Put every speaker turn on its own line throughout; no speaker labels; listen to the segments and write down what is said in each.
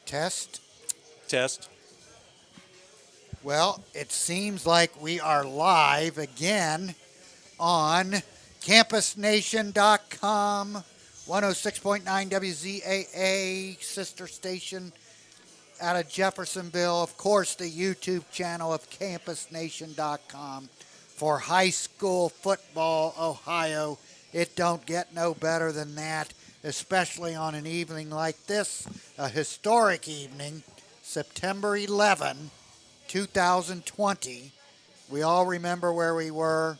Test.
Test.
Well, it seems like we are live again on campusnation.com, 106.9 WZAA, sister station out of Jeffersonville. Of course, the YouTube channel of campusnation.com for high school football, Ohio. It don't get no better than that, especially on an evening like this, a historic evening, September 11, 2020. We all remember where we were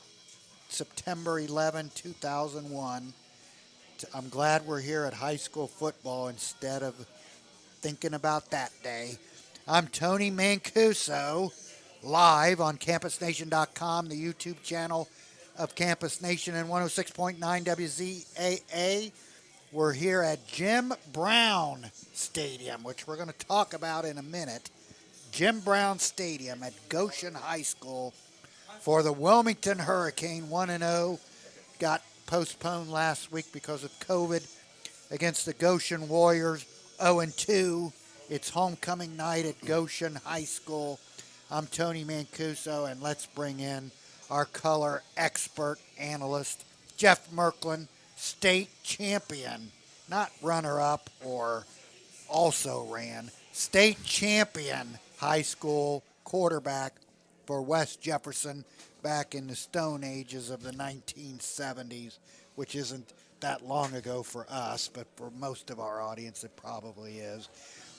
September 11, 2001. I'm glad we're here at high school football instead of thinking about that day. I'm Tony Mancuso, live on campusnation.com, the YouTube channel of Campus Nation and 106.9 WZAA. We're here at Jim Brown Stadium, which we're going to talk about in a minute. Jim Brown Stadium at Goshen High School for the Wilmington Hurricane. 1-0 got postponed last week because of COVID against the Goshen Warriors. 0-2. It's homecoming night at Goshen High School. I'm Tony Mancuso, and let's bring in our color expert analyst, Jeff Merklin, state champion, not runner-up or also ran, state champion high school quarterback for West Jefferson back in the Stone Ages of the 1970s, which isn't that long ago for us, but for most of our audience it probably is.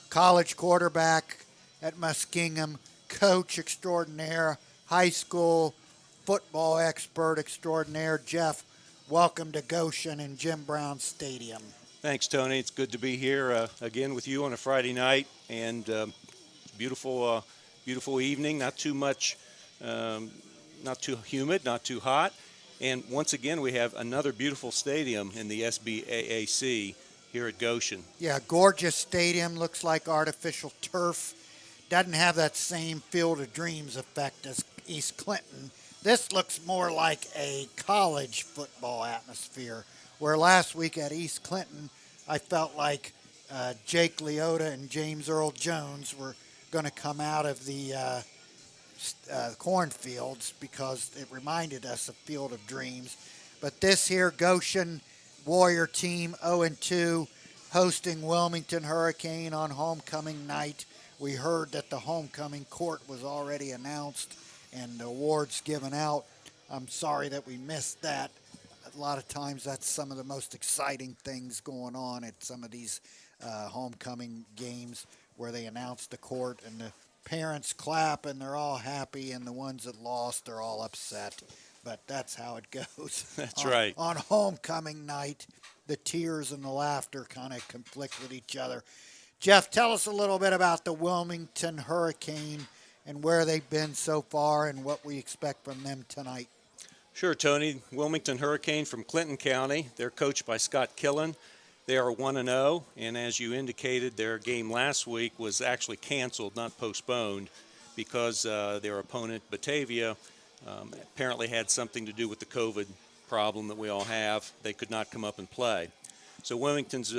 College quarterback at Muskingum, coach extraordinaire, high school football expert extraordinaire. Jeff, welcome to Goshen and Jim Brown Stadium.
Thanks, Tony. It's good to be here again with you on a Friday night, and beautiful evening. Not too much, not too humid, not too hot. And once again, we have another beautiful stadium in the SBAAC here at Goshen.
Yeah, gorgeous stadium. Looks like artificial turf. Doesn't have that same Field of Dreams effect as East Clinton. This looks more like a college football atmosphere, where last week at East Clinton, I felt like Jake Leota and James Earl Jones were going to come out of the cornfields because it reminded us of Field of Dreams. But this here Goshen Warrior team, 0-2, hosting Wilmington Hurricane on homecoming night. We heard that the homecoming court was already announced and the awards given out. I'm sorry that we missed that. A lot of times that's some of the most exciting things going on at some of these homecoming games where they announce the court and the parents clap and they're all happy, and the ones that lost are all upset. But that's how it goes.
That's right.
On homecoming night, the tears and the laughter kind of conflict with each other. Jeff, tell us a little bit about the Wilmington Hurricane and where they've been so far and what we expect from them tonight.
Sure, Tony. Wilmington Hurricane from Clinton County. They're coached by Scott Killen. They are 1-0, and as you indicated, their game last week was actually canceled, not postponed, because their opponent, Batavia, apparently had something to do with the COVID problem that we all have. They could not come up and play. So Wilmington's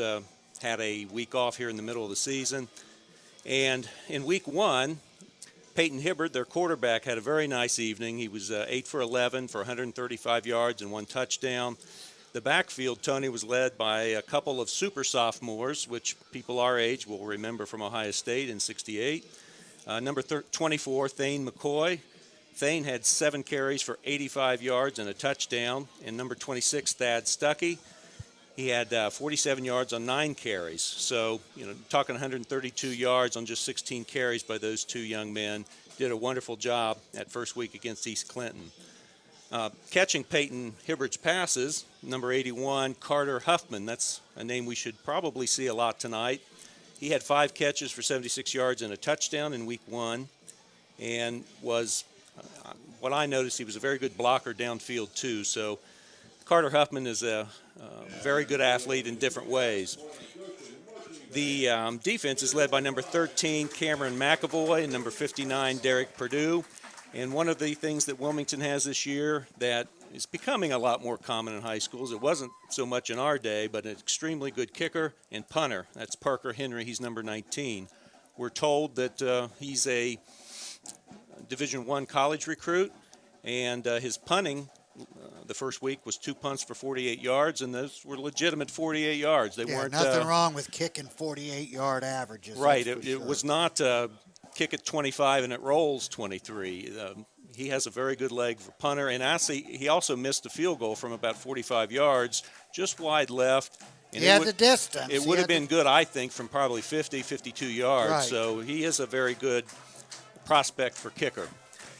had a week off here in the middle of the season. And in week one, Peyton Hibbert, their quarterback, had a very nice evening. He was 8 for 11 for 135 yards and 1 touchdown. The backfield, Tony, was led by a couple of super sophomores, which people our age will remember from Ohio State in '68. Number 24, Thane McCoy. Thane had 7 carries for 85 yards and a touchdown. And number 26, Thad Stuckey. He had 47 yards on 9 carries. So, talking 132 yards on just 16 carries by those two young men. Did a wonderful job that first week against East Clinton. Catching Peyton Hibbert's passes, number 81, Carter Huffman. That's a name we should probably see a lot tonight. He had 5 catches for 76 yards and a touchdown in week one, and was, what I noticed, he was a very good blocker downfield too. So Carter Huffman is a very good athlete in different ways. The defense is led by number 13, Cameron McAvoy, and number 59, Derek Perdue. And one of the things that Wilmington has this year that is becoming a lot more common in high schools, it wasn't so much in our day, but an extremely good kicker and punter. That's Parker Henry. He's number 19. We're told that he's a Division I college recruit, and his punting the first week was 2 punts for 48 yards, and those were legitimate 48 yards. They weren't
nothing wrong with kicking 48-yard averages.
Right. It was not kick it 25 and it rolls 23. He has a very good leg for punter, and actually he also missed a field goal from about 45 yards, just wide left. And
he had the distance.
It would have been good, I think, from probably 50, 52 yards.
Right.
So he is a very good prospect for kicker.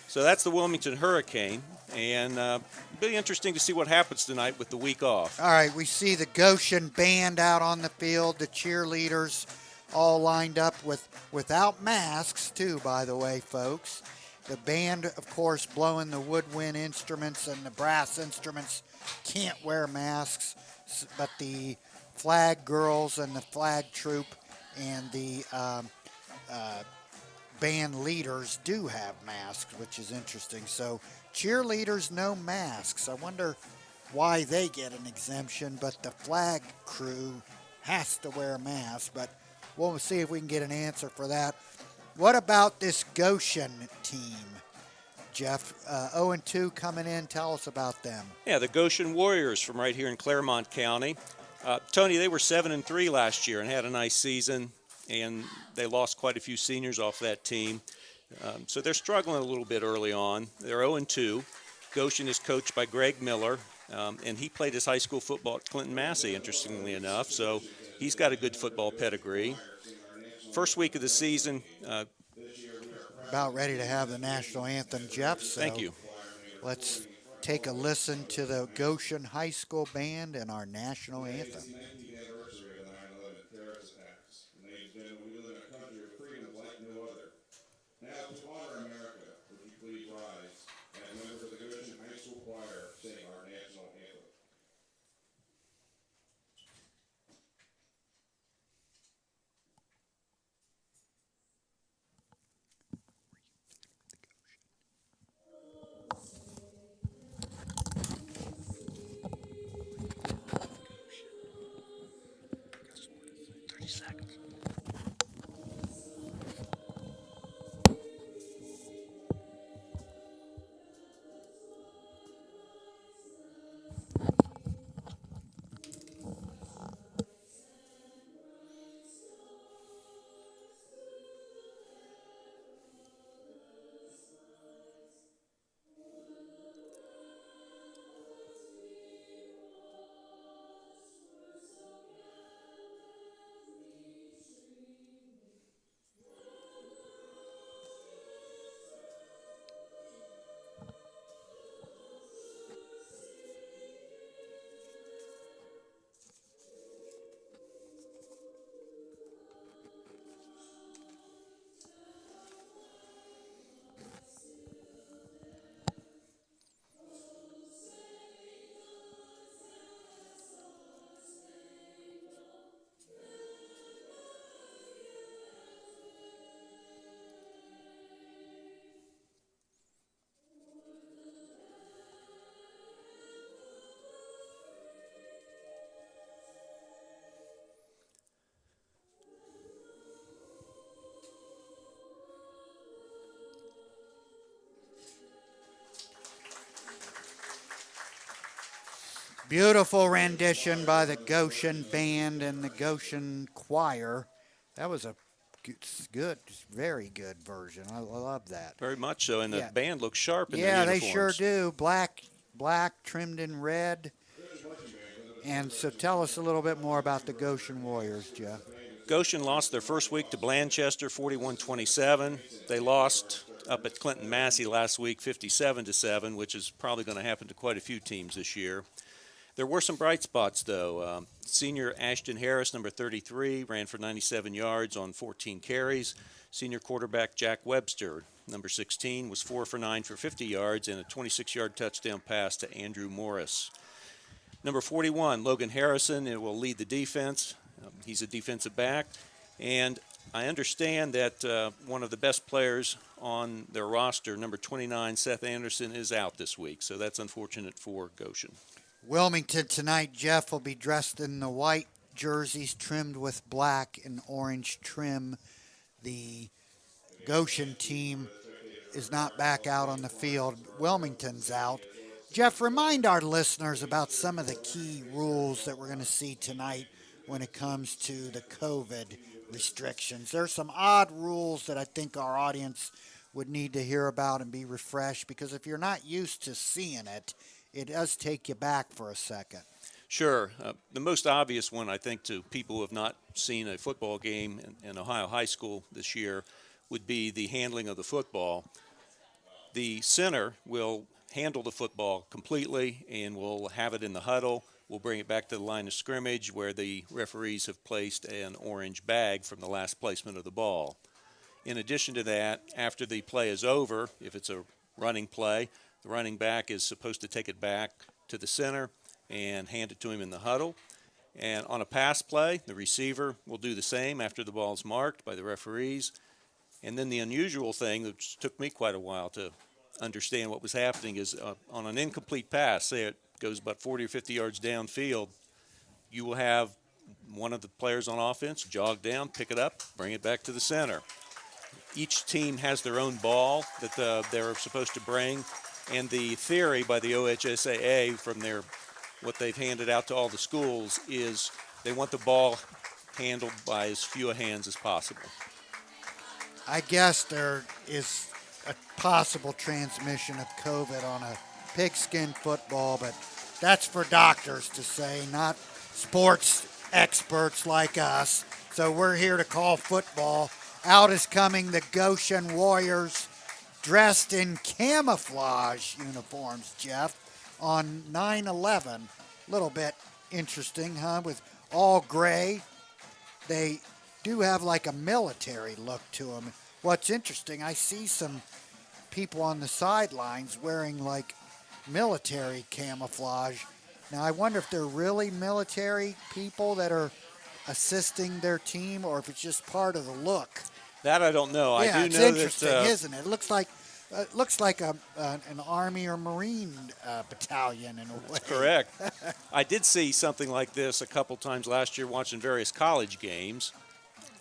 So that's the Wilmington Hurricane, and it'll be interesting to see what happens tonight with the week off.
All right, we see the Goshen band out on the field, the cheerleaders all lined up without masks too, by the way, folks. The band, of course, blowing the woodwind instruments, and the brass instruments can't wear masks, but the flag girls and the flag troop and the band leaders do have masks, which is interesting. So cheerleaders, no masks. I wonder why they get an exemption, but the flag crew has to wear masks. But we'll see if we can get an answer for that. What about this Goshen team, Jeff? 0-2 coming in. Tell us about them.
Yeah, the Goshen Warriors from right here in Claremont County. Tony, they were 7-3 last year and had a nice season, and they lost quite a few seniors off that team. So they're struggling a little bit early on. They're 0-2. Goshen is coached by Greg Miller, and he played his high school football at Clinton Massey, interestingly enough. So he's got a good football pedigree. First week of the season.
About ready to have the national anthem, Jeff. So
thank you.
Let's take a listen to the Goshen High School Band and our national anthem. Beautiful rendition by the Goshen Band and the Goshen Choir. That was a good, very good version. I love that.
Very much so, and the band looks sharp in their
uniforms.
uniforms.
Yeah, they sure do. Black trimmed in red. And so tell us a little bit more about the Goshen Warriors, Jeff.
Goshen lost their first week to Blanchester, 41-27. They lost up at Clinton Massey last week, 57-7, which is probably going to happen to quite a few teams this year. There were some bright spots, though. Senior Ashton Harris, number 33, ran for 97 yards on 14 carries. Senior quarterback Jack Webster, number 16, was 4 for 9 for 50 yards and a 26-yard touchdown pass to Andrew Morris. Number 41, Logan Harrison, will lead the defense. He's a defensive back. And I understand that one of the best players on their roster, number 29, Seth Anderson, is out this week. So that's unfortunate for Goshen.
Wilmington tonight, Jeff, will be dressed in the white jerseys trimmed with black and orange trim. the Goshen team is not back out on the field. Wilmington's out. Jeff, remind our listeners about some of the key rules that we're going to see tonight when it comes to the COVID restrictions. There's some odd rules that I think our audience would need to hear about and be refreshed, because if you're not used to seeing it, it does take you back for a second.
Sure. The most obvious one, I think, to people who have not seen a football game in Ohio high school this year would be the handling of the football. The center will handle the football completely, and we'll have it in the huddle. We'll bring it back to the line of scrimmage where the referees have placed an orange bag from the last placement of the ball. In addition to that, after the play is over, if it's a running play, the running back is supposed to take it back to the center and hand it to him in the huddle. And on a pass play, the receiver will do the same after the ball is marked by the referees. And then the unusual thing, which took me quite a while to understand what was happening, is on an incomplete pass, say it goes about 40 or 50 yards downfield, you will have one of the players on offense jog down, pick it up, bring it back to the center. Each team has their own ball that they're supposed to bring, and the theory by the OHSAA from what they've handed out to all the schools is they want the ball handled by as few hands as possible.
I guess there is a possible transmission of COVID on a pigskin football, but that's for doctors to say, not sports experts like us. So we're here to call football. Out is coming the Goshen Warriors, dressed in camouflage uniforms, Jeff, on 9/11. A little bit interesting, huh? With all gray. They do have like a military look to them. What's interesting, I see some people on the sidelines wearing like military camouflage. Now, I wonder if they're really military people that are assisting their team, or if it's just part of the look.
That I don't know.
Yeah,
I do
it's
know
interesting,
that
isn't it? It looks like an Army or Marine battalion in a way.
That's correct. I did see something like this a couple times last year watching various college games.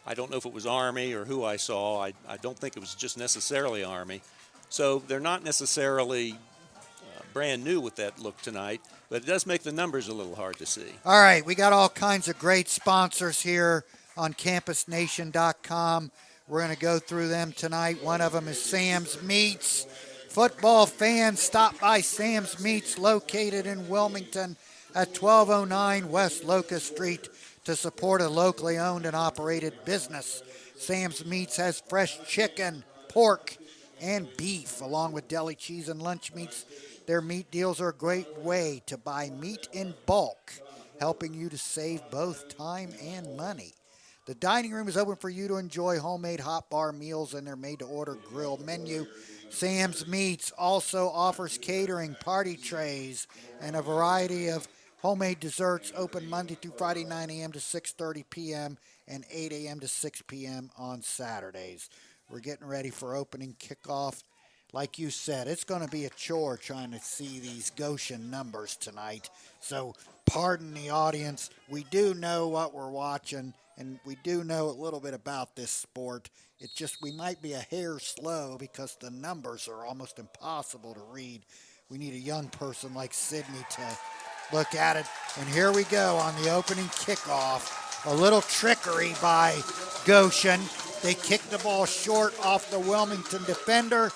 I don't know if it was Army or who I saw. I don't think it was just necessarily Army. So they're not necessarily brand new with that look tonight, but it does make the numbers a little hard to see.
All right, we got all kinds of great sponsors here on campusnation.com. We're going to go through them tonight. One of them is Sam's Meats. Football fans, stop by Sam's Meats, located in Wilmington at 1209 West Locust Street, to support a locally owned and operated business. Sam's Meats has fresh chicken, pork, and beef, along with deli cheese and lunch meats. Their meat deals are a great way to buy meat in bulk, helping you to save both time and money. The dining room is open for you to enjoy homemade hot bar meals and their made-to-order grill menu. Sam's Meats also offers catering, party trays, and a variety of homemade desserts, open Monday through Friday, 9 a.m. to 6:30 p.m. and 8 a.m. to 6 p.m. on Saturdays. We're getting ready for opening kickoff. Like you said, it's going to be a chore trying to see these Goshen numbers tonight. So pardon the audience. We do know what we're watching, and we do know a little bit about this sport. It's just we might be a hair slow because the numbers are almost impossible to read. We need a young person like Sydney to look at it. And here we go on the opening kickoff. A little trickery by Goshen. They kick the ball short off the Wilmington defender.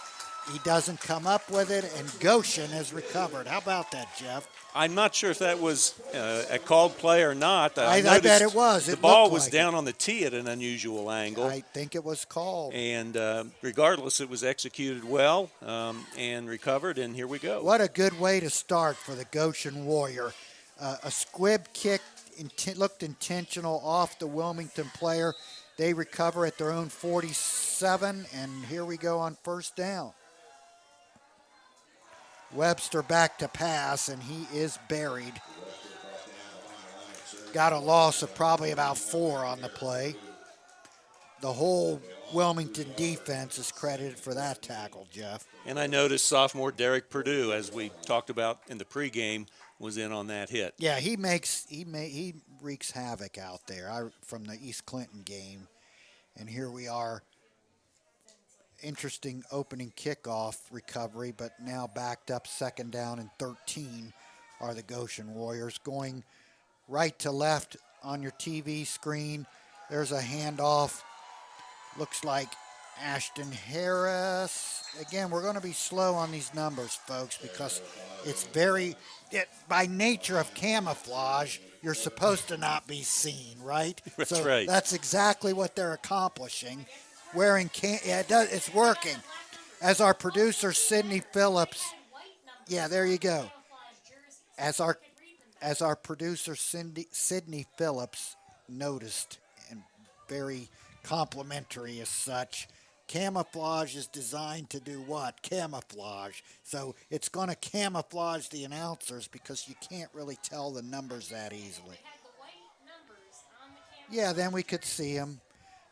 He doesn't come up with it, and Goshen has recovered. How about that, Jeff?
I'm not sure if that was a called play or not.
I bet it was.
The ball was down on the tee at an unusual angle.
I think it was called.
And regardless, it was executed well and recovered, and here we go.
What a good way to start for the Goshen Warrior. A squib kick looked intentional off the Wilmington player. They recover at their own 47, and here we go on first down. Webster back to pass, and he is buried. Got a loss of probably about 4 on the play. The whole Wilmington defense is credited for that tackle, Jeff.
And I noticed sophomore Derek Perdue, as we talked about in the pregame, was in on that hit.
Yeah, he wreaks havoc out there from the East Clinton game. And here we are interesting opening kickoff recovery, but now backed up 2nd down and 13 are the Goshen Warriors. Going right to left on your TV screen, there's a handoff. Looks like Ashton Harris. Again, we're going to be slow on these numbers, folks, because by nature of camouflage, you're supposed to not be seen, right?
That's right.
That's exactly what they're accomplishing. It's working. As our producer, Sydney Phillips, there you go. As our producer, Sydney Phillips, noticed, and very complimentary as such, camouflage is designed to do what? Camouflage. So it's going to camouflage the announcers because you can't really tell the numbers that easily. Yeah, then we could see them.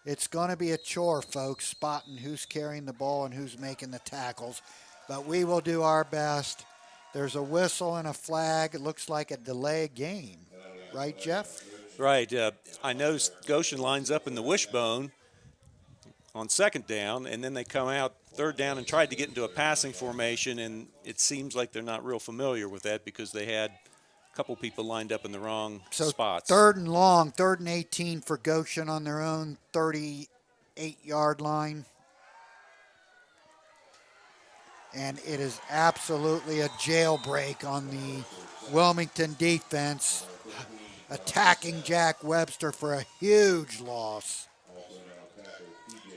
It's going to be a chore, folks, spotting who's carrying the ball and who's making the tackles. But we will do our best. There's a whistle and a flag. It looks like a delay game. Right, Jeff?
Right. I noticed Goshen lines up in the wishbone on 2nd down, and then they come out 3rd down and tried to get into a passing formation, and it seems like they're not real familiar with that because they had a couple people lined up in the wrong spots.
3rd and long, 3rd and 18 for Goshen on their own 38-yard line. And it is absolutely a jailbreak on the Wilmington defense, attacking Jack Webster for a huge loss.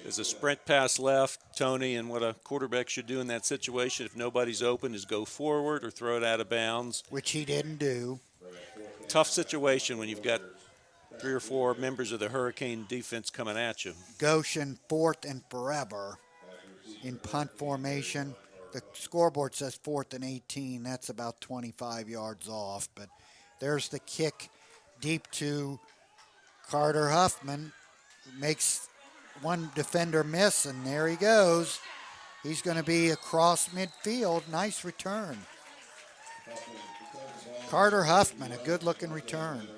There's a sprint pass left, Tony, and what a quarterback should do in that situation if nobody's open is go forward or throw it out of bounds.
Which he didn't do.
Tough situation when you've got 3 or 4 members of the Hurricane defense coming at you.
Goshen 4th and forever in punt formation. The scoreboard says 4th and 18. That's about 25 yards off. But there's the kick deep to Carter Huffman. Makes one defender miss, and there he goes. He's going to be across midfield. Nice return. Carter Huffman, a good-looking return.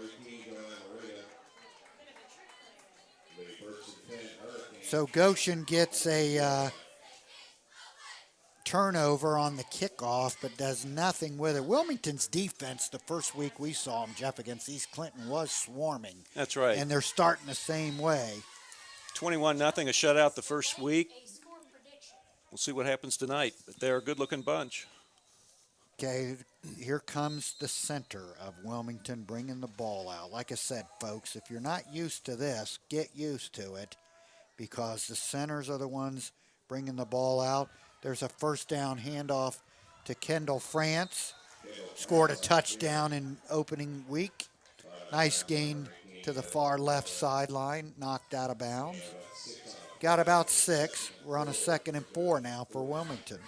So Goshen gets a turnover on the kickoff, but does nothing with it. Wilmington's defense, the first week we saw them, Jeff, against East Clinton, was swarming.
That's right.
And they're starting the same way.
21-0, a shutout the first week. We'll see what happens tonight. But they're a good-looking bunch.
Okay, here comes the center of Wilmington bringing the ball out. Like I said, folks, if you're not used to this, get used to it because the centers are the ones bringing the ball out. There's a 1st down handoff to Kendall France. Scored a touchdown in opening week. Nice gain to the far left sideline, knocked out of bounds. Got about 6. We're on a 2nd and 4 now for Wilmington.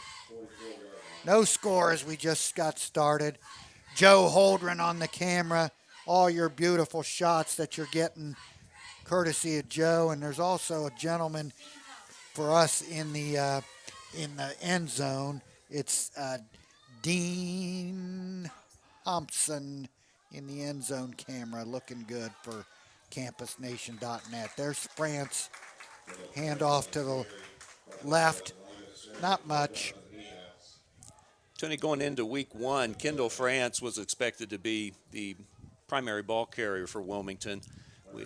No score as we just got started. Joe Holdren on the camera. All your beautiful shots that you're getting courtesy of Joe. And there's also a gentleman for us in the end zone. It's Dean Thompson in the end zone camera, looking good for campusnation.net. There's France. Handoff to the left. Not much.
Tony, going into week 1, Kendall France was expected to be the primary ball carrier for Wilmington.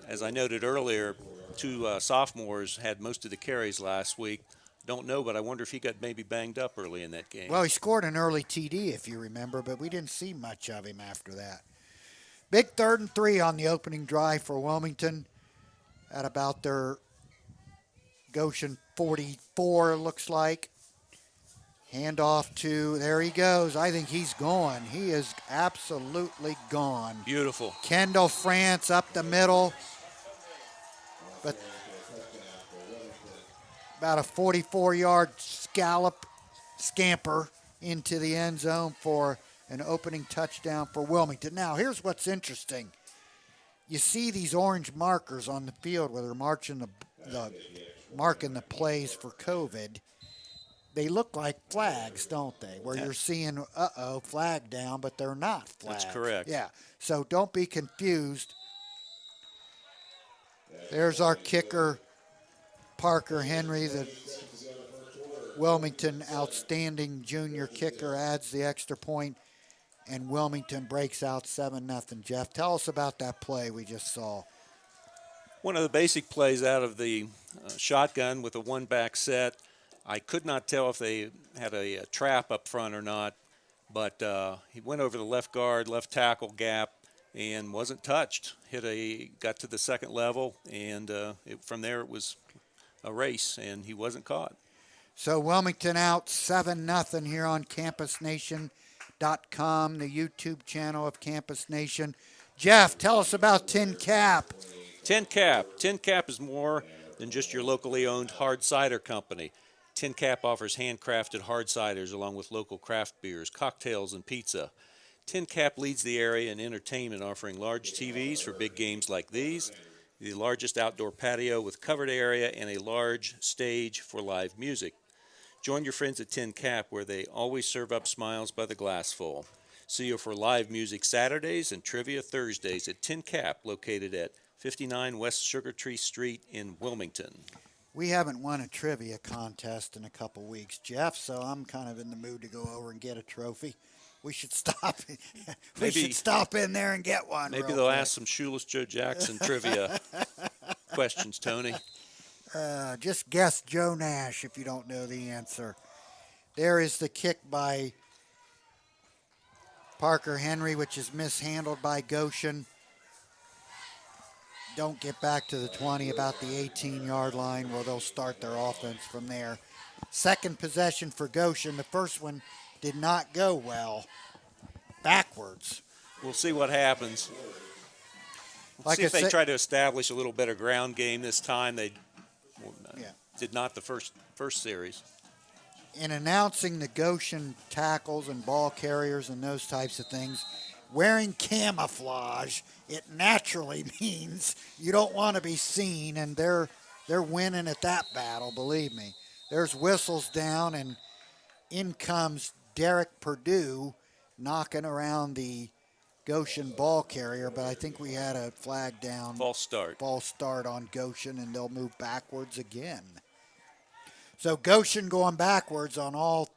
As I noted earlier, 2 sophomores had most of the carries last week. Don't know, but I wonder if he got maybe banged up early in that game.
Well, he scored an early TD, if you remember, but we didn't see much of him after that. Big 3rd and 3 on the opening drive for Wilmington at about their Goshen 44, looks like. Handoff to, there he goes. I think he's gone. He is absolutely gone.
Beautiful.
Kendall France up the middle. But about a 44-yard scamper into the end zone for an opening touchdown for Wilmington. Now, here's what's interesting. You see these orange markers on the field where they're marking the plays for COVID. They look like flags, don't they? Where you're seeing, flag down, but they're not flags.
That's correct.
Yeah, so don't be confused. There's our kicker, Parker Henry, the Wilmington, outstanding junior kicker, adds the extra point, and Wilmington breaks out 7-0. Jeff, tell us about that play we just saw.
One of the basic plays out of the shotgun with a one-back set. I could not tell if they had a trap up front or not, but he went over the left guard, left tackle gap, and wasn't touched. Got to the second level, and from there it was a race, and he wasn't caught.
So Wilmington out 7-0 here on CampusNation.com, the YouTube channel of Campus Nation. Jeff, tell us about Tin Cap.
Tin Cap. Tin Cap is more than just your locally owned hard cider company. Tin Cap offers handcrafted hard ciders along with local craft beers, cocktails, and pizza. Tin Cap leads the area in entertainment, offering large TVs for big games like these, the largest outdoor patio with covered area, and a large stage for live music. Join your friends at Tin Cap, where they always serve up smiles by the glassful. See you for live music Saturdays and trivia Thursdays at Tin Cap, located at 59 West Sugar Tree Street in Wilmington.
We haven't won a trivia contest in a couple weeks, Jeff, so I'm kind of in the mood to go over and get a trophy. We should stop. We should stop in there and get one.
Maybe they'll ask some Shoeless Joe Jackson trivia questions, Tony.
Just guess Joe Nash if you don't know the answer. There is the kick by Parker Henry, which is mishandled by Goshen. Don't get back to the 20, about the 18-yard line, where they'll start their offense from there. Second possession for Goshen. The first one did not go well. Backwards.
We'll see what happens. We'll see if they try to establish a little better ground game this time. They did not the first series.
In announcing the Goshen tackles and ball carriers and those types of things, wearing camouflage, it naturally means you don't want to be seen, and they're winning at that battle, believe me. There's whistles down, and in comes Derek Perdue knocking around the Goshen ball carrier, but I think we had a flag down.
False start
on Goshen, and they'll move backwards again. So Goshen going backwards on all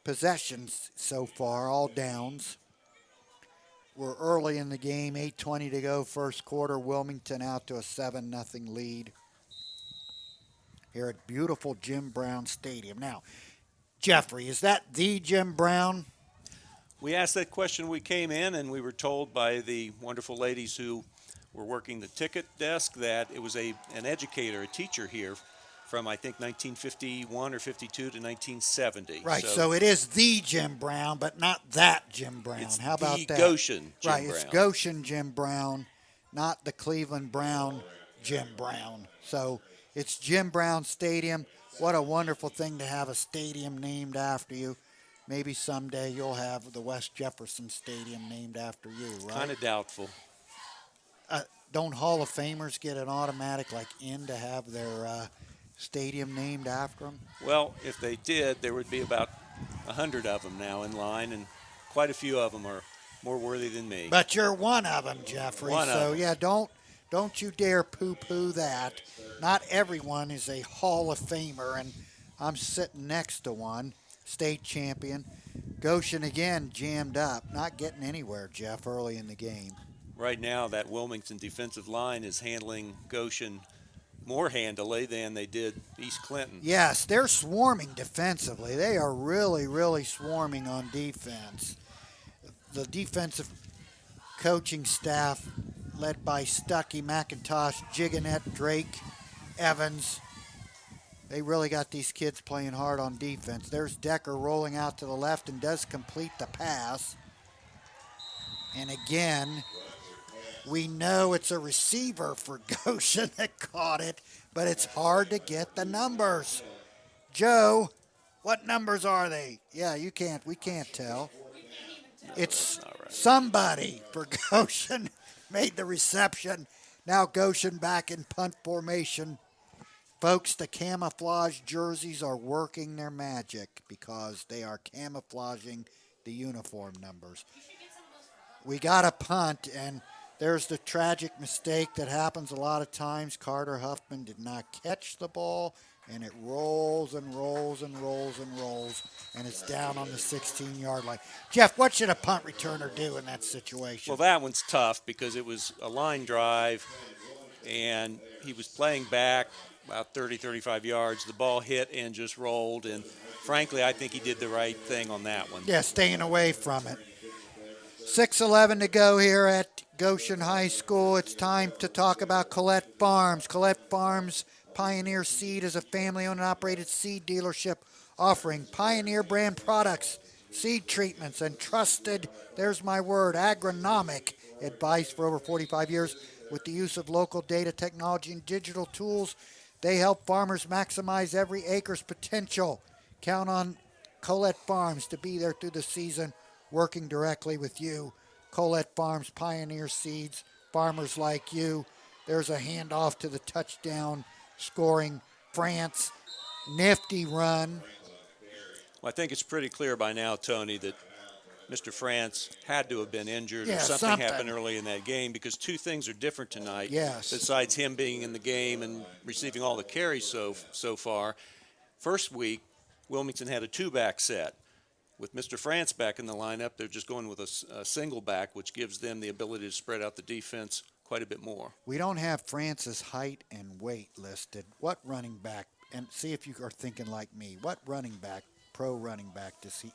possessions so far, all downs. We're early in the game, 8:20 to go, first quarter. Wilmington out to a 7-0 lead here at beautiful Jim Brown Stadium. Now, Jeffrey, is that the Jim Brown?
We asked that question when we came in, and we were told by the wonderful ladies who were working the ticket desk that it was an educator, a teacher here from, I think, 1951 or 52 to 1970.
Right, so it is the Jim Brown, but not that Jim Brown. How about that?
Goshen Jim Brown.
Right, it's Goshen Jim Brown, not the Cleveland Brown Jim Brown. So it's Jim Brown Stadium. What a wonderful thing to have a stadium named after you. Maybe someday you'll have the West Jefferson Stadium named after you, right?
Kind of doubtful.
Don't Hall of Famers get an automatic in to have their stadium named after them?
Well, if they did, there would be about 100 of them now in line, and quite a few of them are more worthy than me.
But you're one of them, Jeffrey. Yeah, don't you dare poo-poo that. Not everyone is a Hall of Famer, and I'm sitting next to one, state champion. Goshen again jammed up, not getting anywhere, Jeff, early in the game.
Right now, that Wilmington defensive line is handling Goshen more handily than they did East Clinton.
Yes, they're swarming defensively. They are really, really swarming on defense. The defensive coaching staff, led by Stuckey, McIntosh, Giganet, Drake, Evans, they really got these kids playing hard on defense. There's Decker rolling out to the left and does complete the pass. And again, we know it's a receiver for Goshen that caught it, but it's hard to get the numbers. Joe, what numbers are they? Yeah, we can't tell. It's somebody for Goshen made the reception. Now Goshen back in punt formation. Folks, the camouflage jerseys are working their magic because they are camouflaging the uniform numbers. We got a punt, and there's the tragic mistake that happens a lot of times. Carter Huffman did not catch the ball. and it rolls and rolls and rolls and rolls, and it's down on the 16-yard line. Jeff, what should a punt returner do in that situation?
Well, that one's tough because it was a line drive, and he was playing back about 30, 35 yards. The ball hit and just rolled, and frankly, I think he did the right thing on that one.
Yeah, staying away from it. 6:11 to go here at Goshen High School. It's time to talk about Collette Farms. Collette Farms Pioneer Seed is a family-owned and operated seed dealership offering Pioneer brand products, seed treatments, and trusted, there's my word, agronomic advice for over 45 years. With the use of local data technology and digital tools, they help farmers maximize every acre's potential. Count on Collette Farms to be there through the season, working directly with you. Collette Farms Pioneer Seeds, farmers like you. There's a handoff to the touchdown scoring France. Nifty run.
Well, I think it's pretty clear by now, Tony, that Mr. France had to have been injured,
Yeah,
or something
something
happened early in that game, because two things are different tonight.
Yes.
Besides him being in the game and receiving all the carries so far. First week, Wilmington had a two-back set. With Mr. France back in the lineup, they're just going with a single back, which gives them the ability to spread out the defense quite a bit more.
We don't have France's height and weight listed. What running back, and see if you are thinking like me, what running back, pro running back, does he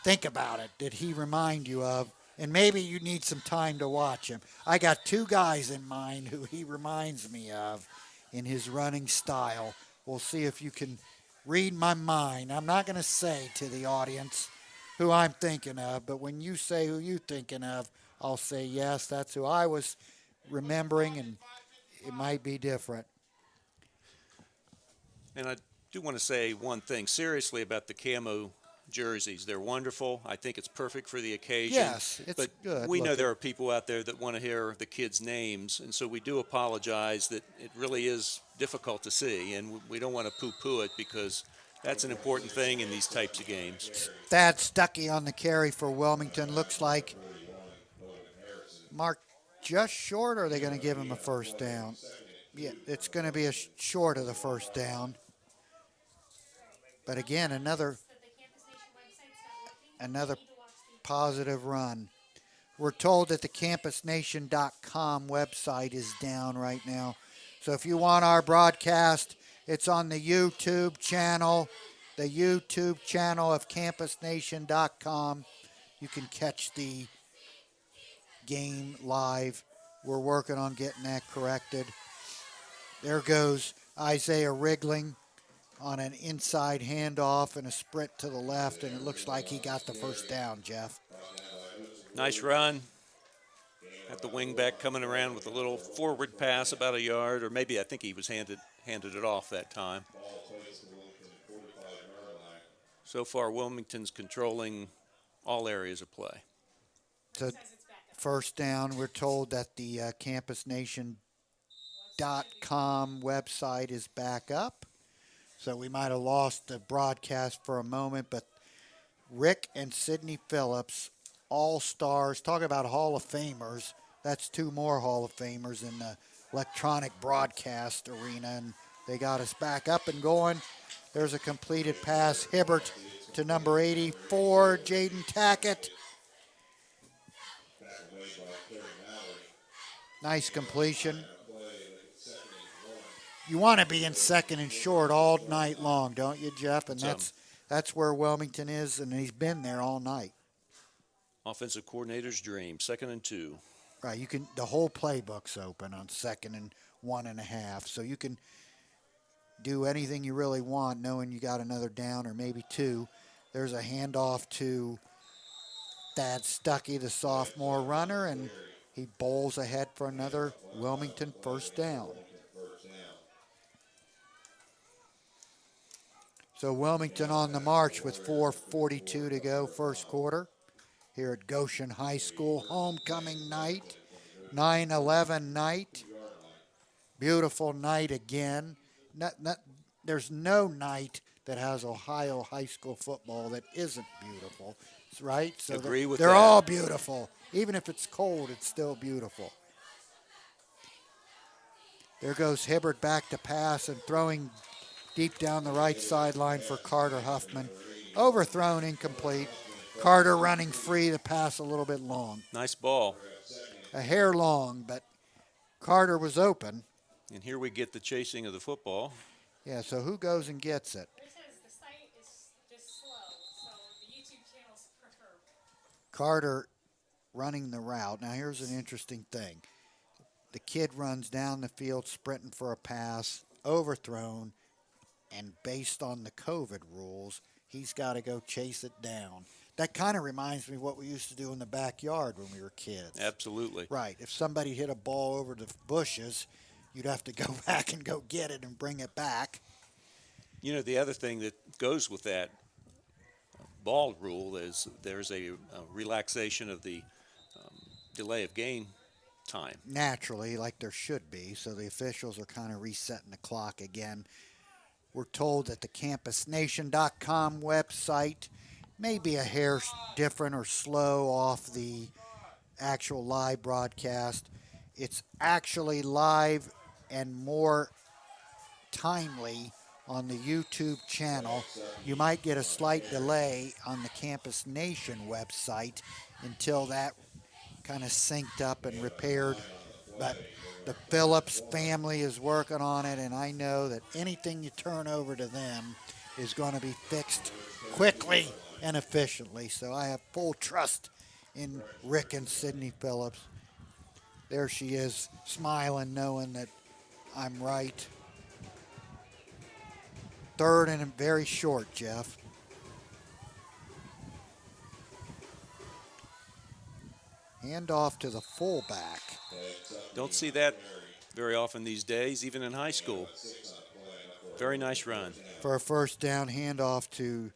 think about it, did he remind you of? And maybe you need some time to watch him. I got two guys in mind who he reminds me of in his running style. We'll see if you can read my mind. I'm not going to say to the audience who I'm thinking of, but when you say who you're thinking of, I'll say, yes, that's who I was remembering, and it might be different.
And I do want to say one thing seriously about the camo jerseys. They're wonderful. I think it's perfect for the occasion.
Yes, it's
but
good.
We know there are people out there that want to hear the kids' names, and so we do apologize that it really is difficult to see, and we don't want to poo-poo it because that's an important thing in these types of games.
Thad Stuckey on the carry for Wilmington. Looks like Mark just short, or are they going to give him a first down? Yeah, it's going to be a short of the first down. But again, another positive run. We're told that the campusnation.com website is down right now. So if you want our broadcast, it's on the YouTube channel of campusnation.com. You can catch the game live. We're working on getting that corrected. There goes Isaiah Wriggling on an inside handoff and a sprint to the left, and it looks like he got the first down, Jeff.
Nice run. Got the wingback coming around with a little forward pass about a yard, or maybe I think he was handed it off that time. So far, Wilmington's controlling all areas of play.
So first down, we're told that the campusnation.com website is back up. So we might have lost the broadcast for a moment, but Rick and Sidney Phillips, all-stars, talk about Hall of Famers. That's two more Hall of Famers in the electronic broadcast arena, and they got us back up and going. There's a completed pass. Hibbert to number 84, Jaden Tackett. Nice completion. You want to be in second and short all night long, don't you, Jeff? And that's where Wilmington is, and he's been there all night.
Offensive coordinator's dream, 2nd and 2.
Right, you can. The whole playbook's open on 2nd and 1.5, so you can do anything you really want, knowing you got another down or maybe two. There's a handoff to Thad Stuckey, the sophomore runner, and he bowls ahead for another Wilmington first down. So Wilmington on the march with 4:42 to go, first quarter, here at Goshen High School. Homecoming night, 9/11 night. Beautiful night again. There's no night that has Ohio high school football that isn't beautiful, right? So
Agree with
they're
that.
all beautiful. Even if it's cold, it's still beautiful. There goes Hibbert back to pass and throwing deep down the right sideline for Carter Huffman. Overthrown, incomplete. Carter running free, the pass a little bit long.
Nice ball.
A hair long, but Carter was open.
And here we get the chasing of the football.
Yeah, so who goes and gets it?
It says the site is just slow, so the YouTube channels prefer.
Carter running the route. Now here's an interesting thing. The kid runs down the field sprinting for a pass, overthrown, and based on the COVID rules, he's got to go chase it down. That kind of reminds me of what we used to do in the backyard when we were kids.
Absolutely.
Right. If somebody hit a ball over the bushes, you'd have to go back and go get it and bring it back.
You know, the other thing that goes with that ball rule is there's a relaxation of the delay of game time.
Naturally, like there should be, so the officials are kind of resetting the clock again. We're told that the CampusNation.com website may be a hair different or slow off the actual live broadcast. It's actually live and more timely on the YouTube channel. You might get a slight delay on the Campus Nation website until that kind of synced up and repaired, but the Phillips family is working on it, and I know that anything you turn over to them is going to be fixed quickly and efficiently. So I have full trust in Rick and Sydney Phillips. There she is, smiling, knowing that I'm right. Third and very short, Jeff. Hand off to the fullback.
Don't see that very often these days, even in high school. Very nice run.
For a first down, handoff to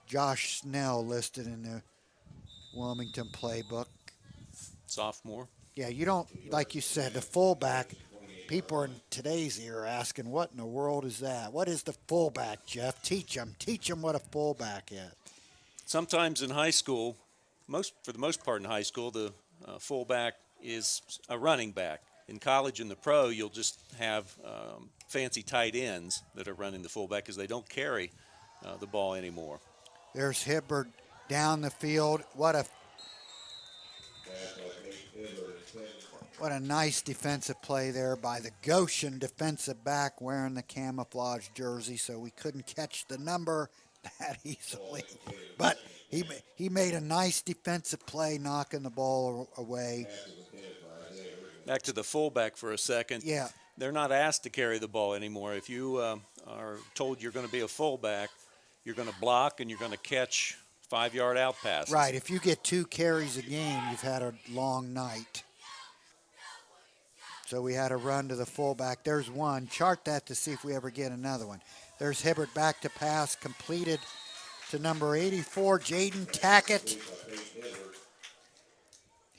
Josh Snell, listed in the Wilmington playbook.
Sophomore.
Yeah, you don't, like you said, the fullback, people in today's era asking, what in the world is that? What is the fullback, Jeff? Teach them what a fullback is.
Sometimes in high school, for the most part in high school, the fullback is a running back. In college and the pro, you'll just have fancy tight ends that are running the fullback because they don't carry the ball anymore.
There's Hibbert down the field. What a nice defensive play there by the Goshen defensive back wearing the camouflage jersey, so we couldn't catch the number that easily. But he made a nice defensive play, knocking the ball away.
Back to the fullback for a second.
Yeah.
They're not asked to carry the ball anymore. If you are told you're going to be a fullback, you're going to block and you're going to catch 5-yard out passes.
Right. If you get 2 carries a game, you've had a long night. So we had a run to the fullback. There's one. Chart that to see if we ever get another one. There's Hibbert back to pass, completed to number 84, Jaden Tackett.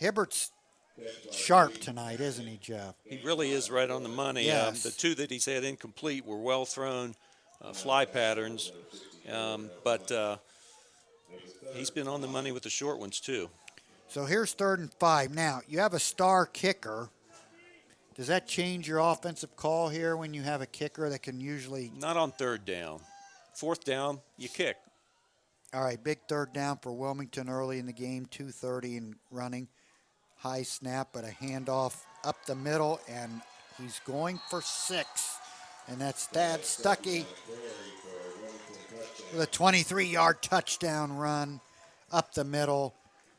Hibbert's sharp tonight, isn't he, Jeff?
He really is right on the money.
Yes.
The 2 that he's had incomplete were well thrown fly patterns, but he's been on the money with the short ones too.
So here's 3rd and 5. Now, you have a star kicker. Does that change your offensive call here when you have a kicker that can usually...
Not on 3rd down. 4th down, you kick.
All right, big 3rd down for Wilmington early in the game, 2:30 and running. High snap, but a handoff up the middle, and he's going for 6. And that's Thad Stuckey with a 23-yard touchdown run up the middle.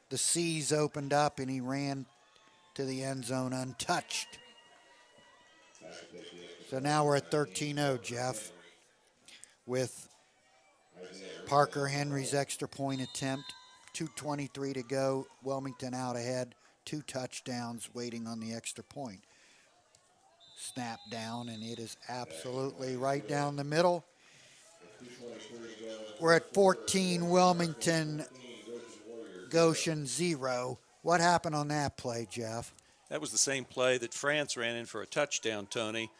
The C's opened up, and he ran to the end zone untouched. So now we're at 13-0, Jeff, with Parker Henry's extra point attempt. 2:23 to go. Wilmington out ahead. 2 touchdowns waiting on the extra point. Snap down, and it is absolutely right down the middle. We're at 14, Wilmington, Goshen 0. What happened on that play, Jeff?
That was the same play that France ran in for a touchdown, Tony.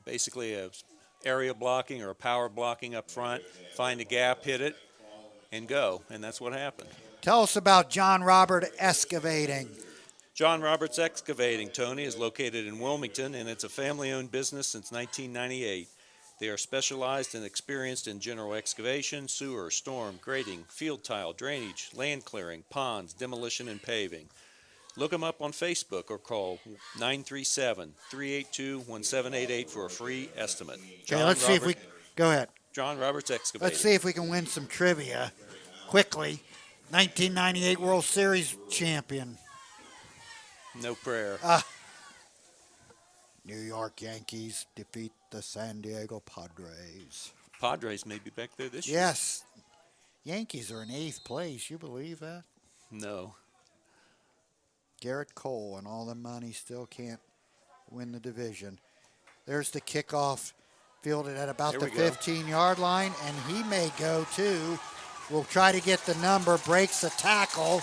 Basically a area blocking or a power blocking up front, find a gap, hit it, and go. And that's what happened.
Tell us about John Robert excavating.
John Roberts Excavating, Tony, is located in Wilmington, and it's a family-owned business since 1998. They are specialized and experienced in general excavation, sewer, storm, grading, field tile, drainage, land clearing, ponds, demolition, and paving. Look them up on Facebook or call 937-382-1788 for a free estimate.
Okay, let's see if we go ahead.
John Roberts Excavating.
Let's see if we can win some trivia quickly. 1998 World Series champion.
No prayer.
New York Yankees defeat the San Diego Padres.
Padres may be back there this year.
Yes. Yankees are in 8th place. You believe that?
No.
Garrett Cole and all the money still can't win the division. There's the kickoff fielded at about the 15-yard line, and he may go too. We'll try to get the number. Breaks the tackle.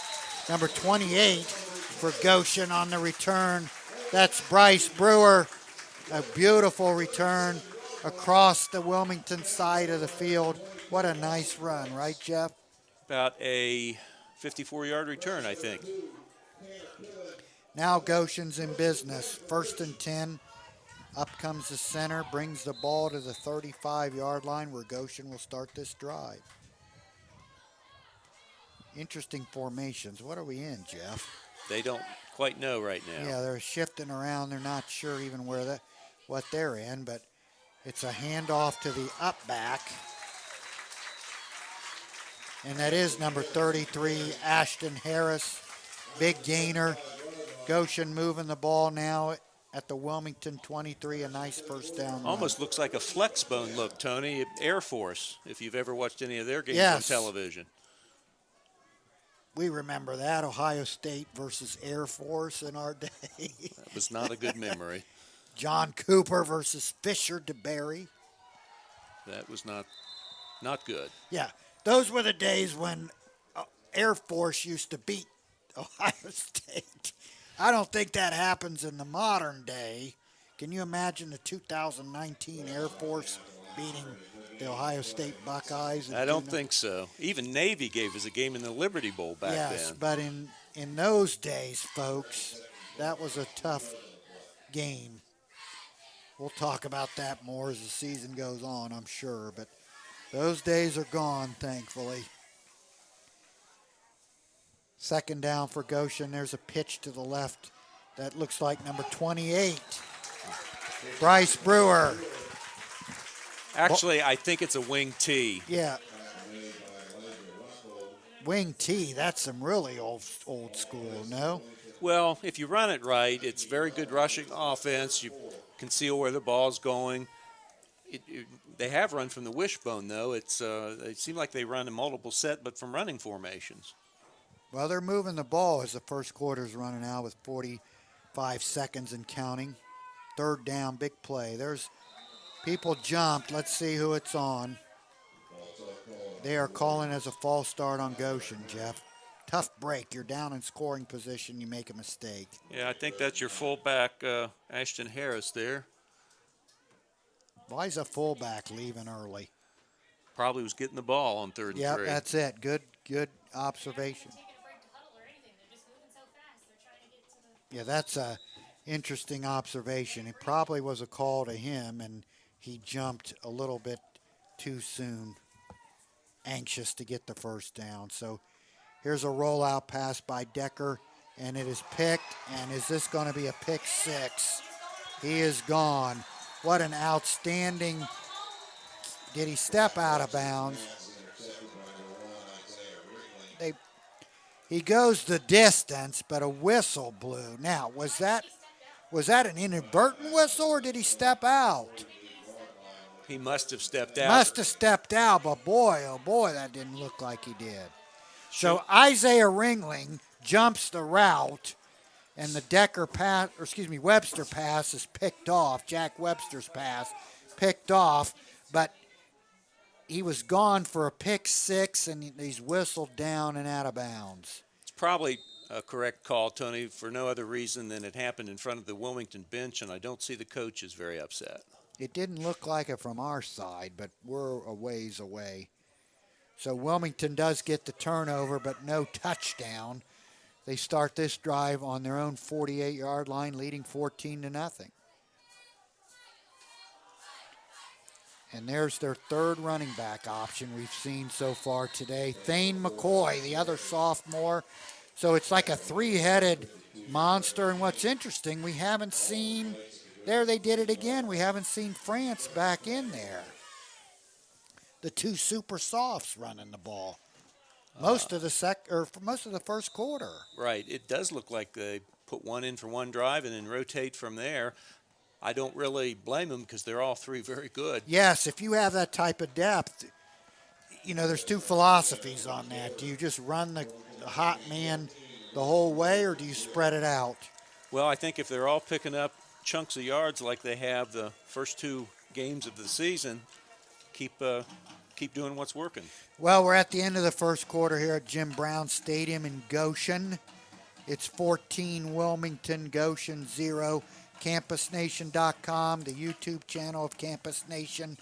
Number 28 for Goshen on the return. That's Bryce Brewer. A beautiful return across the Wilmington side of the field. What a nice run, right, Jeff?
About a 54-yard return, I think.
Now Goshen's in business. 1st and 10. Up comes the center, brings the ball to the 35-yard line where Goshen will start this drive. Interesting formations. What are we in, Jeff?
They don't quite know right now.
Yeah, they're shifting around. They're not sure even what they're in, but it's a handoff to the up back. And that is number 33, Ashton Harris. Big gainer. Goshen moving the ball now at the Wilmington 23, a nice first down.
Almost looks like a flex bone look, Tony. Air Force, if you've ever watched any of their games on television.
We remember that, Ohio State versus Air Force in our day.
That was not a good memory.
John Cooper versus Fisher DeBerry.
That was not good.
Yeah, those were the days when Air Force used to beat Ohio State. I don't think that happens in the modern day. Can you imagine the 2019 Air Force beating the Ohio State Buckeyes?
I don't think so. Even Navy gave us a game in the Liberty Bowl back then.
Yes, but in those days, folks, that was a tough game. We'll talk about that more as the season goes on, I'm sure. But those days are gone, thankfully. 2nd down for Goshen. There's a pitch to the left. That looks like number 28. Bryce Brewer.
Actually, I think it's a wing T.
Yeah. Wing T, that's some really old school, no?
Well, if you run it right, it's very good rushing offense. You can see where the ball's going. They have run from the wishbone, though. It seems like they run a multiple set, but from running formations.
Well, they're moving the ball as the first quarter's running out with 45 seconds and counting. 3rd down, big play. There's people jumped. Let's see who it's on. They are calling as a false start on Goshen, Jeff. Tough break. You're down in scoring position. You make a mistake.
Yeah, I think that's your fullback, Ashton Harris there.
Why is a fullback leaving early?
Probably was getting the ball on 3rd and 3.
Yeah, that's it. Good observation. Yeah, that's a interesting observation. It probably was a call to him, and he jumped a little bit too soon, anxious to get the first down. So here's a rollout pass by Decker, and it is picked. And is this going to be a pick 6? He is gone. What an outstanding. Did he step out of bounds? He goes the distance, but a whistle blew. Now, was that an inadvertent whistle, or did he step out?
He must have stepped out.
Must have stepped out, but boy, oh boy, that didn't look like he did. So Isaiah Ringling jumps the route, and the Webster pass is picked off. Jack Webster's pass picked off, but he was gone for a pick 6, and he's whistled down and out of bounds.
It's probably a correct call, Tony, for no other reason than it happened in front of the Wilmington bench, and I don't see the coaches very upset.
It didn't look like it from our side, but we're a ways away. So Wilmington does get the turnover, but no touchdown. They start this drive on their own 48-yard line, leading 14-0. And there's their third running back option we've seen so far today. Thane McCoy, the other sophomore. So it's like a three-headed monster. And what's interesting, we haven't seen, there they did it again, we haven't seen France back in there. The two super softs running the ball. Most of the first quarter.
Right. It does look like they put one in for one drive and then rotate from there. I don't really blame them because they're all three very good.
Yes, if you have that type of depth, there's two philosophies on that. Do you just run the hot man the whole way, or do you spread it out?
Well, I think if they're all picking up chunks of yards like they have the first two games of the season, keep doing what's working.
Well, we're at the end of the first quarter here at Jim Brown Stadium in Goshen. It's 14 Wilmington, Goshen 0. CampusNation.com, the YouTube channel of Campus Nation,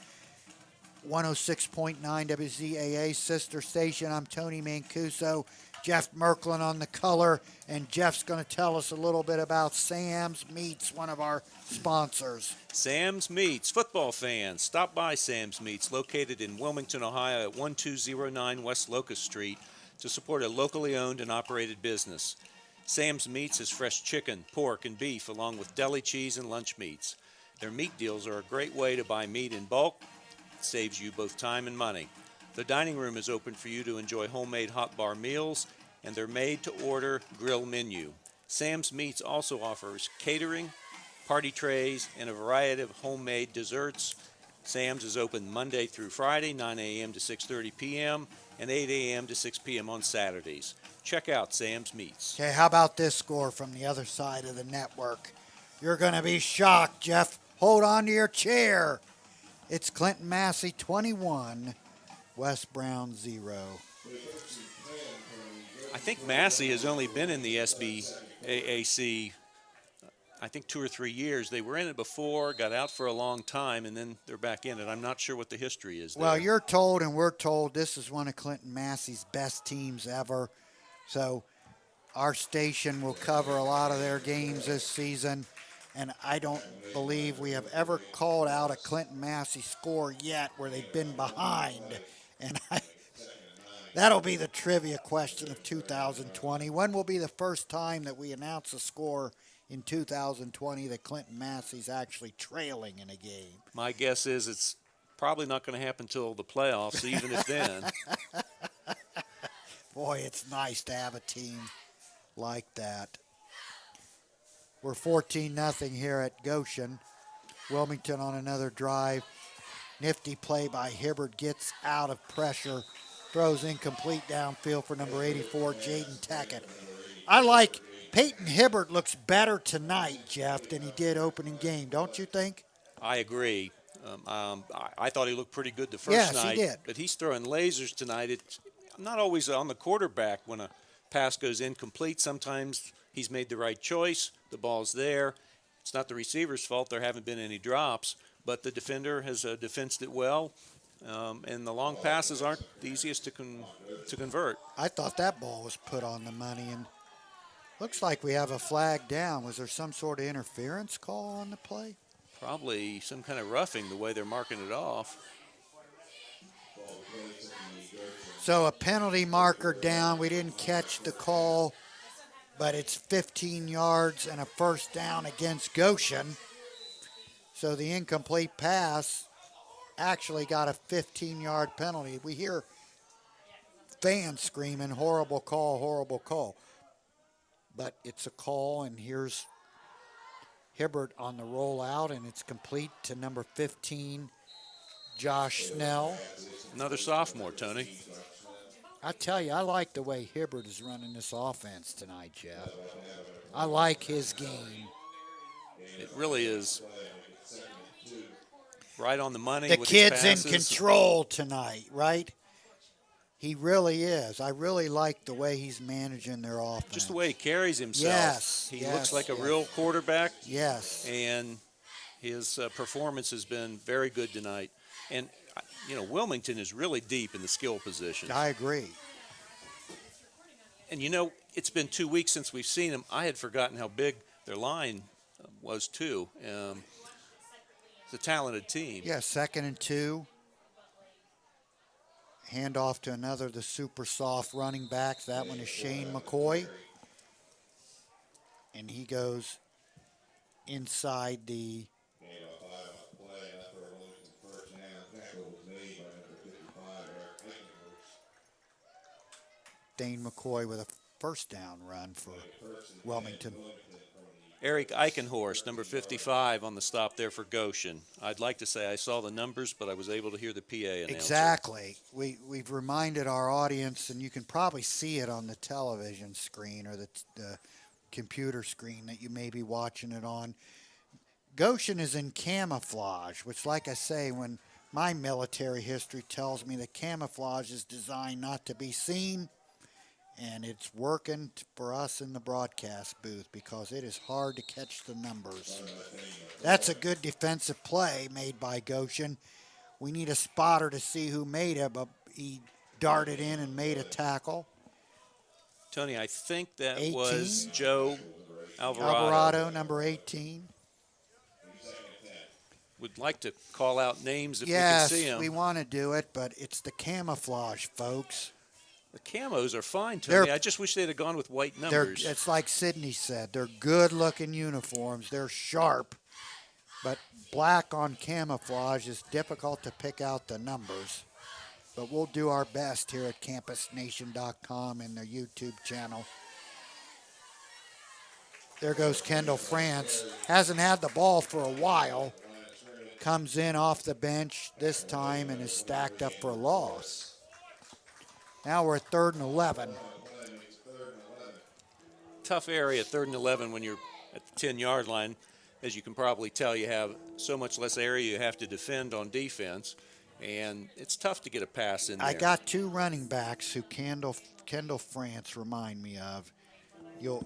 106.9 WZAA sister station. I'm Tony Mancuso, Jeff Merklin on the color, and Jeff's going to tell us a little bit about Sam's Meats, one of our sponsors.
Sam's Meats. Football fans, stop by Sam's Meats, located in Wilmington, Ohio at 1209 West Locust Street, to support a locally owned and operated business. Sam's Meats is fresh chicken, pork, and beef, along with deli cheese and lunch meats. Their meat deals are a great way to buy meat in bulk. It saves you both time and money. The dining room is open for you to enjoy homemade hot bar meals, and their made-to-order grill menu. Sam's Meats also offers catering, party trays, and a variety of homemade desserts. Sam's is open Monday through Friday, 9 a.m. to 6:30 p.m., and 8 a.m. to 6 p.m. on Saturdays. Check out Sam's Meats.
Okay, how about this score from the other side of the network? You're going to be shocked, Jeff. Hold on to your chair. It's Clinton Massie 21, West Brown 0.
I think Massie has only been in the SBAAC, I think 2 or 3 years. They were in it before, got out for a long time, and then they're back in it. I'm not sure what the history is there.
Well, you're told and we're told this is one of Clinton Massie's best teams ever. So our station will cover a lot of their games this season, and I don't believe we have ever called out a Clinton Massie score yet where they've been behind. And that'll be the trivia question of 2020. When will be the first time that we announce a score in 2020 that Clinton Massie's actually trailing in a game?
My guess is it's probably not going to happen until the playoffs, even if then.
Boy, it's nice to have a team like that. We're 14-0 here at Goshen. Wilmington on another drive. Nifty play by Hibbert, gets out of pressure, throws incomplete downfield for number 84, Jaden Tackett. I like Peyton Hibbert looks better tonight, Jeff, than he did opening game, don't you think?
I agree. I thought he looked pretty good the first night.
Yes, he did.
But he's throwing lasers tonight. It's not always on the quarterback when a pass goes incomplete. Sometimes he's made the right choice. The ball's there. It's not the receiver's fault. There haven't been any drops, but the defender has defensed it well. And the long passes aren't the easiest to convert.
I thought that ball was put on the money, and looks like we have a flag down. Was there some sort of interference call on the play?
Probably some kind of roughing the way they're marking it off.
So a penalty marker down. We didn't catch the call, but it's 15 yards and a first down against Goshen. So the incomplete pass actually got a 15-yard penalty. We hear fans screaming, horrible call, horrible call. But it's a call, and here's Hibbert on the rollout, and it's complete to number 15, Josh Snell.
Another sophomore, Tony.
I tell you, I like the way Hibbert is running this offense tonight, Jeff. I like his game.
It really is right on the money.
The
with
kid's
his
in
passes.
control tonight, right? He really is. I really like the way he's managing their offense.
Just the way he carries himself.
Yes,
He
yes,
looks like a
yes.
real quarterback,
Yes.
and his performance has been very good tonight. And, Wilmington is really deep in the skill position.
I agree.
And, it's been 2 weeks since we've seen them. I had forgotten how big their line was too. It's a talented team.
Yeah, 2nd and 2. Hand off to another of the super soft running backs. That one is Shane McCoy. And he goes inside the Dane McCoy with a first down run for Wilmington.
Eric Eichenhorst, number 55, on the stop there for Goshen. I'd like to say I saw the numbers, but I was able to hear the PA announcer.
Exactly. We've reminded our audience, and you can probably see it on the television screen or the computer screen that you may be watching it on. Goshen is in camouflage, which, like I say, when my military history tells me that camouflage is designed not to be seen, and it's working for us in the broadcast booth because it is hard to catch the numbers. That's a good defensive play made by Goshen. We need a spotter to see who made it, but he darted in and made a tackle.
Tony, I think that
18?
was Joe Alvarado.
Alvarado, number 18.
Would like to call out names if
Yes,
we can see them.
we want to do it, but it's the camouflage, folks.
The camos are fine, Tony.
They're-
I just wish they'd have gone with white
They're,
numbers.
it's like Sydney said. They're good-looking uniforms. They're sharp, but black on camouflage is difficult to pick out the numbers. But we'll do our best here at CampusNation.com and their YouTube channel. There goes Kendall France. Hasn't had the ball for a while. Comes in off the bench this time and is stacked up for a loss. Now we're at 3rd and 11.
Tough area, 3rd and 11 when you're at the 10-yard line. As you can probably tell, you have so much less area you have to defend on defense, and it's tough to get a pass in there.
I got 2 running backs who Kendall France remind me of. You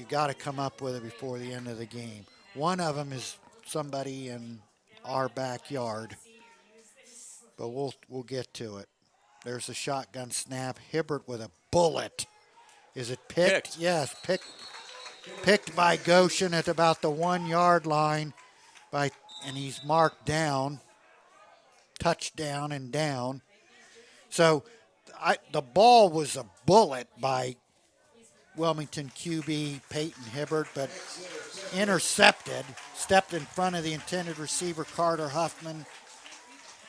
got to come up with it before the end of the game. One of them is somebody in our backyard, but we'll get to it. There's a shotgun snap. Hibbert with a bullet. Is it picked?
Picked.
Yes, picked by Goshen at about the 1-yard line, and he's marked down. Touchdown and down. So the ball was a bullet by Wilmington QB Peyton Hibbert, but intercepted, stepped in front of the intended receiver Carter Huffman.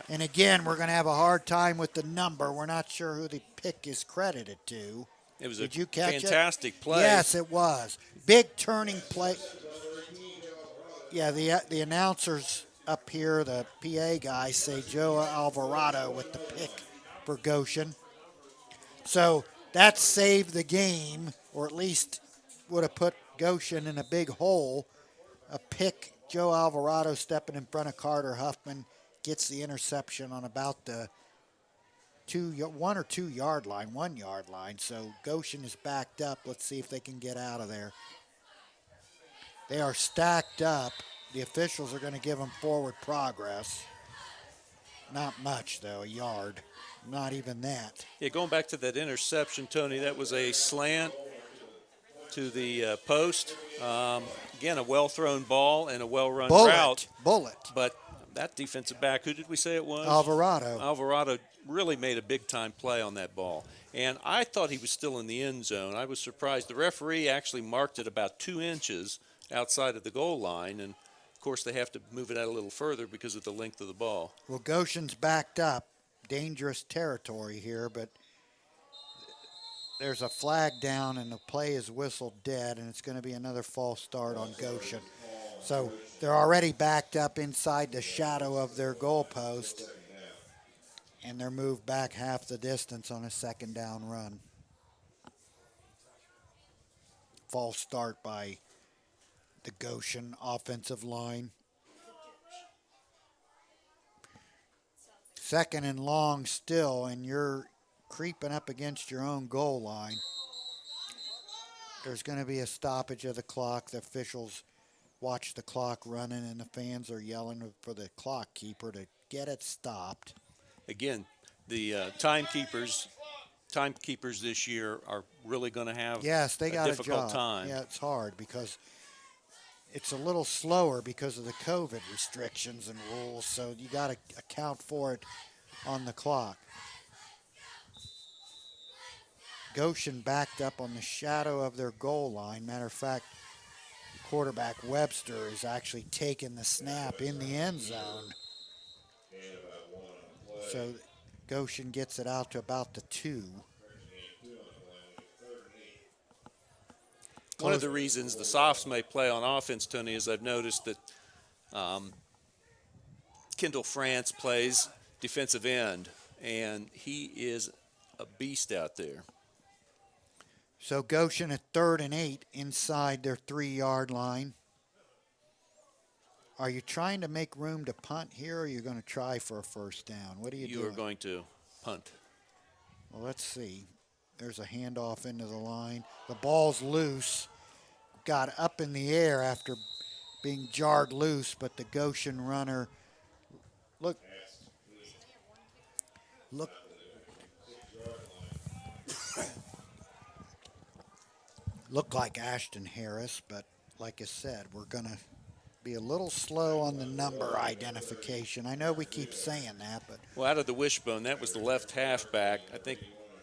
And again, we're going to have a hard time with the number. We're not sure who the pick is credited to.
It was
Did
a
you catch
fantastic play.
Yes, it was. Big turning play. Yeah, the announcers up here, the PA guys, say Joe Alvarado with the pick for Goshen. So that saved the game, or at least would have put Goshen in a big hole. A pick, Joe Alvarado stepping in front of Carter Huffman, gets the interception on about the 1 or 2 yard line, 1 yard line. So Goshen is backed up. Let's see if they can get out of there. They are stacked up. The officials are going to give them forward progress. Not much, though, a yard. Not even that.
Yeah, going back to that interception, Tony, that was a slant to the post. Again, a well-thrown ball and a well-run route.
Bullet.
But that defensive back, who did we say it was?
Alvarado.
Alvarado really made a big-time play on that ball. And I thought he was still in the end zone. I was surprised. The referee actually marked it about 2 inches outside of the goal line. And, of course, they have to move it out a little further because of the length of the ball.
Well, Goshen's backed up. Dangerous territory here, but there's a flag down and the play is whistled dead, and it's going to be another false start on Goshen. So they're already backed up inside the shadow of their goalpost, and they're moved back half the distance on a 2nd down run. False start by the Goshen offensive line. 2nd and long still, and you're creeping up against your own goal line. There's going to be a stoppage of the clock. The officials watch the clock running, and the fans are yelling for the clock keeper to get it stopped.
Again, the timekeepers timekeepers this year are really going to have
Yes, they got a
difficult
job.
time.
Yeah, it's hard because it's a little slower because of the COVID restrictions and rules, so you got to account for it on the clock. Goshen backed up on the shadow of their goal line. Matter of fact, quarterback Webster is actually taking the snap in the end zone. So Goshen gets it out to about the 2.
One of the reasons the Softs may play on offense, Tony, is I've noticed that Kendall France plays defensive end, and he is a beast out there.
So Goshen at 3rd and 8 inside their 3-yard line. Are you trying to make room to punt here, or are you going to try for a first down? What are you doing?
You are going to punt.
Well, let's see. There's a handoff into the line. The ball's loose. Got up in the air after being jarred loose, but the Goshen runner look looked like Ashton Harris, but like I said, we're going to be a little slow on the number identification. I know we keep saying that, but
Well, out of the wishbone, that was the left halfback. I think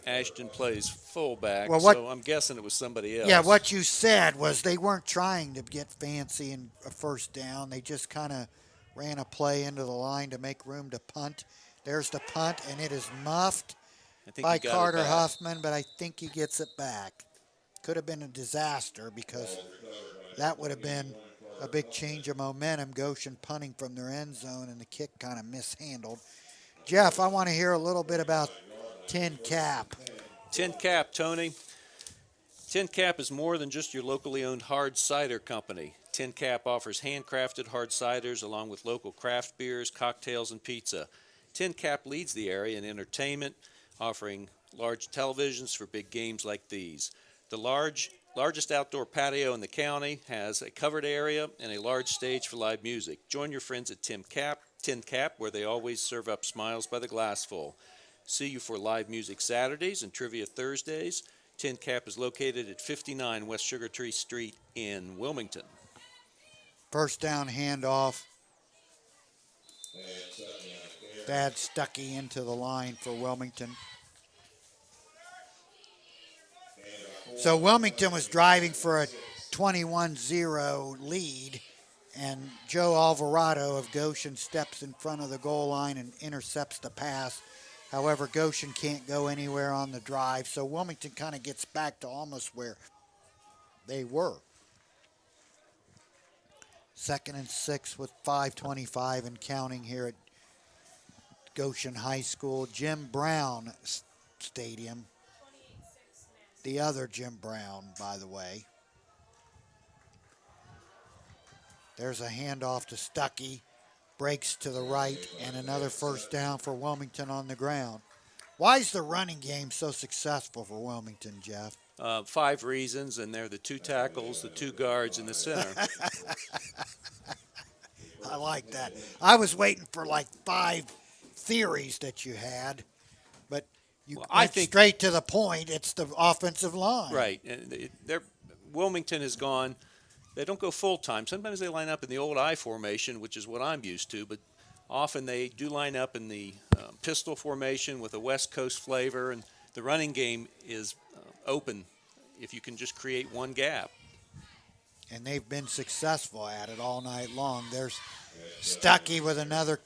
Ashton plays fullback,
Well, what-
so I'm guessing it was somebody else.
yeah, what you said was they weren't trying to get fancy and a first down. They just kind of ran a play into the line to make room to punt. There's the punt, and it is muffed
I think
by
he got it
Carter
back.
Huffman, but I think he gets it back. Could have been a disaster because that would have been a big change of momentum. Goshen punting from their end zone and the kick kind of mishandled. Jeff, I want to hear a little bit about Tin Cap.
Tin Cap, Tony. Tin Cap is more than just your locally owned hard cider company. Tin Cap offers handcrafted hard ciders along with local craft beers, cocktails, and pizza. Tin Cap leads the area in entertainment, offering large televisions for big games like these. The largest outdoor patio in the county has a covered area and a large stage for live music. Join your friends at Tin Cap, where they always serve up smiles by the glassful. See you for live music Saturdays and trivia Thursdays. Tin Cap is located at 59 West Sugar Tree Street in Wilmington.
First down handoff. Thad Stuckey into the line for Wilmington. So Wilmington was driving for a 21-0 lead, and Joe Alvarado of Goshen steps in front of the goal line and intercepts the pass. However, Goshen can't go anywhere on the drive, so Wilmington kind of gets back to almost where they were. 2nd and 6 with 5:25 and counting here at Goshen High School. Jim Brown Stadium. The other Jim Brown, by the way. There's a handoff to Stuckey. Breaks to the right, and another first down for Wilmington on the ground. Why is the running game so successful for Wilmington, Jeff?
5 reasons, and they're the 2 tackles, the 2 guards, and the center.
I like that. I was waiting for like 5 theories that you had, but you
Well,
went
I think-
straight to the point. It's the offensive line.
Right. And Wilmington has gone, they don't go full time. Sometimes they line up in the old I formation, which is what I'm used to, but often they do line up in the pistol formation with a West Coast flavor, and the running game is open if you can just create one gap.
And they've been successful at it all night long. There's Stuckey with another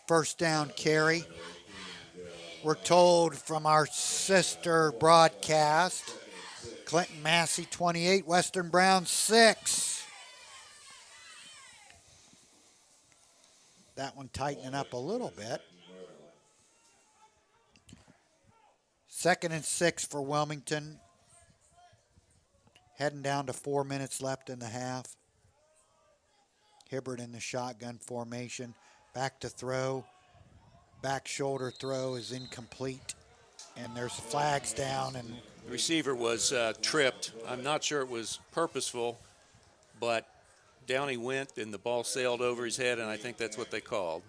first down carry. We're told from our sister broadcast, Clinton Massey 28, Western Brown 6. That one tightening up a little bit. 2nd and 6 for Wilmington. Heading down to 4 minutes left in the half. Hibbert in the shotgun formation. Back to throw. Back shoulder throw is incomplete. And there's flags down. And
The receiver was tripped. I'm not sure it was purposeful, but down he went, and the ball sailed over his head, and I think that's what they called.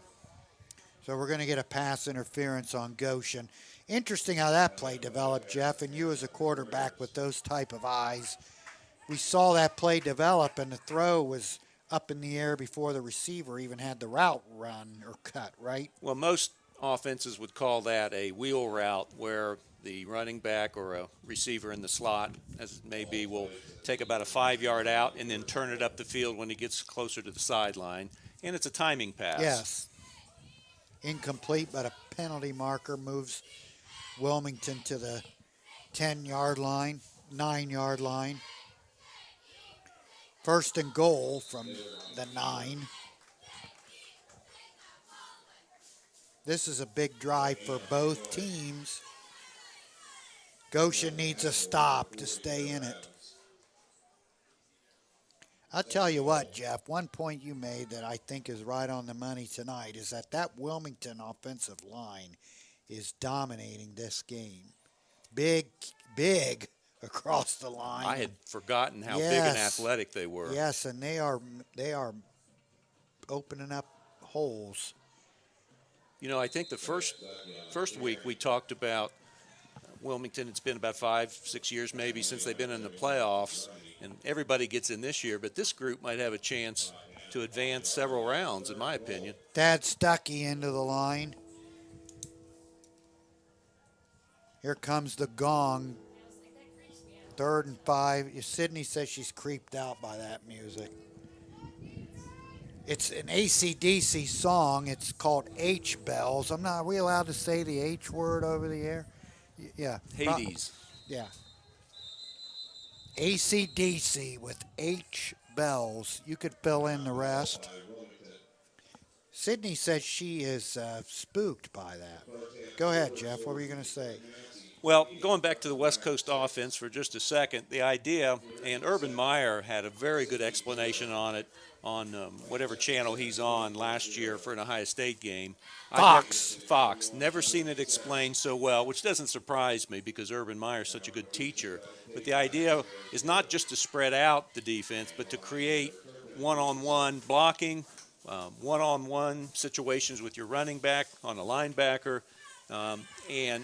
so we're going to get a pass interference on Goshen. Interesting how that play developed, Jeff, and you as a quarterback with those type of eyes. We saw that play develop, and the throw was up in the air before the receiver even had the route run or cut, right?
Well, most offenses would call that a wheel route where the running back or a receiver in the slot, as it may be, will take about a 5-yard out and then turn it up the field when he gets closer to the sideline. And it's a timing pass.
Yes. Incomplete, but a penalty marker moves Wilmington to the 10-yard line, 9-yard line. First and goal from the 9. This is a big drive for both teams. Goshen needs a stop to stay in it. I'll tell you what, Jeff, one point you made that I think is right on the money tonight is that Wilmington offensive line is dominating this game. Big across the line.
I had forgotten how big and athletic they were.
Yes, and they are opening up holes.
You know, I think the first week we talked about Wilmington. It's been about 5-6 years maybe since they've been in the playoffs, and everybody gets in this year. But this group might have a chance to advance several rounds, in my opinion.
Dad Stuckey into the line. Here comes the gong. 3rd and 5. Sydney says she's creeped out by that music. It's an AC/DC song. It's called H-Bells. Are we allowed to say the H word over the air? Yeah.
Hades.
Yeah. AC/DC with H-Bells. You could fill in the rest. Sydney says she is spooked by that. Go ahead, Jeff. What were you going to say?
Well, going back to the West Coast offense for just a second, the idea, and Urban Meyer had a very good explanation on it on whatever channel he's on last year for an Ohio State game. Fox. Never seen it explained so well, which doesn't surprise me because Urban Meyer is such a good teacher. But the idea is not just to spread out the defense, but to create one-on-one blocking, one-on-one situations with your running back on a linebacker, and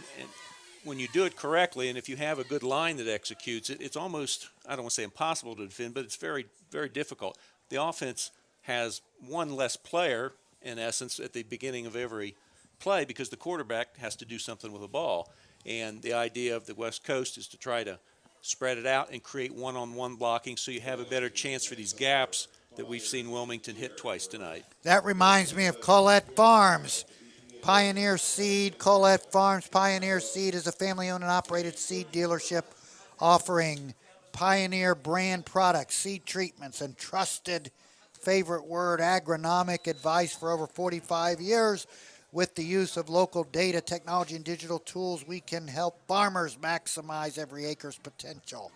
when you do it correctly, and if you have a good line that executes it, it's almost, I don't want to say impossible to defend, but it's very, very difficult. The offense has one less player, in essence, at the beginning of every play because the quarterback has to do something with the ball. And the idea of the West Coast is to try to spread it out and create one-on-one blocking so you have a better chance for these gaps that we've seen Wilmington hit twice tonight.
That reminds me of Colette Farms. Pioneer Seed, Colette Farms. Pioneer Seed is a family-owned and operated seed dealership offering Pioneer brand products, seed treatments, and trusted, favorite word, agronomic advice for over 45 years. With the use of local data, technology, and digital tools, we can help farmers maximize every acre's potential.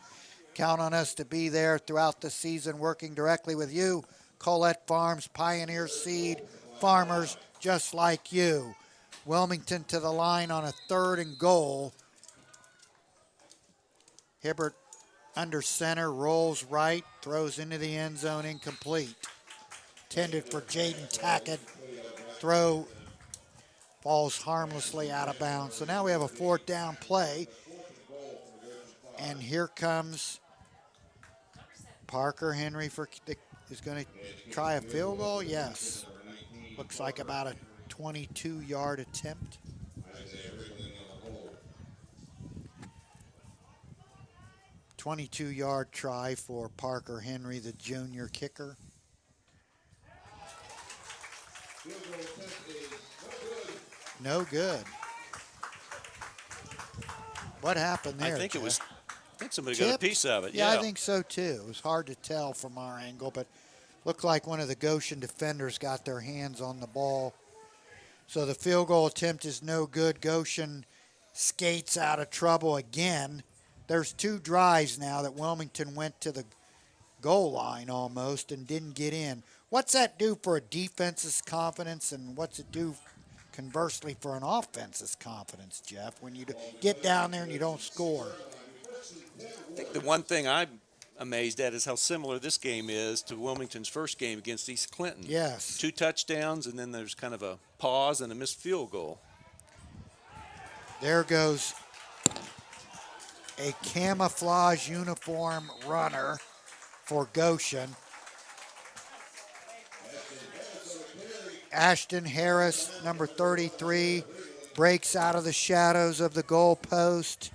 Count on us to be there throughout the season, working directly with you. Colette Farms, Pioneer Seed, farmers just like you. Wilmington to the line on a 3rd and goal. Hibbert under center, rolls right, throws into the end zone, incomplete. Intended for Jaden Tackett. Throw falls harmlessly out of bounds. So now we have a 4th down play. And here comes Parker Henry is going to try a field goal. Yes. Looks like about a 22-yard attempt. A 22-yard try for Parker Henry, the junior kicker. No good. What happened there?
I think
Jeff?
I think somebody got a piece of it.
Yeah, I think so too. It was hard to tell from our angle, but looked like one of the Goshen defenders got their hands on the ball. So the field goal attempt is no good. Goshen skates out of trouble again. There's 2 drives now that Wilmington went to the goal line almost and didn't get in. What's that do for a defense's confidence, and what's it do conversely for an offense's confidence, Jeff, when you get down there and you don't score?
I think the one thing I'm amazed at is how similar this game is to Wilmington's first game against East Clinton.
Yes.
2 touchdowns, and then there's kind of a pause and a missed field goal.
There goes a camouflage uniform runner for Goshen. Ashton Harris, number 33, breaks out of the shadows of the goal post.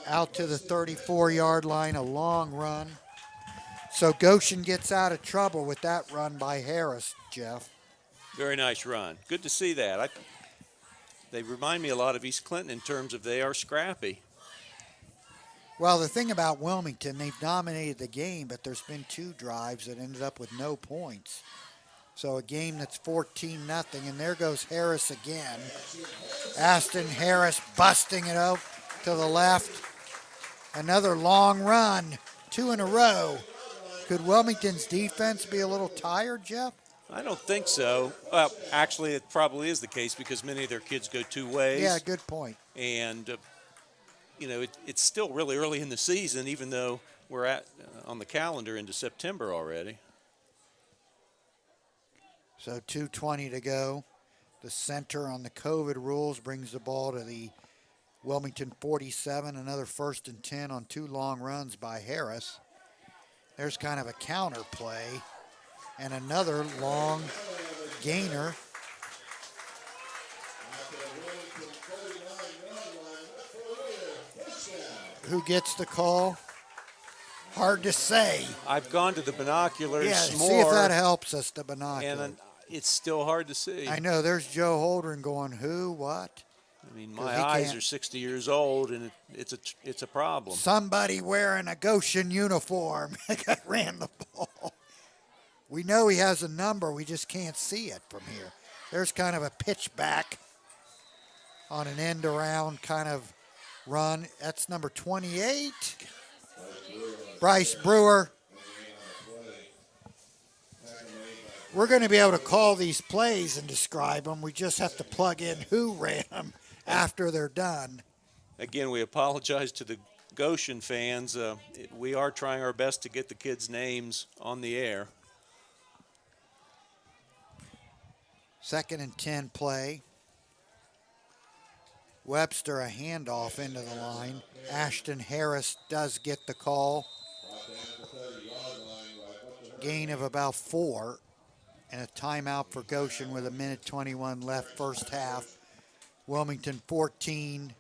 Out to the 34-yard line, a long run. So Goshen gets out of trouble with that run by Harris, Jeff.
Very nice run. Good to see that. They remind me a lot of East Clinton in terms of they are scrappy.
Well, the thing about Wilmington, they've dominated the game, but there's been 2 drives that ended up with no points. So a game that's 14-0, and there goes Harris again. Ashton Harris busting it out to the left. Another long run, 2 in a row. Could Wilmington's defense be a little tired, Jeff?
I don't think so. Well, actually, it probably is the case because many of their kids go 2 ways.
Yeah, good point.
And, it's still really early in the season, even though we're on the calendar into September already.
So 2:20 to go. The center on the COVID rules brings the ball to the Wilmington 47. Another 1st and 10 on 2 long runs by Harris. There's kind of a counter play. And another long gainer. Who gets the call? Hard to say.
I've gone to the binoculars
Yeah,
more.
see if that helps us, the binocular.
And it's still hard to see.
I know, there's Joe Holdren going, who, what?
I mean,
'Cause
my
he
eyes
can't-
are 60 years old, and it's a problem.
Somebody wearing a Goshen uniform ran the ball. We know he has a number, we just can't see it from here. There's kind of a pitch back on an end around kind of run. That's number 28. Bryce Brewer. We're going to be able to call these plays and describe them. We just have to plug in who ran them after they're done.
Again, we apologize to the Goshen fans. We are trying our best to get the kids' names on the air.
2nd and 10 play. Webster a handoff into the line. Ashton Harris does get the call. Gain of about 4 and a timeout for Goshen with 1:21 left first half. Wilmington 14,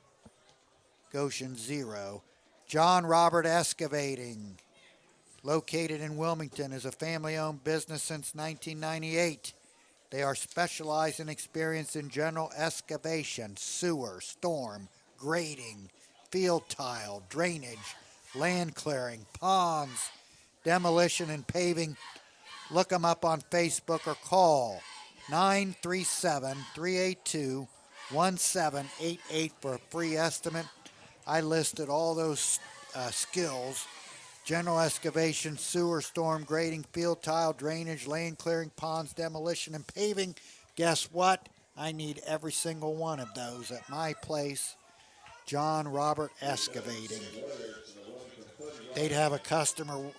Goshen 0. John Robert Excavating, located in Wilmington, is a family-owned business since 1998. They are specialized and experienced in general excavation, sewer, storm, grading, field tile, drainage, land clearing, ponds, demolition, and paving. Look them up on Facebook or call 937-382-1788 for a free estimate. I listed all those skills: general excavation, sewer, storm, grading, field tile, drainage, land clearing, ponds, demolition, and paving. Guess what? I need every single one of those at my place, John Robert Excavating. They'd have a customer,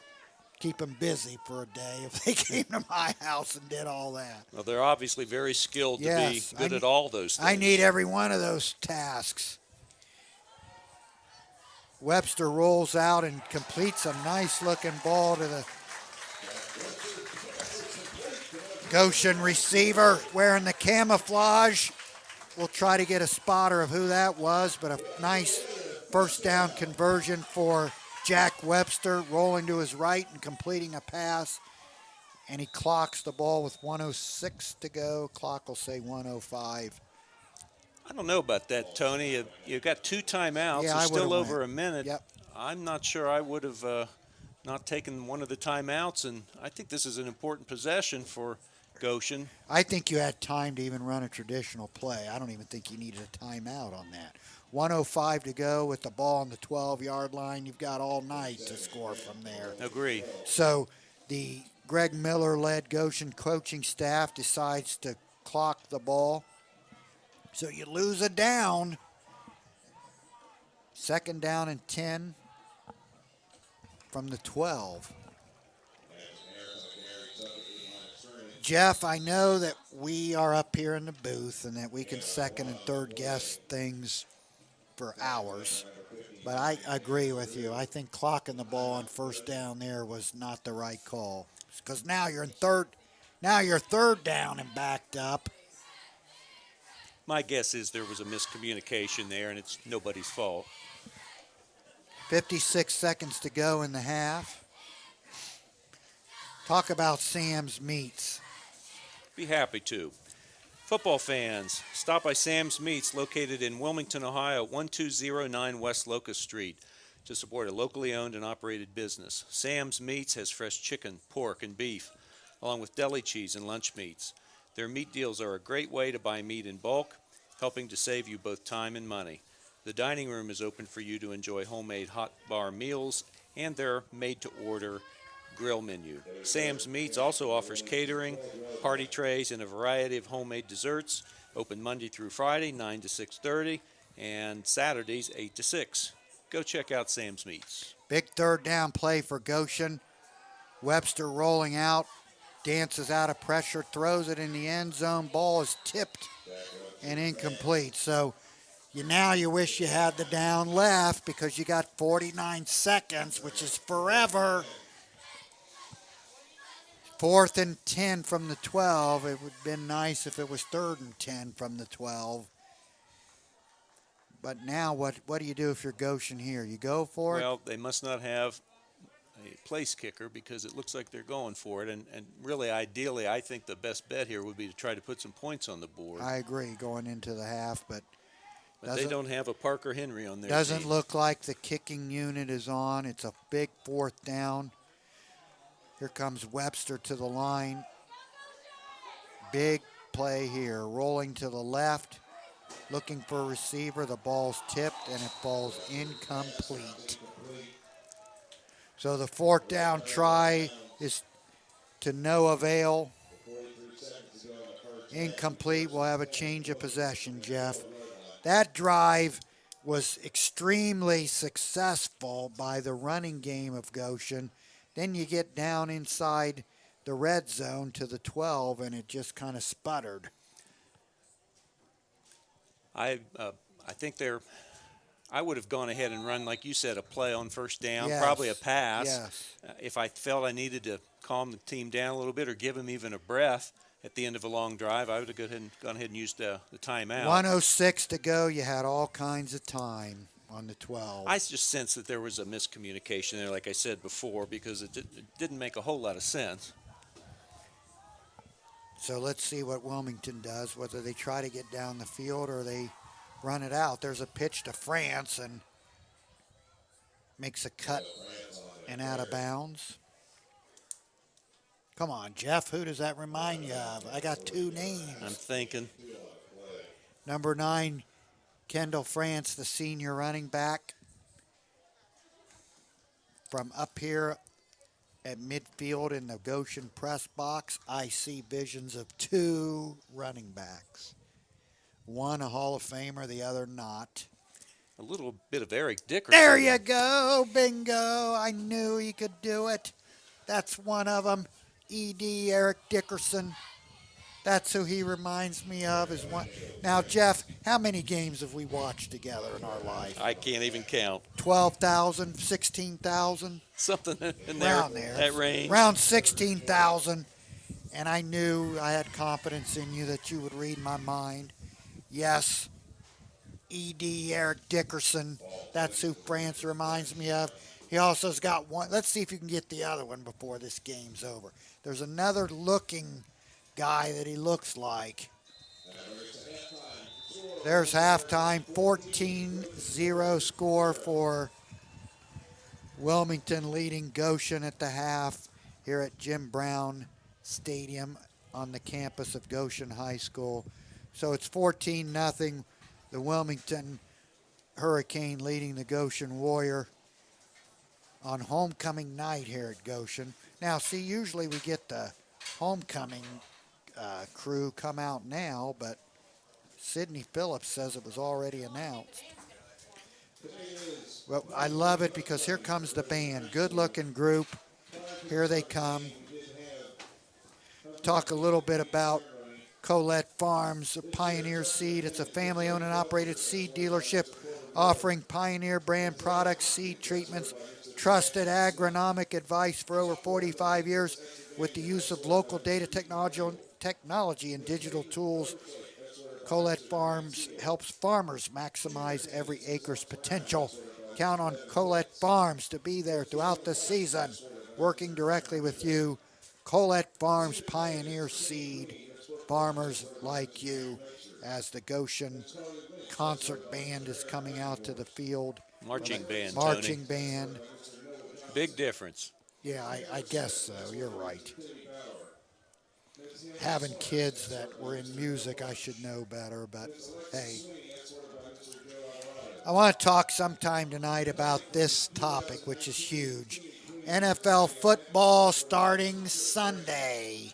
keep them busy for a day if they came to my house and did all that.
Well, they're obviously very skilled
Yes,
to be good at all those things.
I need every one of those tasks. Webster rolls out and completes a nice-looking ball to the Goshen receiver wearing the camouflage. We'll try to get a spotter of who that was, but a nice first down conversion for Jack Webster, rolling to his right and completing a pass. And he clocks the ball with 1:06 to go. Clock will say 1:05.
I don't know about that, Tony. You've got 2 timeouts.
Yeah,
There's
I
still
would've
over
went.
a minute.
Yep.
I'm not sure I would have not taken one of the timeouts, and I think this is an important possession for Goshen.
I think you had time to even run a traditional play. I don't even think you needed a timeout on that. 1:05 to go with the ball on the 12-yard line. You've got all night to score from there.
Agree.
So the Greg Miller-led Goshen coaching staff decides to clock the ball. So you lose a down. 2nd down and 10 from the 12. Jeff, I know that we are up here in the booth and that we can second and third guess things for hours. But I agree with you. I think clocking the ball on first down there was not the right call. Because now you're in third. Now you're third down and backed up.
My guess is there was a miscommunication there, and it's nobody's fault.
56 seconds to go in the half. Talk about Sam's Meats.
Be happy to. Football fans, stop by Sam's Meats located in Wilmington, Ohio, 1209 West Locust Street to support a locally owned and operated business. Sam's Meats has fresh chicken, pork, and beef, along with deli cheese and lunch meats. Their meat deals are a great way to buy meat in bulk, helping to save you both time and money. The dining room is open for you to enjoy homemade hot bar meals and their made-to-order grill menu. Sam's Meats also offers catering, party trays, and a variety of homemade desserts. Open Monday through Friday, 9 to 6:30, and Saturdays, 8 to 6. Go check out Sam's Meats.
Big third down play for Goshen. Webster rolling out, dances out of pressure, throws it in the end zone. Ball is tipped and incomplete. So you wish you had the down left because you got 49 seconds, which is forever. 4th and 10 from the 12. It would have been nice if it was 3rd and 10 from the 12. But now what do you do if you're Goshen here? You go for it?
Well, they must not have a place kicker because it looks like they're going for it. And really, ideally, I think the best bet here would be to try to put some points on the board.
I agree going into the half, but
they don't have a Parker Henry on their
doesn't
team.
look like the kicking unit is on. It's a big 4th down. Here comes Webster to the line. Big play here. Rolling to the left. Looking for a receiver. The ball's tipped and it falls incomplete. So the 4th down try is to no avail. Incomplete. We'll have a change of possession, Jeff. That drive was extremely successful by the running game of Goshen. Then you get down inside the red zone to the 12, and it just kind of sputtered.
I think I would have gone ahead and run, like you said, a play on first down,
Yes.
probably a pass.
Yes.
If I felt I needed to calm the team down a little bit or give them even a breath at the end of a long drive, I would have gone ahead and used the timeout.
1:06 to go. You had all kinds of time on the 12.
I just sensed that there was a miscommunication there, like I said before, because it didn't make a whole lot of sense.
So let's see what Wilmington does, whether they try to get down the field or they run it out. There's a pitch to France and makes a cut and out of bounds. Come on, Jeff, who does that remind you of? I got 2 names.
I'm thinking.
Number 9, Kendall France, the senior running back. From up here at midfield in the Goshen press box, I see visions of 2 running backs. One a Hall of Famer, the other not.
A little bit of Eric Dickerson.
There you go, bingo. I knew he could do it. That's one of them. E.D. Eric Dickerson. That's who he reminds me of. Is one. Now, Jeff, how many games have we watched together in our life?
I can't even count.
12,000, 16,000?
Something in there,
Around there.
that range.
Around 16,000. And I knew, I had confidence in you that you would read my mind. Yes, E.D. Eric Dickerson. That's who France reminds me of. He also's got one. Let's see if you can get the other one before this game's over. There's another looking guy that he looks like. There's halftime. 14-0 score for Wilmington, leading Goshen at the half here at Jim Brown Stadium on the campus of Goshen High School. So it's 14-0. The Wilmington Hurricane leading the Goshen Warrior on homecoming night here at Goshen. Now, see, usually we get the homecoming crew come out now, but Sidney Phillips says it was already announced. Well, I love it because here comes the band. Good-looking group. Here they come. talk a little bit about Colette Farms, a Pioneer Seed. It's a family-owned and operated seed dealership offering Pioneer brand products, seed treatments, trusted agronomic advice for over 45 years with the use of local data technology and digital tools. Colette Farms helps farmers maximize every acre's potential. Count on Colette Farms to be there throughout the season, working directly with you. Colette Farms Pioneer Seed, farmers like you, as the Goshen concert band is coming out to the field.
Marching band,
Marching
Tony.
band.
Big difference.
Yeah, I guess so. You're right. Having kids that were in music, I should know better, but hey. I want to talk sometime tonight about this topic, which is huge. NFL football starting Sunday.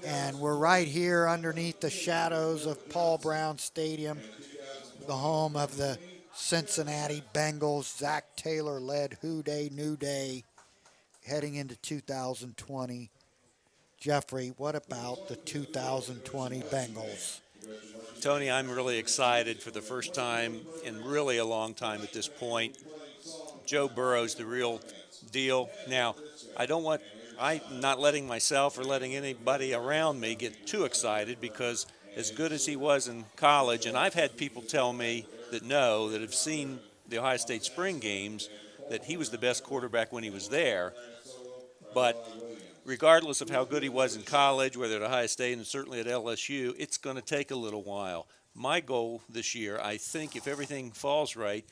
And we're right here underneath the shadows of Paul Brown Stadium, the home of the Cincinnati Bengals. Zach Taylor-led Who Day, New Day, heading into 2020. Jeffrey, what about the 2020 Bengals?
Tony, I'm really excited for the first time in really a long time at this point. Joe Burrow's the real deal. Now, I'm not letting myself or letting anybody around me get too excited because as good as he was in college, and I've had people tell me that have seen the Ohio State spring games, that he was the best quarterback when he was there. But regardless of how good he was in college, whether at Ohio State and certainly at LSU, it's going to take a little while. My goal this year, I think if everything falls right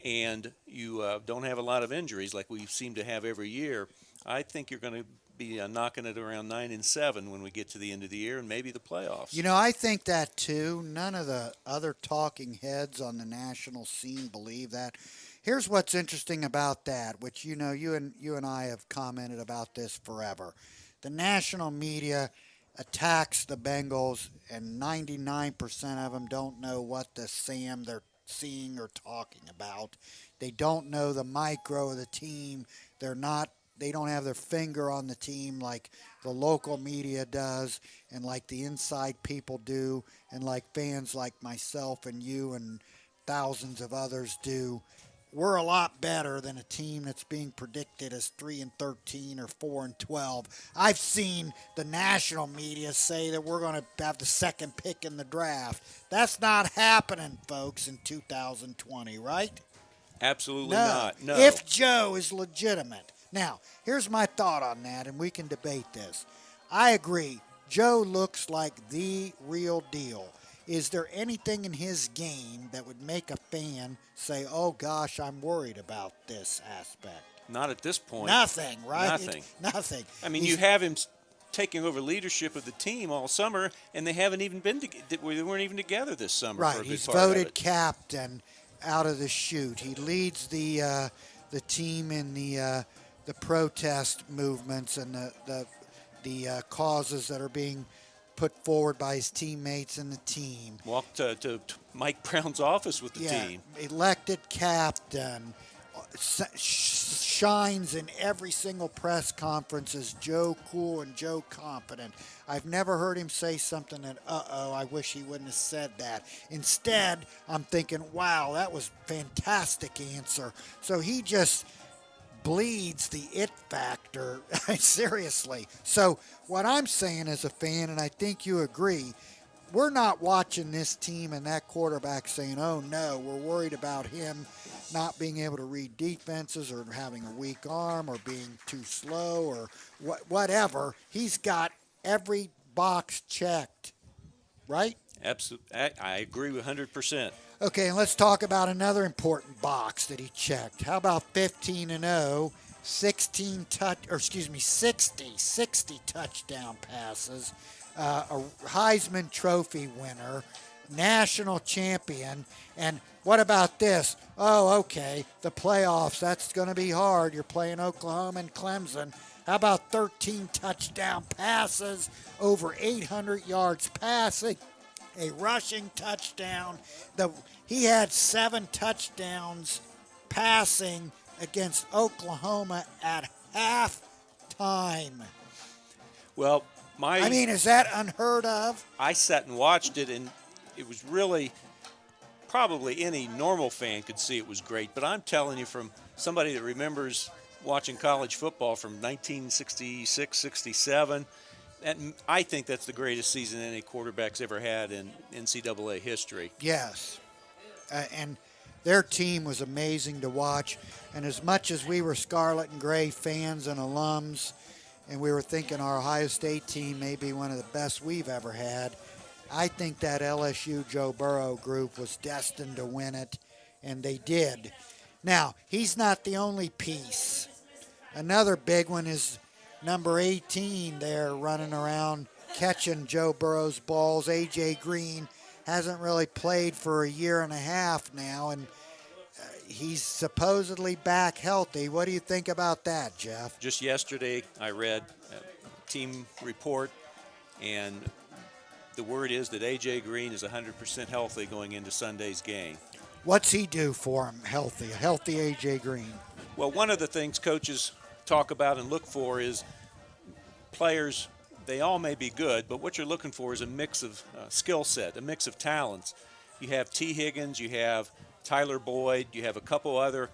and you don't have a lot of injuries like we seem to have every year, I think you're going to be knocking it around 9-7 when we get to the end of the year and maybe the playoffs.
You know, I think that too. None of the other talking heads on the national scene believe that. Here's what's interesting about that, which you know, you and I have commented about this forever. The national media attacks the Bengals, and 99% of them don't know what the Sam they're seeing or talking about. They don't know the micro of the team. They don't have their finger on the team like the local media does and like the inside people do and like fans like myself and you and thousands of others do. We're a lot better than a team that's being predicted as 3-13 or 4-12. I've seen the national media say that we're going to have the second pick in the draft. That's not happening, folks, in 2020, right?
Absolutely not. No.
If Joe is legitimate. Now, here's my thought on that, and we can debate this. I agree. Joe looks like the real deal. Is there anything in his game that would make a fan say, oh, gosh, I'm worried about this aspect?
Not at this point.
Nothing, right?
Nothing.
Nothing.
I mean, you have him taking over leadership of the team all summer, and they haven't even they weren't even together this summer.
Right.
For a good
He's
part of
voted
it.
captain out of the chute. He leads the team in the protest movements and the causes that are being put forward by his teammates and the team.
Walked to Mike Brown's office with the team.
Elected captain, shines in every single press conference as Joe Cool and Joe Confident. I've never heard him say something that, I wish he wouldn't have said that. Instead, I'm thinking, wow, that was a fantastic answer. So he just bleeds the it factor. Seriously. So what I'm saying as a fan, and I think you agree, we're not watching this team and that quarterback saying, oh no, we're worried about him not being able to read defenses or having a weak arm or being too slow or whatever. He's got every box checked, right?
Absolutely. I agree with 100%.
Okay, and let's talk about another important box that he checked. How about 15-0, 60 touchdown passes, a Heisman Trophy winner, national champion, and what about this? Oh, okay, the playoffs, that's going to be hard. You're playing Oklahoma and Clemson. How about 13 touchdown passes, over 800 yards passing, a rushing touchdown? He had 7 touchdowns passing against Oklahoma at halftime.
Well,
I mean, is that unheard of?
I sat and watched it, and it was really probably any normal fan could see it was great. But I'm telling you, from somebody that remembers watching college football from 1966, 67, and I think that's the greatest season any quarterback's ever had in NCAA history.
Yes. And their team was amazing to watch. And as much as we were Scarlet and Gray fans and alums, and we were thinking our Ohio State team may be one of the best we've ever had, I think that LSU Joe Burrow group was destined to win it, and they did. Now, he's not the only piece. Another big one is number 18 there running around catching Joe Burrow's balls. A.J. Green hasn't really played for a year and a half now, and he's supposedly back healthy. What do you think about that, Jeff?
Just yesterday, I read a team report, and the word is that A.J. Green is 100% healthy going into Sunday's game.
What's he do for him healthy, a healthy A.J. Green?
Well, one of the things coaches talk about and look for is players, they all may be good, but what you're looking for is a mix of skill set, a mix of talents. You have T. Higgins, you have Tyler Boyd, you have a couple other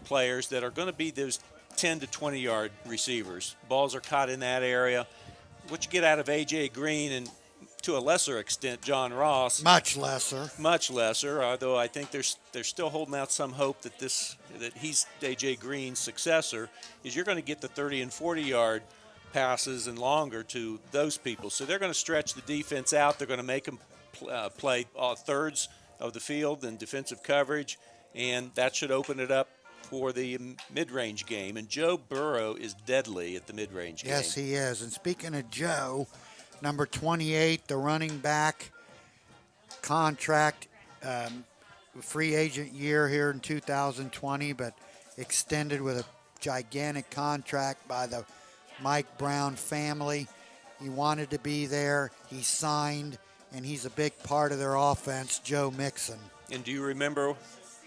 players that are going to be those 10 to 20-yard receivers. Balls are caught in that area. What you get out of A.J. Green and to a lesser extent John Ross.
Much lesser,
although I think they're still holding out some hope that he's A.J. Green's successor, is you're going to get the 30 and 40-yard passes and longer to those people. So they're going to stretch the defense out. They're going to make them play thirds of the field in defensive coverage, and that should open it up for the mid-range game. And Joe Burrow is deadly at the mid-range game.
Yes, he is. And speaking of Joe, number 28, the running back contract, free agent year here in 2020, but extended with a gigantic contract by the Mike Brown family. He wanted to be there. He signed, and he's a big part of their offense, Joe Mixon.
And do you remember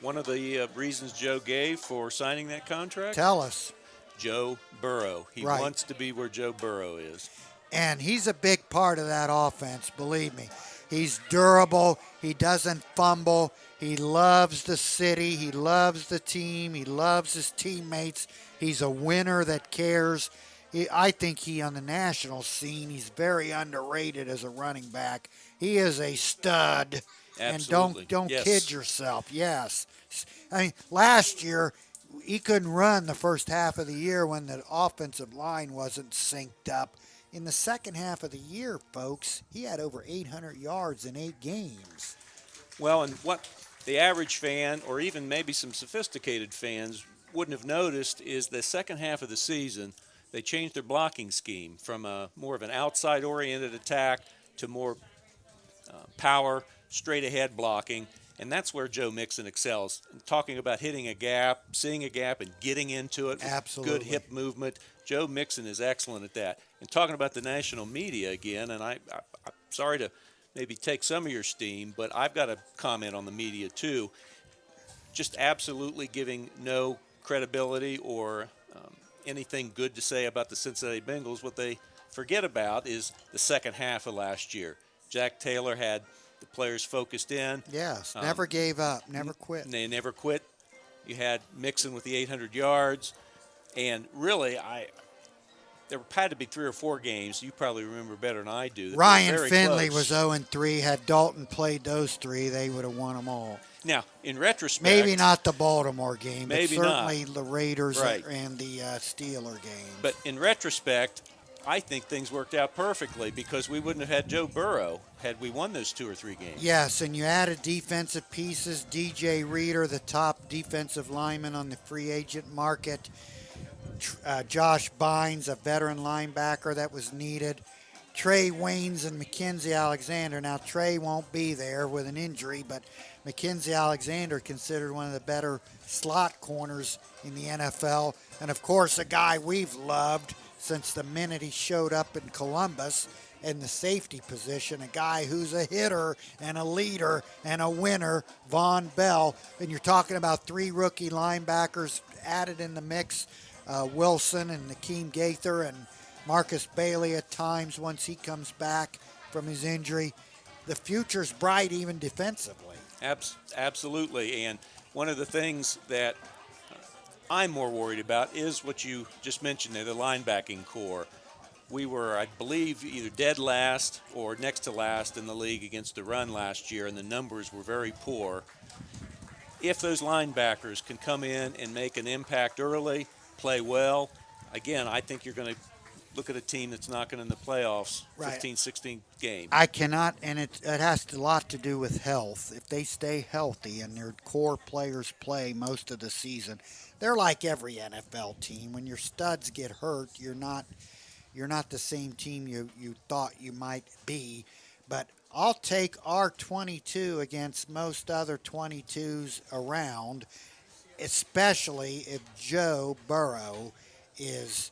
one of the reasons Joe gave for signing that contract?
Tell us.
Joe Burrow. He
Right.
wants to be where Joe Burrow is.
And he's a big part of that offense, believe me. He's durable. He doesn't fumble. He loves the city. He loves the team. He loves his teammates. He's a winner that cares. I think he, on the national scene, he's very underrated as a running back. He is a stud.
Absolutely.
And don't
Yes.
kid yourself. Yes. I mean, last year, he couldn't run the first half of the year when the offensive line wasn't synced up. In the second half of the year, folks, he had over 800 yards in 8 games.
Well, and what the average fan, or even maybe some sophisticated fans, wouldn't have noticed is the second half of the season, they changed their blocking scheme from more of an outside-oriented attack to more power, straight-ahead blocking, and that's where Joe Mixon excels. Talking about hitting a gap, seeing a gap, and getting into it with
Absolutely.
good hip movement, Joe Mixon is excellent at that. And talking about the national media again, and I'm sorry to maybe take some of your steam, but I've got a comment on the media too. Just absolutely giving no credibility or anything good to say about the Cincinnati Bengals. What they forget about is the second half of last year. Jack Taylor had the players focused in.
Yes, never gave up, never quit.
They never quit. You had Mixon with the 800 yards. And really, there had to be 3 or 4 games. You probably remember better than I do.
Ryan Finley was 0-3. Had Dalton played those 3, they would have won them all.
Now, in retrospect,
Maybe not the Baltimore game, but
Maybe
certainly
not.
the Raiders
Right.
and the Steeler game.
But in retrospect, I think things worked out perfectly because we wouldn't have had Joe Burrow had we won those 2 or 3 games.
Yes, and you added defensive pieces. DJ Reader, the top defensive lineman on the free agent market. Josh Bynes, a veteran linebacker that was needed. Trey Waynes and Mackenzie Alexander. Now, Trey won't be there with an injury, but Mackenzie Alexander considered one of the better slot corners in the NFL. And, of course, a guy we've loved since the minute he showed up in Columbus in the safety position, a guy who's a hitter and a leader and a winner, Von Bell. And you're talking about 3 rookie linebackers added in the mix, Wilson and Nakeem Gaither and Marcus Bailey at times once he comes back from his injury. The future's bright even defensively.
Absolutely. And one of the things that I'm more worried about is what you just mentioned there, the linebacking core. We were, I believe, either dead last or next to last in the league against the run last year, and the numbers were very poor. If those linebackers can come in and make an impact early, play well, again, I think you're going to look at a team that's knocking in the playoffs,
Right.
15, 16 game.
I cannot, and it has a lot to do with health. If they stay healthy and their core players play most of the season, they're like every NFL team. When your studs get hurt, you're not the same team you thought you might be. But I'll take our 22 against most other 22s around, especially if Joe Burrow is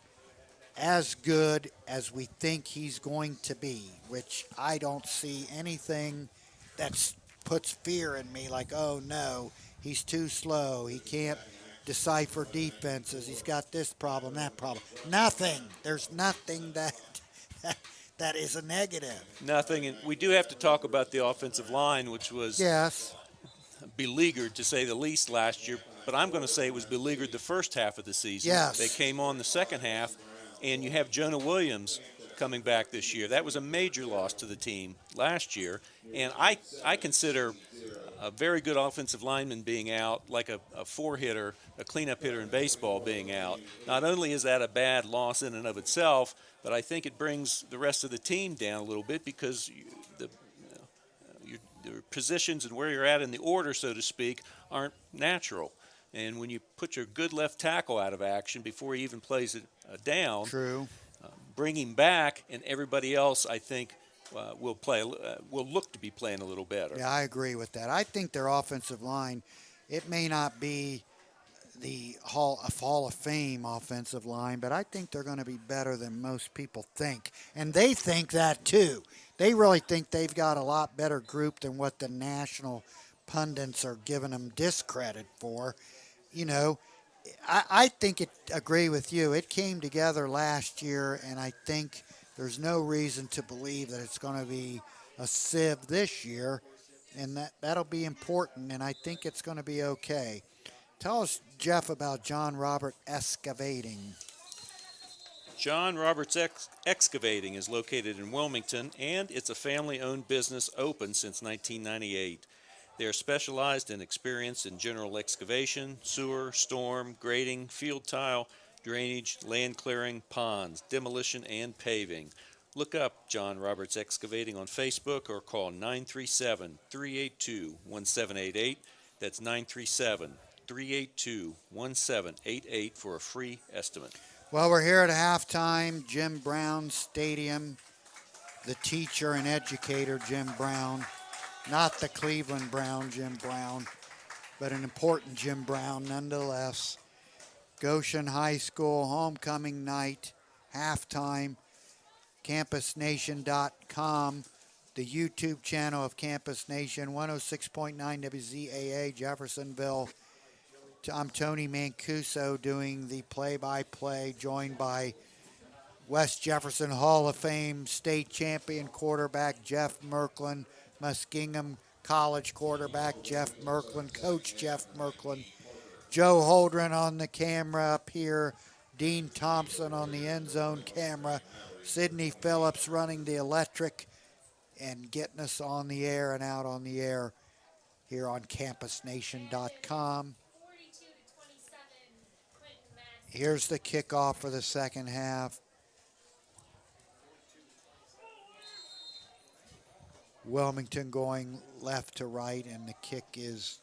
as good as we think he's going to be, which I don't see anything that puts fear in me like, oh no, he's too slow. He can't decipher defenses. He's got this problem, that problem. Nothing. There's nothing that is a negative.
Nothing. And we do have to talk about the offensive line, which was
Yes.
beleaguered, to say the least, last year. But I'm going to say it was beleaguered the first half of the season.
Yes.
They came on the second half, and you have Jonah Williams coming back this year. That was a major loss to the team last year. And I consider a very good offensive lineman being out, like a four-hitter, a cleanup hitter in baseball being out. Not only is that a bad loss in and of itself, but I think it brings the rest of the team down a little bit because your positions and where you're at in the order, so to speak, aren't natural. And when you put your good left tackle out of action before he even plays it down,
True.
bring him back, and everybody else, I think, will look to be playing a little better.
Yeah, I agree with that. I think their offensive line, it may not be the Hall of Fame offensive line, but I think they're going to be better than most people think. And they think that too. They really think they've got a lot better group than what the national pundits are giving them discredit for. You know, I agree with you. It came together last year, and I think there's no reason to believe that it's going to be a sieve this year, and that'll be important, and I think it's going to be okay. Tell us, Jeff, about John Robert Excavating.
John Roberts Excavating is located in Wilmington, and it's a family-owned business open since 1998. They are specialized and experienced in general excavation, sewer, storm, grading, field tile, drainage, land clearing, ponds, demolition, and paving. Look up John Roberts Excavating on Facebook or call 937-382-1788. That's 937-382-1788 for a free estimate.
Well, we're here at halftime, Jim Brown Stadium. The teacher and educator, Jim Brown. Not the Cleveland Brown, Jim Brown, but an important Jim Brown nonetheless. Goshen High School homecoming night, halftime, campusnation.com, the YouTube channel of Campus Nation, 106.9 WZAA, Jeffersonville. I'm Tony Mancuso doing the play-by-play, joined by West Jefferson Hall of Fame state champion quarterback Jeff Merklin, Muskingum College quarterback Jeff Merklin, Coach Jeff Merklin, Joe Holdren on the camera up here, Dean Thompson on the end zone camera, Sidney Phillips running the electric and getting us on the air and out on the air here on campusnation.com.
42-27, Clinton Mass.
Here's the kickoff for the second half. Wilmington going left to right, and the kick is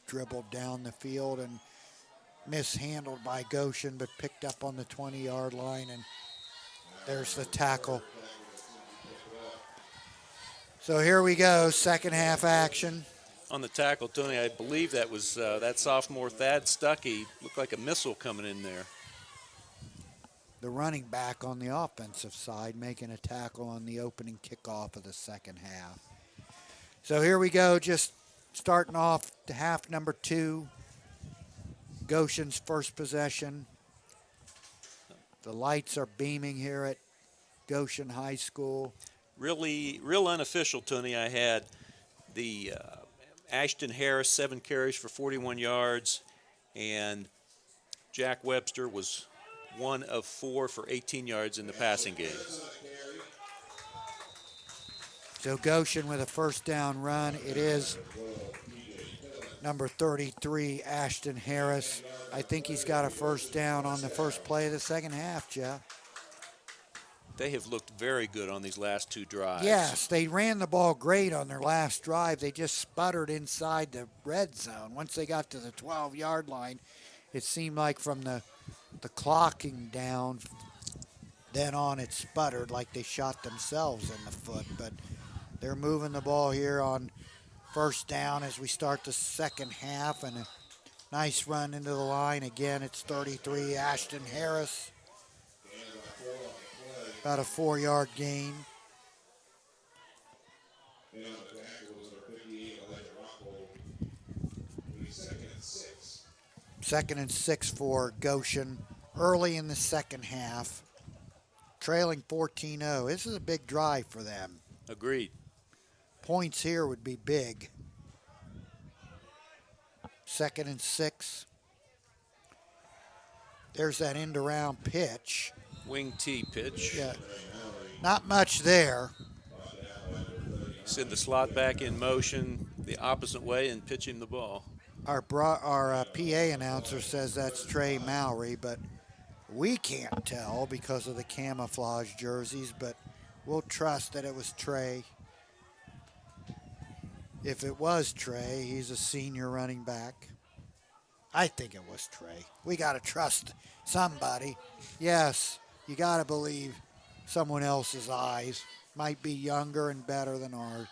dribbled down the field and mishandled by Goshen, but picked up on the 20-yard line, and there's the tackle. So here we go, second half action.
On the tackle, Tony, I believe that was that sophomore Thad Stuckey. Looked like a missile coming in there.
The running back on the offensive side making a tackle on the opening kickoff of the second half. So here we go, just starting off to half number 2. Goshen's first possession. The lights are beaming here at Goshen High School.
Real unofficial, Tony. I had the Ashton Harris, 7 carries for 41 yards, and Jack Webster was 1 of 4 for 18 yards in the passing game.
So Goshen with a first down run. It is number 33, Ashton Harris. I think he's got a first down on the first play of the second half, Jeff.
They have looked very good on these last 2 drives.
Yes, they ran the ball great on their last drive. They just sputtered inside the red zone. Once they got to the 12-yard line, it seemed like from the clocking down, then on it sputtered like they shot themselves in the foot. But they're moving the ball here on first down as we start the second half, and a nice run into the line. Again, it's 33, Ashton Harris. About a 4-yard gain. Second and 6 for Goshen early in the second half. Trailing 14-0. This is a big drive for them.
Agreed.
Points here would be big. Second and 6. There's that end around pitch.
Wing T pitch.
Yeah, not much there.
Send the slot back in motion the opposite way and pitch him the ball.
Our PA announcer says that's Trey Mowry, but we can't tell because of the camouflage jerseys, but we'll trust that it was Trey. If it was Trey, he's a senior running back. I think it was Trey. We got to trust somebody. Yes, you got to believe someone else's eyes. Might be younger and better than ours.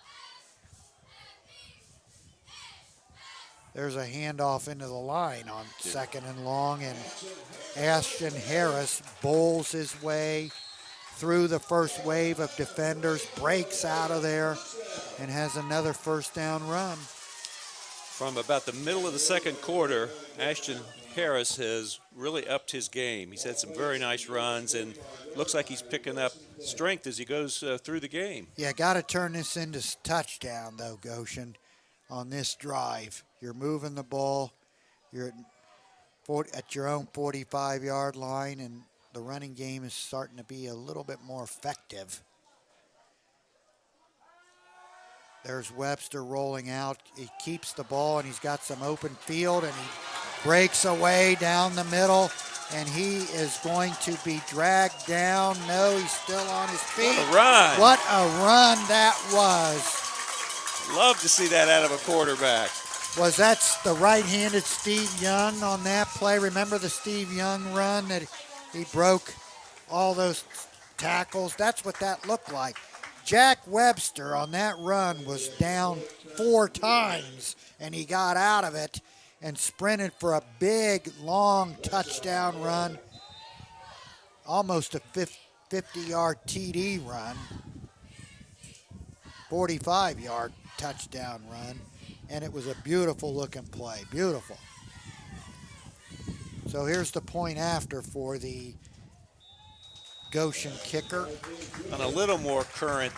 There's a handoff into the line on second and long, and Ashton Harris bowls his way through the first wave of defenders, breaks out of there, and has another first down run.
From about the middle of the second quarter, Ashton Harris has really upped his game. He's had some very nice runs and looks like he's picking up strength as he goes through the game.
Yeah, got to turn this into touchdown, though, Goshen, on this drive. You're moving the ball. You're at your own 45-yard line, and the running game is starting to be a little bit more effective. There's Webster rolling out. He keeps the ball, and he's got some open field, and he breaks away down the middle, and he is going to be dragged down. No, he's still on his feet.
What a run.
What a run that was.
Love to see that out of a quarterback.
Was that the right-handed Steve Young on that play? Remember the Steve Young run that he broke all those tackles? That's what that looked like. Jack Webster on that run was down 4 times, and he got out of it and sprinted for a big, long touchdown run, almost a 50-yard TD run, 45-yard touchdown run, and it was a beautiful-looking play, beautiful. So here's the point after for the Goshen kicker.
On a little more current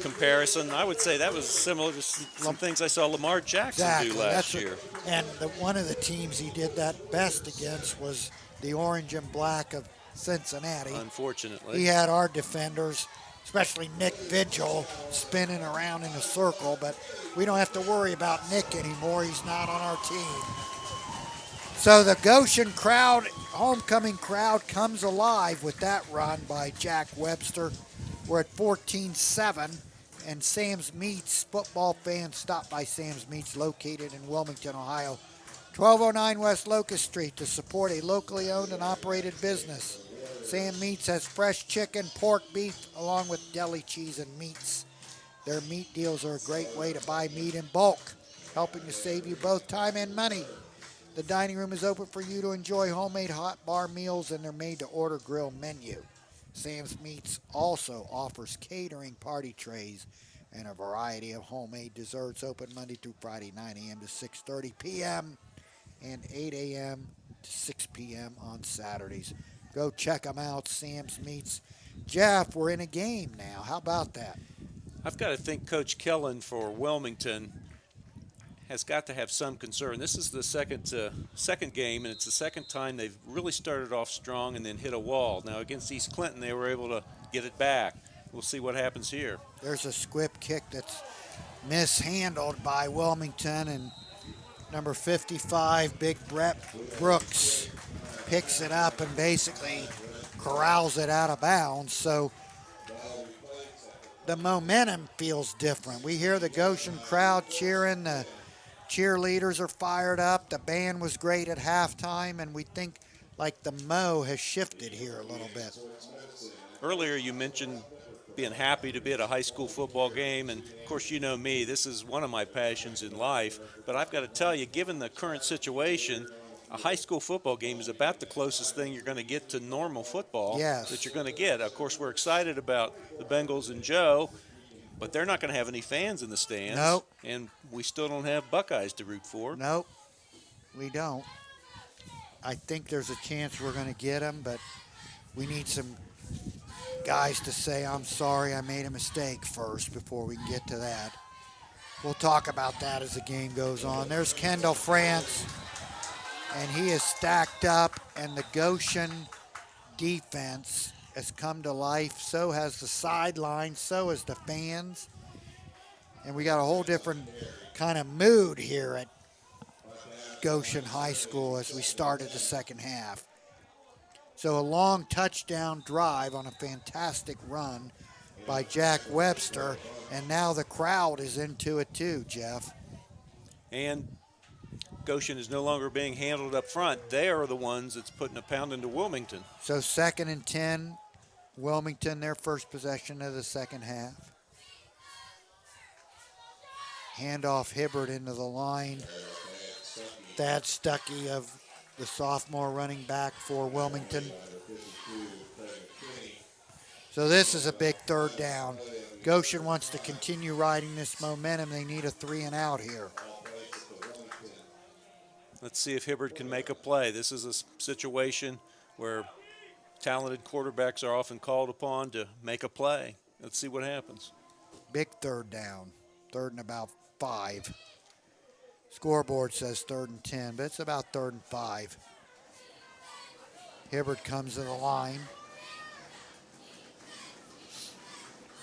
comparison, I would say that was similar to some things I saw Lamar Jackson do last year.
And one of the teams he did that best against was the orange and black of Cincinnati.
Unfortunately.
He had our defenders, especially Nick Vigil, spinning around in a circle, but we don't have to worry about Nick anymore. He's not on our team. So the Goshen crowd, homecoming crowd, comes alive with that run by Jack Webster. We're at 14-7, and Sam's Meats, football fans stop by Sam's Meats, located in Wilmington, Ohio, 1209 West Locust Street, to support a locally owned and operated business. Sam Meats has fresh chicken, pork, beef, along with deli cheese and meats. Their meat deals are a great way to buy meat in bulk, helping to save you both time and money. The dining room is open for you to enjoy homemade hot bar meals and their made-to-order grill menu. Sam's Meats also offers catering, party trays, and a variety of homemade desserts, open Monday through Friday, 9 a.m. to 6:30 p.m. and 8 a.m. to 6 p.m. on Saturdays. Go check them out. Sam's Meats. Jeff, we're in a game now. How about that?
I've got to think Coach Killen for Wilmington has got to have some concern. This is the second game, and it's the second time they've really started off strong and then hit a wall. Now, against East Clinton, they were able to get it back. We'll see what happens here.
There's a squib kick that's mishandled by Wilmington, and number 55, Big Brett Brooks, picks it up and basically corrals it out of bounds. So the momentum feels different. We hear the Goshen crowd cheering. The cheerleaders are fired up. The band was great at halftime, and we think like the mo has shifted here a little bit.
Earlier you mentioned being happy to be at a high school football game, and of course you know me, this is one of my passions in life, but I've got to tell you, given the current situation, a high school football game is about the closest thing you're going to get to normal football that you're going to get. Of course, we're excited about the Bengals and Joe, but they're not going to have any fans in the stands.
Nope.
And we still don't have Buckeyes to root for.
Nope, we don't. I think there's a chance we're going to get them, but we need some guys to say, I'm sorry, I made a mistake first before we can get to that. We'll talk about that as the game goes on. There's Kendall France, and he is stacked up, and the Goshen defense has come to life. So has the sideline, so has the fans. And we got a whole different kind of mood here at Goshen High School as we started the second half. So a long touchdown drive on a fantastic run by Jack Webster, and now the crowd is into it too, Jeff.
And Goshen is no longer being handled up front. They are the ones that's putting a pound into Wilmington.
So 2nd and 10, Wilmington, their first possession of the second half. Handoff Hibbert into the line. Thad Stuckey of the sophomore running back for Wilmington. So this is a big third down. Goshen wants to continue riding this momentum. They need a 3-and-out here.
Let's see if Hibbert can make a play. This is a situation where talented quarterbacks are often called upon to make a play. Let's see what happens.
Big third down. 3rd and about 5. Scoreboard says 3rd and 10, but it's about 3rd and 5. Hibbert comes to the line.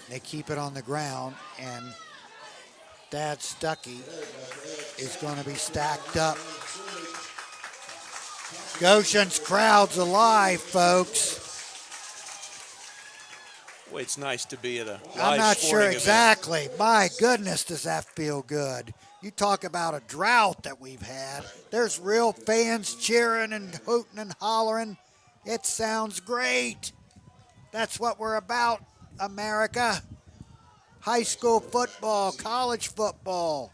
They keep it on the ground, and Thad Stuckey is going to be stacked up. Goshen's crowd's alive, folks.
Well, it's nice to be at a live
I'm not sure
sporting
exactly. My goodness, does that feel good. You talk about a drought that we've had. There's real fans cheering and hooting and hollering. It sounds great. That's what we're about, America. High school football, college football,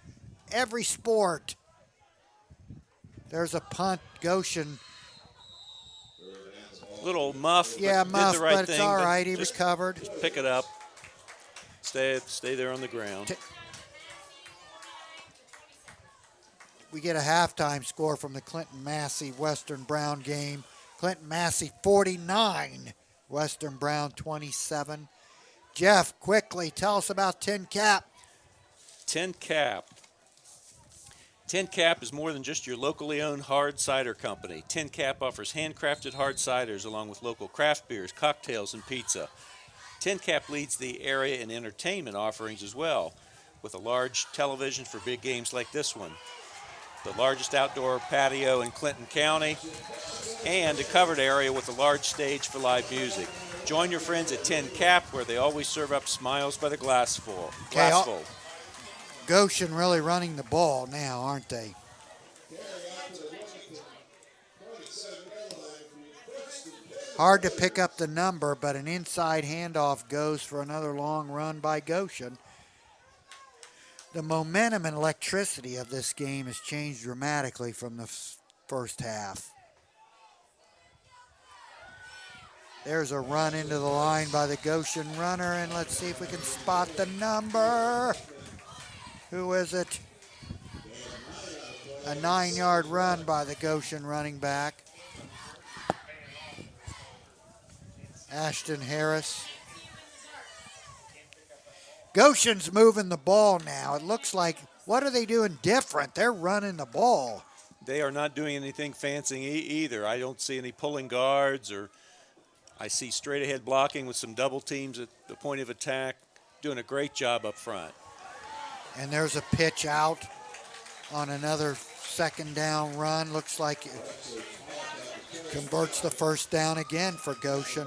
every sport. There's a punt. Goshen.
Little muff,
Yeah,
but
muff,
did the right
but
thing.
it's all right. He
just
recovered.
pick it up. Stay there on the ground.
We get a halftime score from the Clinton Massey Western Brown game. Clinton Massey 49, Western Brown 27. Jeff, quickly tell us about Tin Cap.
Tin Cap. Tin Cap is more than just your locally owned hard cider company. Tin Cap offers handcrafted hard ciders along with local craft beers, cocktails, and pizza. Tin Cap leads the area in entertainment offerings as well, with a large television for big games like this one, the largest outdoor patio in Clinton County, and a covered area with a large stage for live music. Join your friends at Tin Cap, where they always serve up smiles by the glassful.
Goshen really running the ball now, aren't they? Hard to pick up the number, but an inside handoff goes for another long run by Goshen. The momentum and electricity of this game has changed dramatically from the first half. There's a run into the line by the Goshen runner, and let's see if we can spot the number. Who is it? A 9-yard run by the Goshen running back. Ashton Harris. Goshen's moving the ball now. It looks like, what are they doing different? They're running the ball.
They are not doing anything fancy either. I don't see any pulling guards, or I see straight ahead blocking with some double teams at the point of attack. Doing a great job up front.
And there's a pitch out on another second down run. Looks like it converts the first down again for Goshen.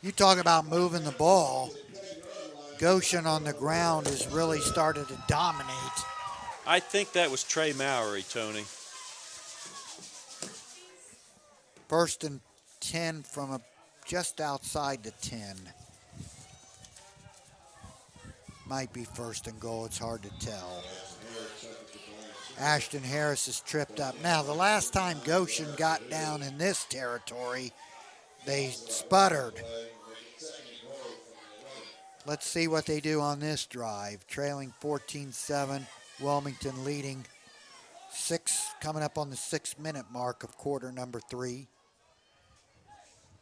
You talk about moving the ball. Goshen on the ground has really started to dominate.
I think that was Trey Mowry, Tony.
First and 10 from just outside the 10. Might be first and goal. It's hard to tell. Ashton Harris is tripped up. Now, the last time Goshen got down in this territory, they sputtered. Let's see what they do on this drive. Trailing 14-7, Wilmington leading coming up on the 6-minute mark of quarter number 3.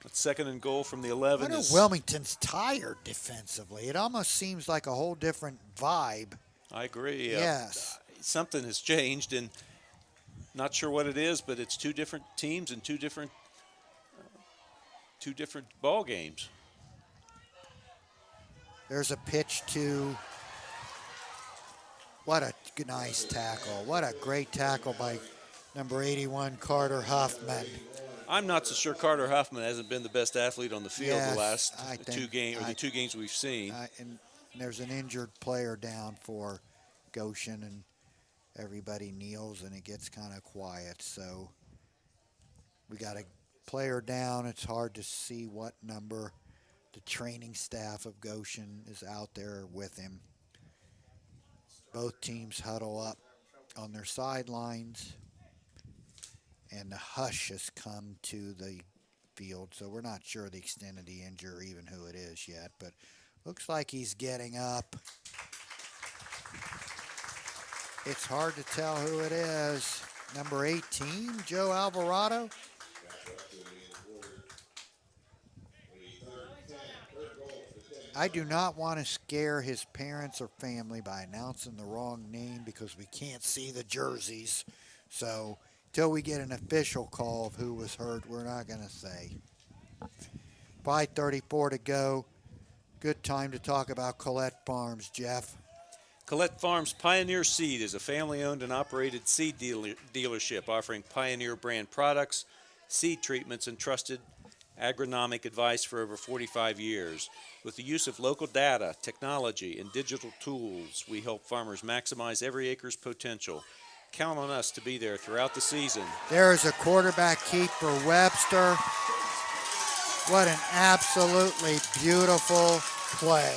But second and goal from the 11
I know
is.
Wilmington's tired defensively. It almost seems like a whole different vibe.
I agree.
Yes.
Something has changed, and not sure what it is, but it's two different teams and two different ball games.
There's a pitch to, what a nice tackle. What a great tackle by number 81, Carter Huffman.
I'm not so sure Carter Huffman hasn't been the best athlete on the field
Yes,
the last
I
two
think-
two games we've seen.
And there's an injured player down for Goshen, and everybody kneels, and it gets kind of quiet. So we got a player down. It's hard to see what number. The training staff of Goshen is out there with him. Both teams huddle up on their sidelines, and the hush has come to the field, so we're not sure the extent of the injury or even who it is yet, but looks like he's getting up. It's hard to tell who it is. Number 18, Joe Alvarado. I do not want to scare his parents or family by announcing the wrong name because we can't see the jerseys. So until we get an official call of who was hurt, we're not going to say. 5:34 to go. Good time to talk about Collette Farms, Jeff.
Collette Farms Pioneer Seed is a family-owned and operated seed dealership offering Pioneer brand products, seed treatments, and trusted agronomic advice for over 45 years. With the use of local data, technology, and digital tools, we help farmers maximize every acre's potential. Count on us to be there throughout the season.
There's a quarterback keep for Webster. What an absolutely beautiful play.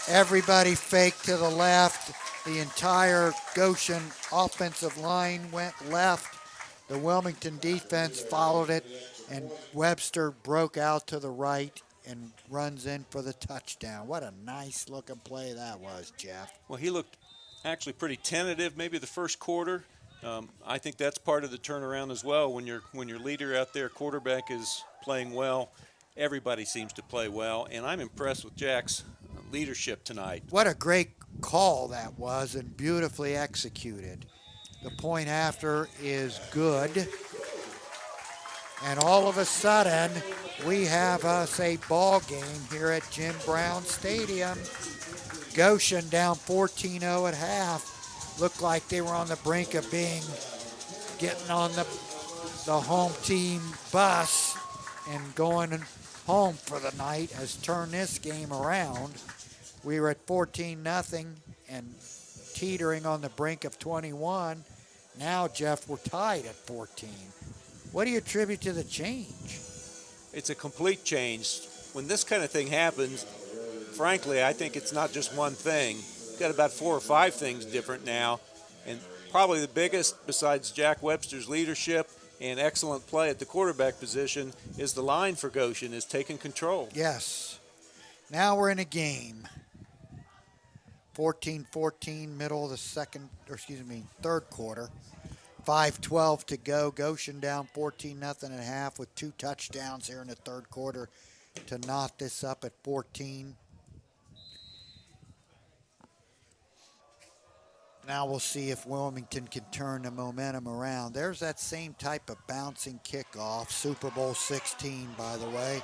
Everybody faked to the left. The entire Goshen offensive line went left. The Wilmington defense followed it, and Webster broke out to the right and runs in for the touchdown. What a nice looking play that was, Jeff.
Well, he looked actually pretty tentative, maybe the first quarter. I think that's part of the turnaround as well. When your leader out there, quarterback, is playing well, everybody seems to play well, and I'm impressed with Jack's leadership tonight.
What a great call that was, and beautifully executed. The point after is good. And all of a sudden, we have us a ball game here at Jim Brown Stadium. Goshen down 14-0 at half. Looked like they were on the brink of getting on the home team bus and going home for the night. Has turned this game around. We were at 14-0 and teetering on the brink of 21. Now, Jeff, we're tied at 14. What do you attribute to the change?
It's a complete change. When this kind of thing happens, frankly, I think it's not just one thing. We've got about 4 or 5 things different now, and probably the biggest, besides Jack Webster's leadership and excellent play at the quarterback position, is the line for Goshen is taking control.
Yes. Now we're in a game. 14-14, middle of the third quarter. 5:12 to go. Goshen down 14-0 at half with 2 touchdowns here in the third quarter to knot this up at 14. Now we'll see if Wilmington can turn the momentum around. There's that same type of bouncing kickoff, Super Bowl 16, by the way.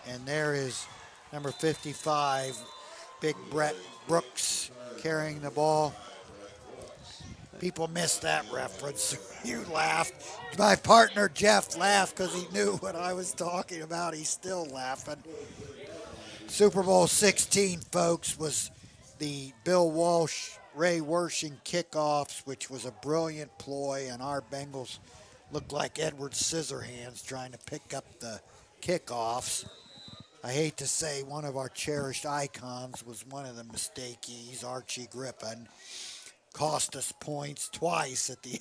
And there is number 55, Big Brett Brooks, carrying the ball. People missed that reference. You laughed. My partner Jeff laughed because he knew what I was talking about. He's still laughing. Super Bowl 16, folks, was the Bill Walsh, Ray Wershing kickoffs, which was a brilliant ploy, and our Bengals looked like Edward Scissorhands trying to pick up the kickoffs. I hate to say one of our cherished icons was one of the mistakees, Archie Griffin. Cost us points twice at the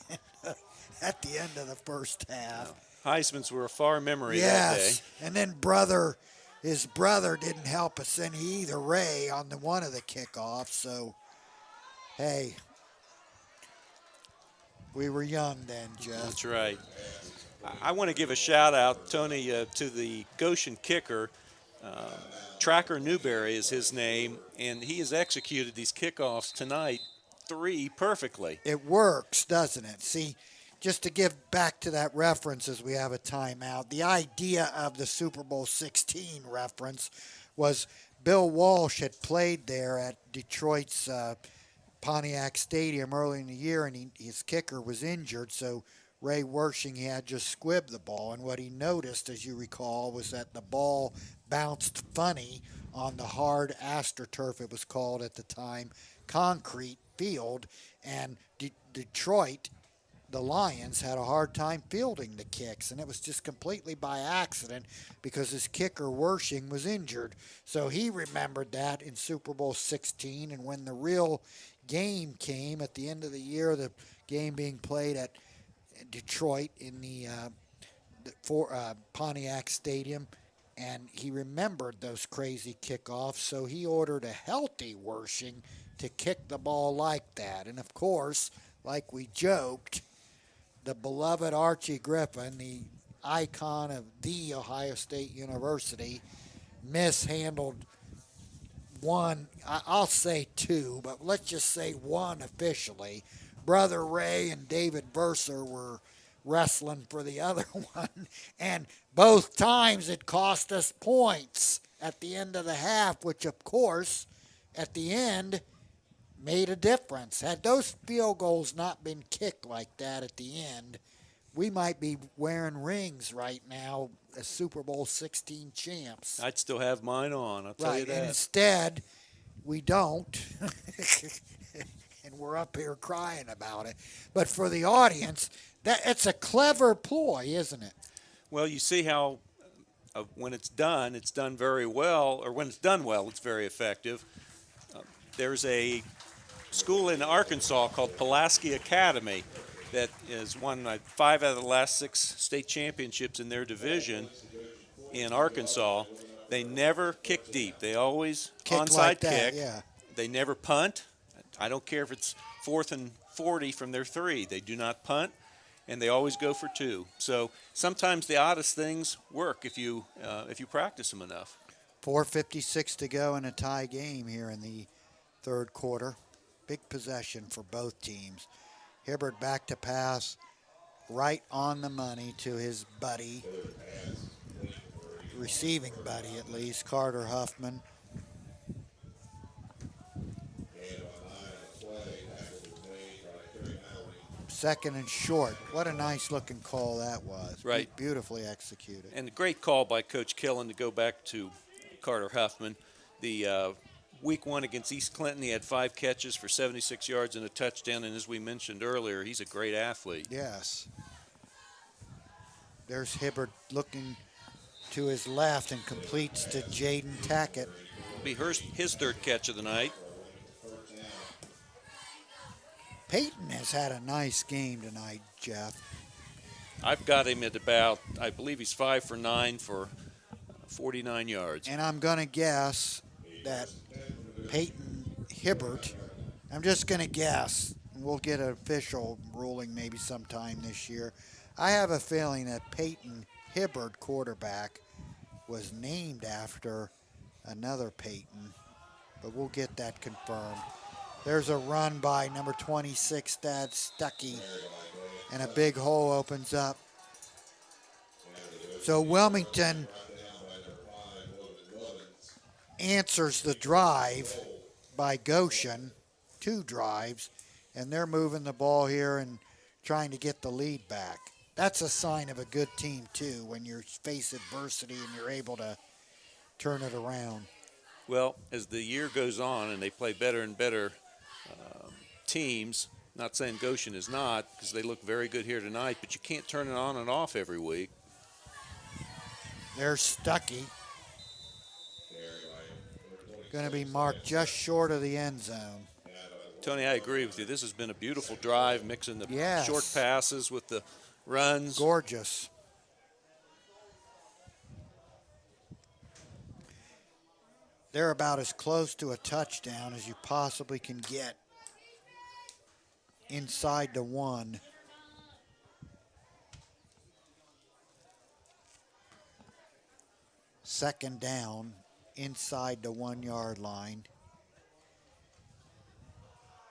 end of the first half.
Heisman's were a far memory that day.
Yes, and then his brother didn't help us any either, Ray, on one of the kickoffs. So, hey, we were young then, Jeff.
That's right. I want to give a shout out, Tony, to the Goshen kicker. Tracker Newberry is his name, and he has executed these kickoffs tonight 3 perfectly.
It works, doesn't it? See, just to give back to that reference as we have a timeout, the idea of the Super Bowl 16 reference was Bill Walsh had played there at Detroit's Pontiac Stadium early in the year, and his kicker was injured, so Ray Wershing had just squibbed the ball. And what he noticed, as you recall, was that the ball bounced funny on the hard AstroTurf, it was called at the time, concrete field, and Detroit, the Lions, had a hard time fielding the kicks, and it was just completely by accident because his kicker Wershing was injured. So he remembered that in Super Bowl 16, and when the real game came at the end of the year, the game being played at Detroit in the Pontiac Stadium, and he remembered those crazy kickoffs, so he ordered a healthy Wershing to kick the ball like that. And of course, like we joked, the beloved Archie Griffin, the icon of the Ohio State University, mishandled one, I'll say 2, but let's just say 1 officially. Brother Ray and David Verser were wrestling for the other one, and both times it cost us points at the end of the half, which of course at the end made a difference. Had those field goals not been kicked like that at the end, we might be wearing rings right now as Super Bowl 16 champs.
I'd still have mine on, I'll tell you that.
And instead, we don't. And we're up here crying about it. But for the audience, it's a clever ploy, isn't it?
Well, you see how when it's done very well, or when it's done well, it's very effective. There's a school in Arkansas called Pulaski Academy that has won 5 out of the last 6 state championships in their division in Arkansas. They never kick deep. They always onside
like that,
kick.
yeah.
They never punt. I don't care if it's 4th and 40 from their 3. They do not punt, and they always go for 2. So sometimes the oddest things work if you practice them enough.
4:56 to go in a tie game here in the third quarter. Big possession for both teams. Hibbert back to pass, right on the money to his buddy, receiving buddy at least, Carter Huffman. Second and short. What a nice looking call that was.
Right.
Beautifully executed.
And a great call by Coach Killen to go back to Carter Huffman. The week 1 against East Clinton, he had 5 catches for 76 yards and a touchdown. And as we mentioned earlier, he's a great athlete.
Yes. There's Hibbert looking to his left and completes to Jaden Tackett.
Be his 3rd catch of the night.
Peyton has had a nice game tonight, Jeff.
I've got him at about, I believe he's 5 for 9 for 49 yards.
And I'm going to guess that Peyton Hibbert, I'm just going to guess, we'll get an official ruling maybe sometime this year. I have a feeling that Peyton Hibbard, quarterback, was named after another Peyton, but we'll get that confirmed. There's a run by number 26, Thad Stuckey, and a big hole opens up. So Wilmington answers the drive by Goshen, 2 drives, and they're moving the ball here and trying to get the lead back. That's a sign of a good team, too, when you face adversity and you're able to turn it around.
Well, as the year goes on and they play better and better teams, not saying Goshen is not, because they look very good here tonight, but you can't turn it on and off every week.
There's Stuckey. Going to be marked just short of the end zone.
Tony, I agree with you. This has been a beautiful drive, mixing the
Yes.
short passes with the runs.
Gorgeous. They're about as close to a touchdown as you possibly can get inside the 1. Second down inside the 1-yard line.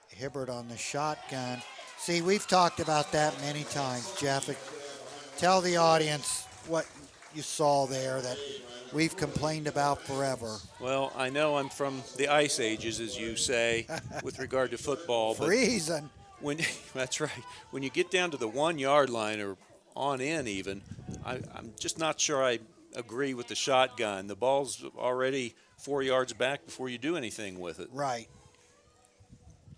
Hibbard on the shotgun. See, we've talked about that many times, Jeff. Tell the audience what you saw there that we've complained about forever.
Well, I know I'm from the ice ages, as you say, with regard to football. But
Freezing.
that's right. When you get down to the 1-yard line or on in even, I'm just not sure I agree with the shotgun. The ball's already 4 yards back before you do anything with it.
Right.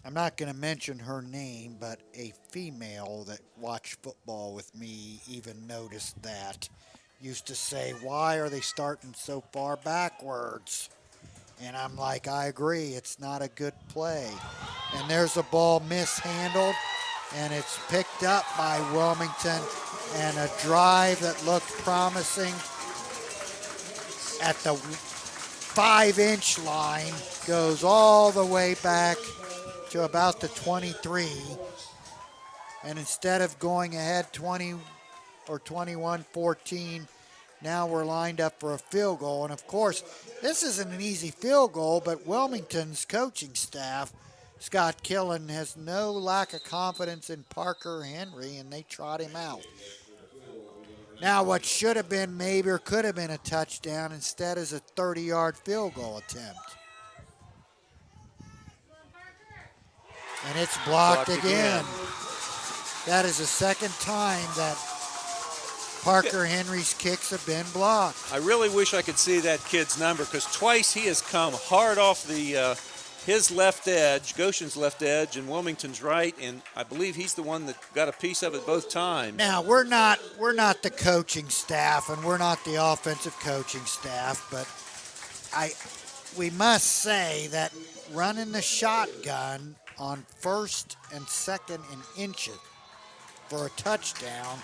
I'm not going to mention her name, but a female that watched football with me even noticed that. Used to say, why are they starting so far backwards? And I'm like, I agree. It's not a good play. And there's a ball mishandled, and it's picked up by Wilmington, and a drive that looked promising at the 5-inch line goes all the way back to about the 23. And instead of going ahead 20 or 21-14, now we're lined up for a field goal. And of course, this isn't an easy field goal, but Wilmington's coaching staff, Scott Killen, has no lack of confidence in Parker Henry, and they trot him out. Now what should have been maybe or could have been a touchdown instead is a 30-yard field goal attempt. And it's blocked again. That is the second time that Parker Henry's kicks have been blocked.
I really wish I could see that kid's number, because twice he has come hard off the his left edge, Goshen's left edge, and Wilmington's right, and I believe he's the one that got a piece of it both times.
Now, we're not the coaching staff, and we're not the offensive coaching staff, but we must say that running the shotgun on 1st and 2nd and inches for a touchdown,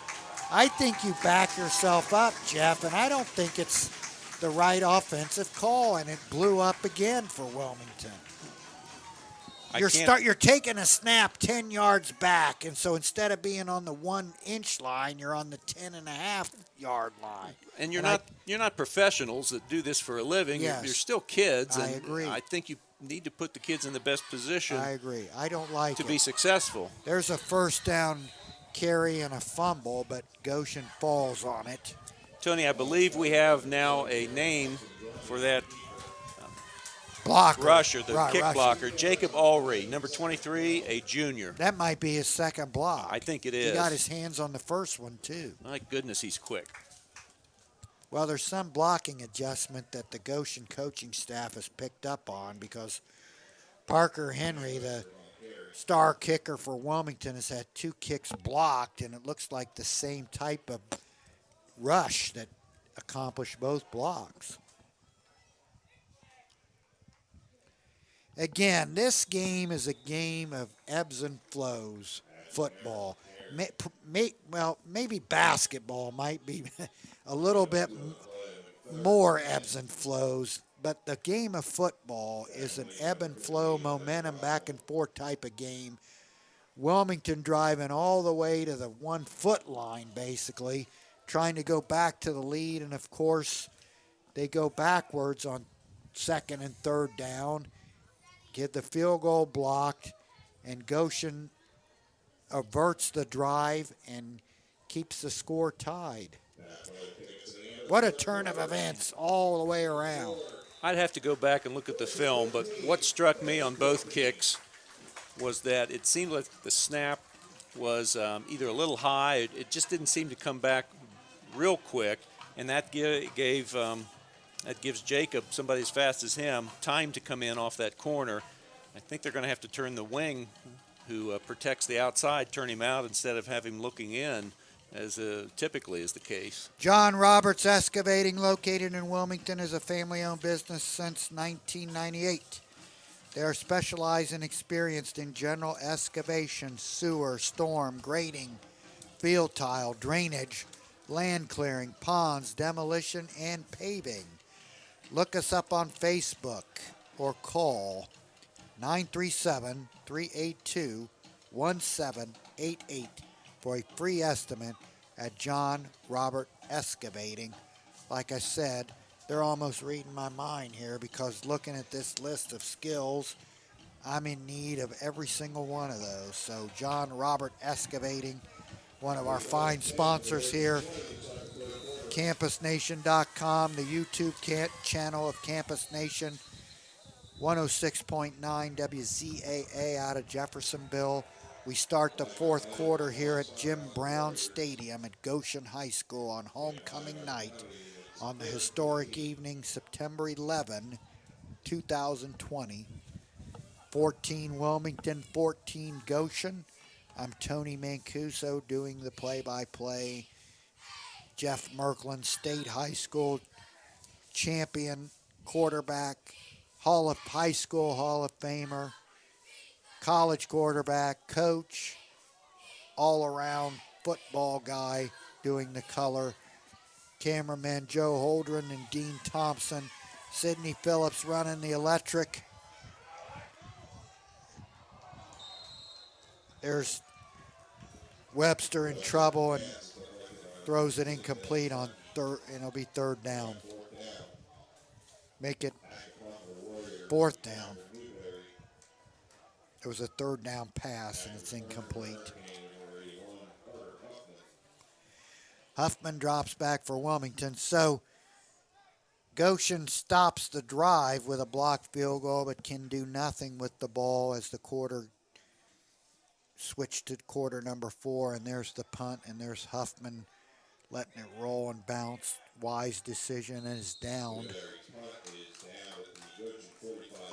I think you back yourself up, Jeff, and I don't think it's the right offensive call, and it blew up again for Wilmington. You're taking a snap 10 yards back, and so instead of being on the 1-inch line, you're on the 10.5-yard line.
And you're not professionals that do this for a living.
Yes.
You're still kids.
I
and
agree.
I think you need to put the kids in the best position.
I agree. I don't like
to
it.
be successful.
There's a first down carry and a fumble, but Goshen falls on it.
Tony, I believe we have now a name for that
blocker.
Rusher, the kick
rusher.
blocker, Jacob Ulrey, number 23, a junior.
That might be his second block.
I think it is.
He got his hands on the first one, too.
My goodness, he's quick.
Well, there's some blocking adjustment that the Goshen coaching staff has picked up on, because Parker Henry, the star kicker for Wilmington, has had 2 kicks blocked, and it looks like the same type of rush that accomplished both blocks. Again, this game is a game of ebbs and flows, football. Maybe basketball might be a little bit more ebbs and flows, but the game of football is an ebb and flow, momentum, back and forth type of game Wilmington driving all the way to the 1 foot line, basically, trying to go back to the lead. And of course, they go backwards on 2nd and 3rd down, get the field goal blocked, and Goshen averts the drive and keeps the score tied. What a turn of events all the way around.
I'd have to go back and look at the film, but what struck me on both kicks was that it seemed like the snap was either a little high, it just didn't seem to come back real quick, and that gives Jacob, somebody as fast as him, time to come in off that corner. I think they're going to have to turn the wing, who protects the outside, turn him out instead of have him looking in, as typically is the case.
John Roberts Excavating, located in Wilmington, is a family-owned business since 1998. They are specialized and experienced in general excavation, sewer, storm, grading, field tile, drainage, land clearing, ponds, demolition, and paving. Look us up on Facebook or call 937-382-1788 for a free estimate at John Robert Excavating. Like I said, they're almost reading my mind here because looking at this list of skills, I'm in need of every single one of those. So John Robert Excavating, one of our fine sponsors here, CampusNation.com, the YouTube channel of Campus Nation, 106.9 WZAA out of Jeffersonville. We start the 4th quarter here at Jim Brown Stadium at Goshen High School on homecoming night on the historic evening, September 11, 2020. 14 Wilmington, 14 Goshen. I'm Tony Mancuso doing the play-by-play. Jeff Merklin, State High School champion quarterback, High School Hall of Famer, college quarterback, coach, all-around football guy doing the color. Cameraman Joe Holdren and Dean Thompson. Sidney Phillips running the electric. There's Webster in trouble and throws it incomplete on 3rd, and it'll be 3rd down. Make it 4th down. It was a 3rd down pass, and it's incomplete. Huffman drops back for Wilmington. So Goshen stops the drive with a blocked field goal, but can do nothing with the ball as the quarter switched to quarter number 4, and there's the punt, and there's Huffman letting it roll and bounce. Wise decision, and is downed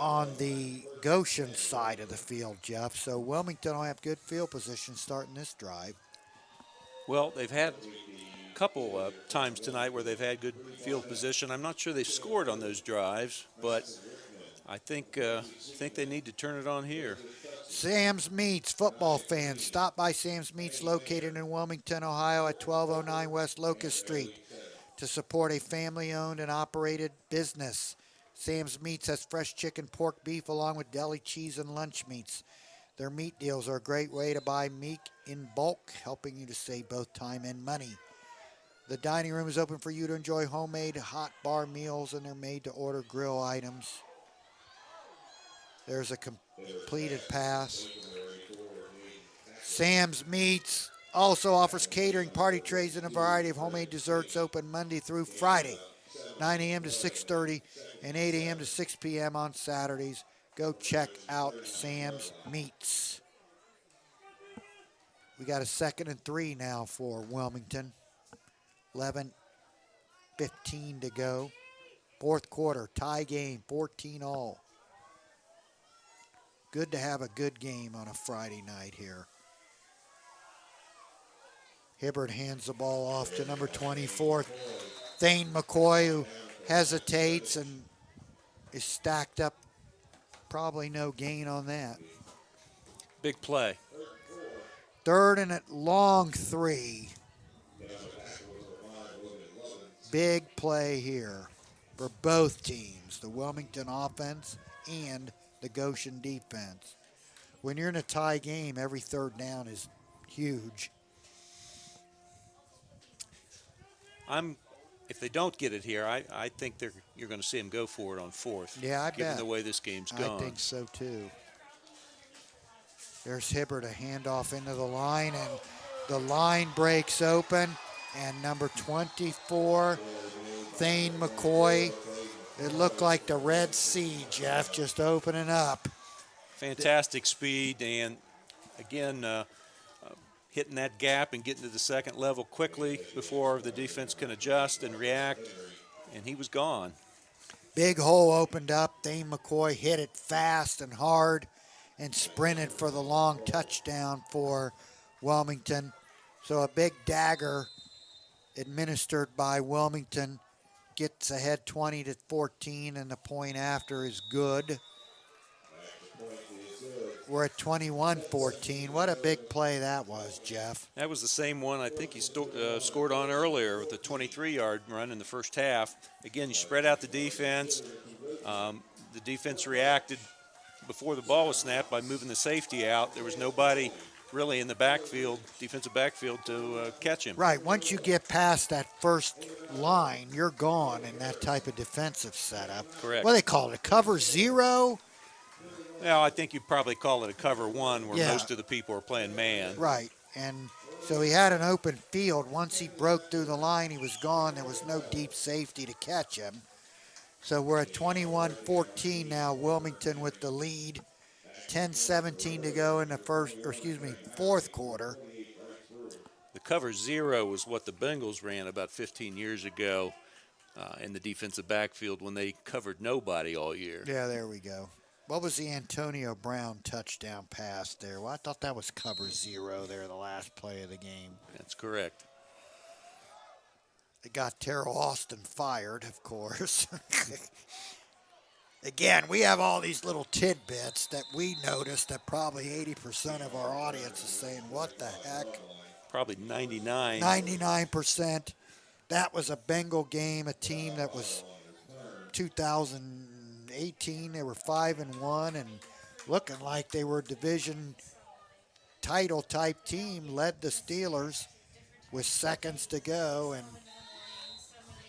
on the Goshen side of the field, Jeff. So Wilmington will have good field position starting this drive.
Well, they've had a couple times tonight where they've had good field position. I'm not sure they've scored on those drives, but I think they need to turn it on here.
Sam's Meats, football fans, stop by Sam's Meats located in Wilmington, Ohio at 1209 West Locust Street to support a family-owned and operated business. Sam's Meats has fresh chicken, pork, beef, along with deli cheese and lunch meats. Their meat deals are a great way to buy meat in bulk, helping you to save both time and money. The dining room is open for you to enjoy homemade hot bar meals, and they're made-to-order grill items. There's a completed pass. Sam's Meats also offers catering, party trays, and a variety of homemade desserts, open Monday through Friday, 9 a.m. to 6:30 and 8 a.m. to 6 p.m. on Saturdays. Go check out Sam's Meats. We got a 2nd and 3 now for Wilmington. 11:15 to go. 4th quarter, tie game, 14-all. Good to have a good game on a Friday night here. Hibbert hands the ball off to number 24, Thane McCoy, who hesitates and is stacked up. Probably no gain on that.
Big play.
3rd and a long 3. Big play here for both teams, the Wilmington offense and the Goshen defense. when you're in a tie game, every third down is huge.
If they don't get it here, I think you're going to see them go for it on fourth.
Yeah, I
given
bet.
the way this game's gone.
I think so too. There's Hibbert, a handoff into the line, and the line breaks open. And number 24, Thane McCoy. It looked like the Red Sea, Jeff, just opening up.
Fantastic speed, and again, hitting that gap and getting to the second level quickly before the defense can adjust and react, and he was gone.
Big hole opened up. Thane McCoy hit it fast and hard and sprinted for the long touchdown for Wilmington. So a big dagger administered by Wilmington gets ahead 20-14, and the point after is good. We're at 21-14. What a big play that was, Jeff.
That was the same one I think he scored on earlier with the 23-yard run in the first half. Again, you spread out the defense. The defense reacted before the ball was snapped by moving the safety out. There was nobody really in the backfield, defensive backfield, to catch him.
Right. Once you get past that first line, you're gone in that type of defensive setup.
Correct.
What do they call it? A cover zero?
Well, I think you'd probably call it a cover one where
Yeah.
most of the people are playing man.
Right. And so he had an open field. Once he broke through the line, he was gone. There was no deep safety to catch him. So we're at 21-14 now. Wilmington with the lead. 10-17 to go in the fourth quarter.
The cover zero was what the Bengals ran about 15 years ago in the defensive backfield when they covered nobody all year.
Yeah, there we go. What was the Antonio Brown touchdown pass there? Well, I thought that was cover zero there, the last play of the game.
That's correct.
It got Terrell Austin fired, of course. Again, we have all these little tidbits that we noticed that probably 80% of our audience is saying, what the heck?
Probably 99.
99%. That was a Bengal game, a team that was 2018. They were 5-1 and looking like they were a division title type team, led the Steelers with seconds to go, and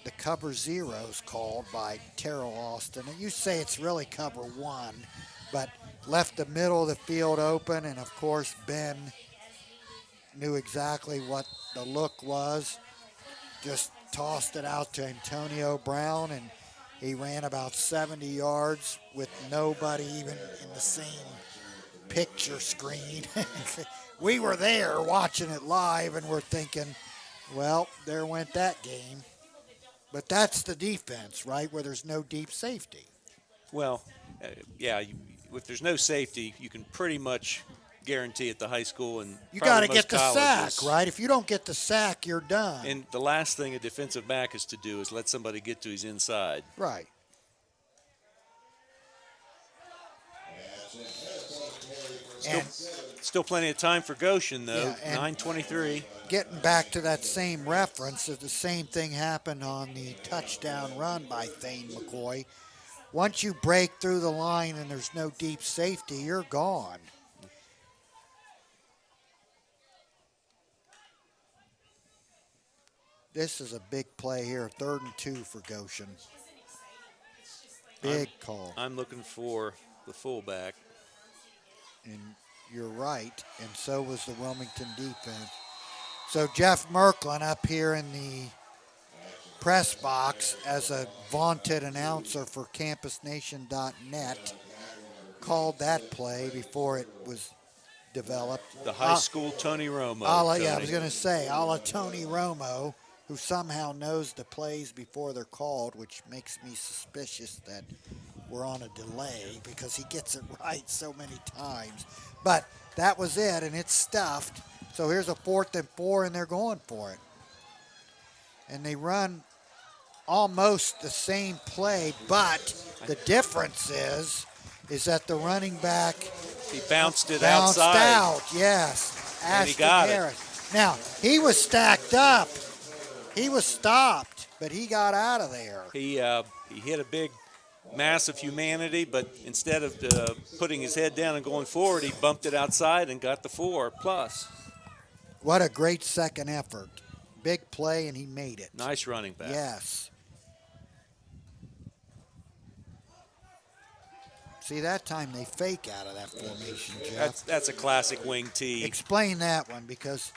the cover zero's called by Terrell Austin. And you say it's really cover one, but left the middle of the field open, and of course Ben knew exactly what the look was. Just tossed it out to Antonio Brown, and he ran about 70 yards with nobody even in the same picture screen. We were there watching it live, and we're thinking, well, there went that game. But that's the defense, right, where there's no deep safety.
Well, if there's no safety, you can pretty much guarantee at the high school and
You got to
probably
get the
most colleges.
sack, right? If you don't get the sack, you're done.
And the last thing a defensive back is to do is let somebody get to his inside.
Right.
Still plenty of time for Goshen, though.
Yeah, and-
9:23.
Getting back to that same reference, the same thing happened on the touchdown run by Thane McCoy. Once you break through the line and there's no deep safety, you're gone. This is a big play here, 3rd and 2 for Goshen. Big call.
I'm looking for the fullback.
And you're right, and so was the Wilmington defense. So Jeff Merklin up here in the press box as a vaunted announcer for CampusNation.net called that play before it was developed.
The high school Tony Romo.
I was
Tony.
going to say, a la Tony Romo, who somehow knows the plays before they're called, which makes me suspicious that we're on a delay because he gets it right so many times. But that was it, and it's stuffed. So here's a 4th and 4, and they're going for it. And they run almost the same play, but the difference is that the running back
He bounced it
bounced
outside.
out. Yes,
And he
Ashton
got it.
Harris. Now he was stacked up. He was stopped, but he got out of there.
He hit a big massive humanity, but instead of putting his head down and going forward, he bumped it outside and got the 4+.
What a great second effort. Big play, and he made it.
Nice running back.
Yes. See, that time they fake out of that formation, Jeff.
That's a classic wing T.
Explain that one, because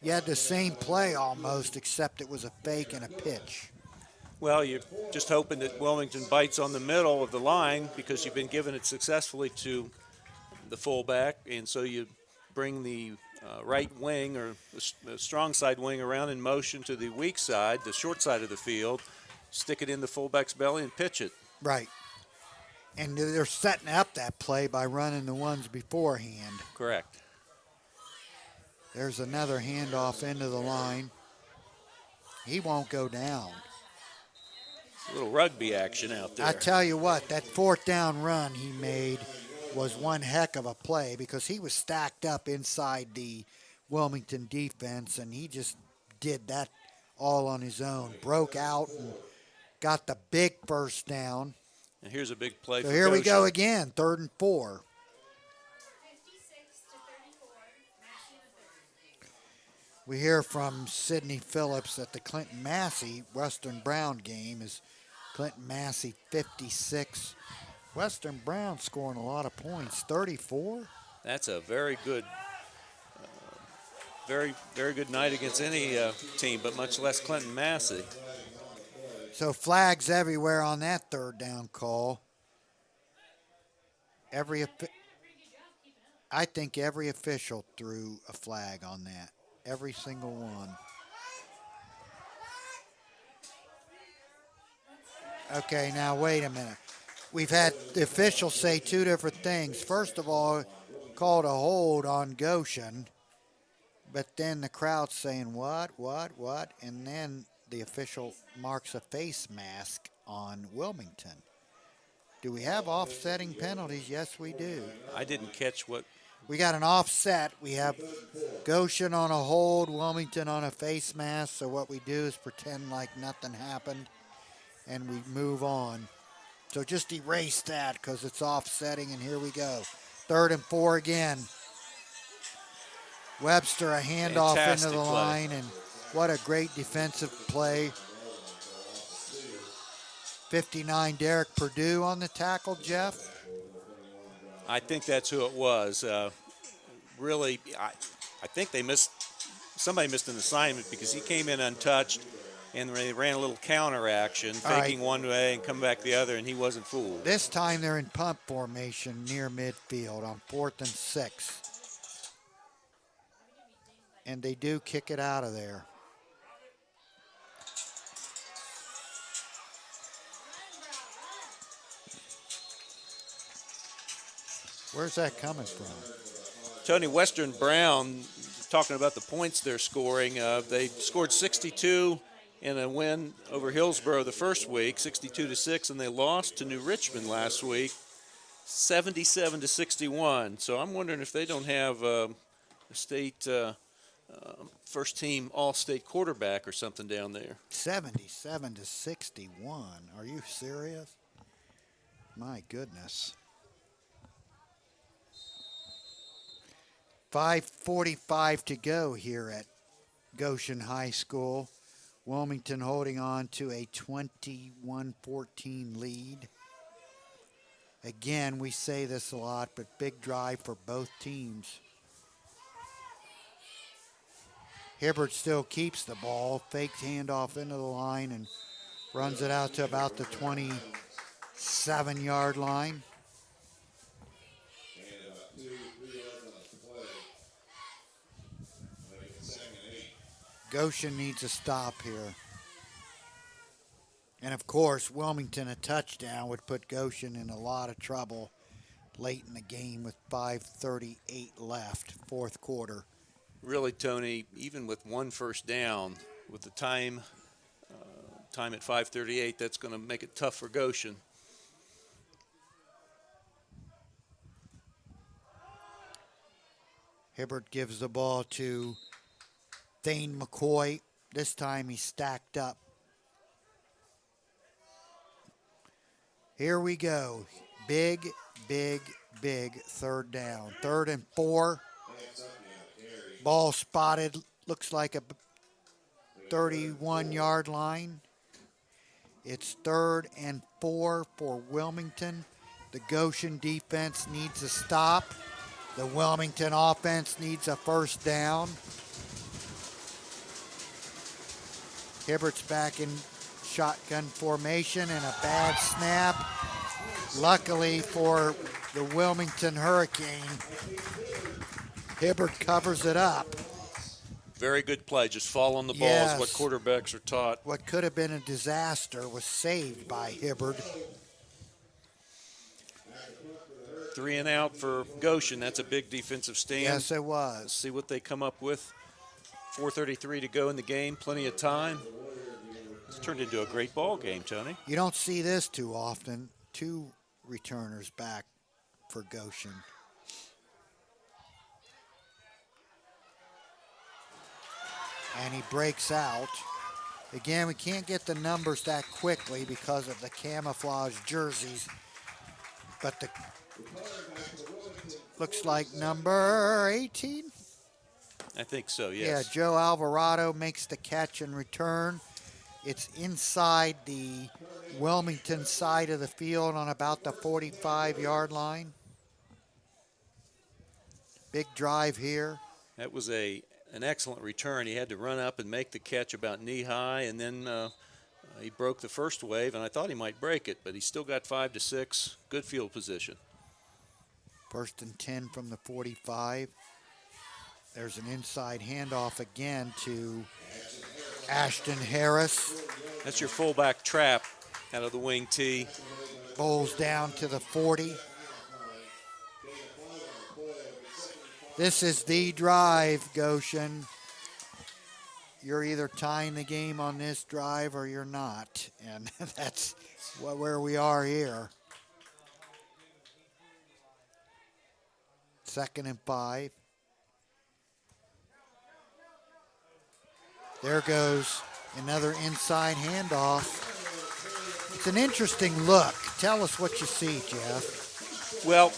you had the same play almost, except it was a fake and a pitch.
Well, you're just hoping that Wilmington bites on the middle of the line because you've been giving it successfully to the fullback, and so you bring the right wing or the strong side wing around in motion to the weak side, the short side of the field, stick it in the fullback's belly and pitch it.
Right. And they're setting up that play by running the ones beforehand.
Correct.
There's another handoff into the line. He won't go down.
A little rugby action out there.
I tell you what, that fourth down run he made was one heck of a play because he was stacked up inside the Wilmington defense, and he just did that all on his own. Broke out and got the big first down.
And here's a big play
So
for
here we
Goshen.
go again, 3rd and 4.
56-34, Massey in the third.
We hear from Sidney Phillips that the Clinton Massey Western Brown game is Clinton Massey 56. Western Brown scoring a lot of points, 34.
That's a very good, very good night against any team, but much less Clinton Massey.
So flags everywhere on that 3rd down call. I think every official threw a flag on that. Every single one. Okay, now wait a minute. We've had the officials say two different things. First of all, called a hold on Goshen, but then the crowd's saying, what? And then the official marks a face mask on Wilmington. Do we have offsetting penalties? Yes, we do.
I didn't catch what.
We got an offset. We have Goshen on a hold, Wilmington on a face mask. So what we do is pretend like nothing happened, and we move on. So just erase that because it's offsetting, and here we go. 3rd and 4 again. Webster, a handoff
Fantastic
into the
play.
line, and what a great defensive play. 59, Derek Purdue on the tackle, Jeff.
I think that's who it was. Really, I think somebody missed an assignment because he came in untouched, and they ran a little counter action, faking one way and come back the other, and he wasn't fooled.
This time they're in punt formation near midfield on 4th and 6. And they do kick it out of there. Where's that coming from?
Tony, Western Brown, talking about the points they're scoring, they scored 62 in a win over Hillsborough the first week, 62-6, and they lost to New Richmond last week, 77-61. So I'm wondering if they don't have a state first team all-state quarterback or something down there.
77-61. Are you serious? My goodness. 5:45 to go here at Goshen High School. Wilmington holding on to a 21-14 lead. Again, we say this a lot, but big drive for both teams. Hibbert still keeps the ball, fakes handoff into the line and runs it out to about the 27-yard line. Goshen needs a stop here. And of course, Wilmington, a touchdown would put Goshen in a lot of trouble late in the game with 5:38 left, 4th quarter.
Really, Tony, even with one first down, with the time at 5:38, that's going to make it tough for Goshen.
Hibbert gives the ball to Thane McCoy. This time he's stacked up. Here we go. Big, big, big third down. 3rd and 4. Ball spotted. Looks like a 31-yard line. It's 3rd and 4 for Wilmington. The Goshen defense needs a stop. The Wilmington offense needs a first down. Hibbert's back in shotgun formation and a bad snap. Luckily for the Wilmington Hurricane, Hibbert covers it up.
Very good play. Just fall on the ball is what
Yes.
quarterbacks are taught.
What could have been a disaster was saved by Hibbert.
3 and out for Goshen. That's a big defensive stand.
Yes, it was.
See what they come up with. 4:33 to go in the game. Plenty of time. It's turned into a great ball game, Tony.
You don't see this too often. 2 returners back for Goshen. And he breaks out. Again, we can't get the numbers that quickly because of the camouflage jerseys. But the looks like number 18.
I think so, yes.
Yeah, Joe Alvarado makes the catch and return. It's inside the Wilmington side of the field on about the 45-yard line. Big drive here.
That was an excellent return. He had to run up and make the catch about knee-high, and then he broke the first wave, and I thought he might break it, but he still got 5 to 6. Good field position.
1st and 10 from the 45. There's an inside handoff again to Ashton Harris.
That's your fullback trap out of the wing tee.
Bowls down to the 40. This is the drive, Goshen. You're either tying the game on this drive or you're not. And that's where we are here. 2nd and 5. There goes another inside handoff. It's an interesting look. Tell us what you see, Jeff.
Well,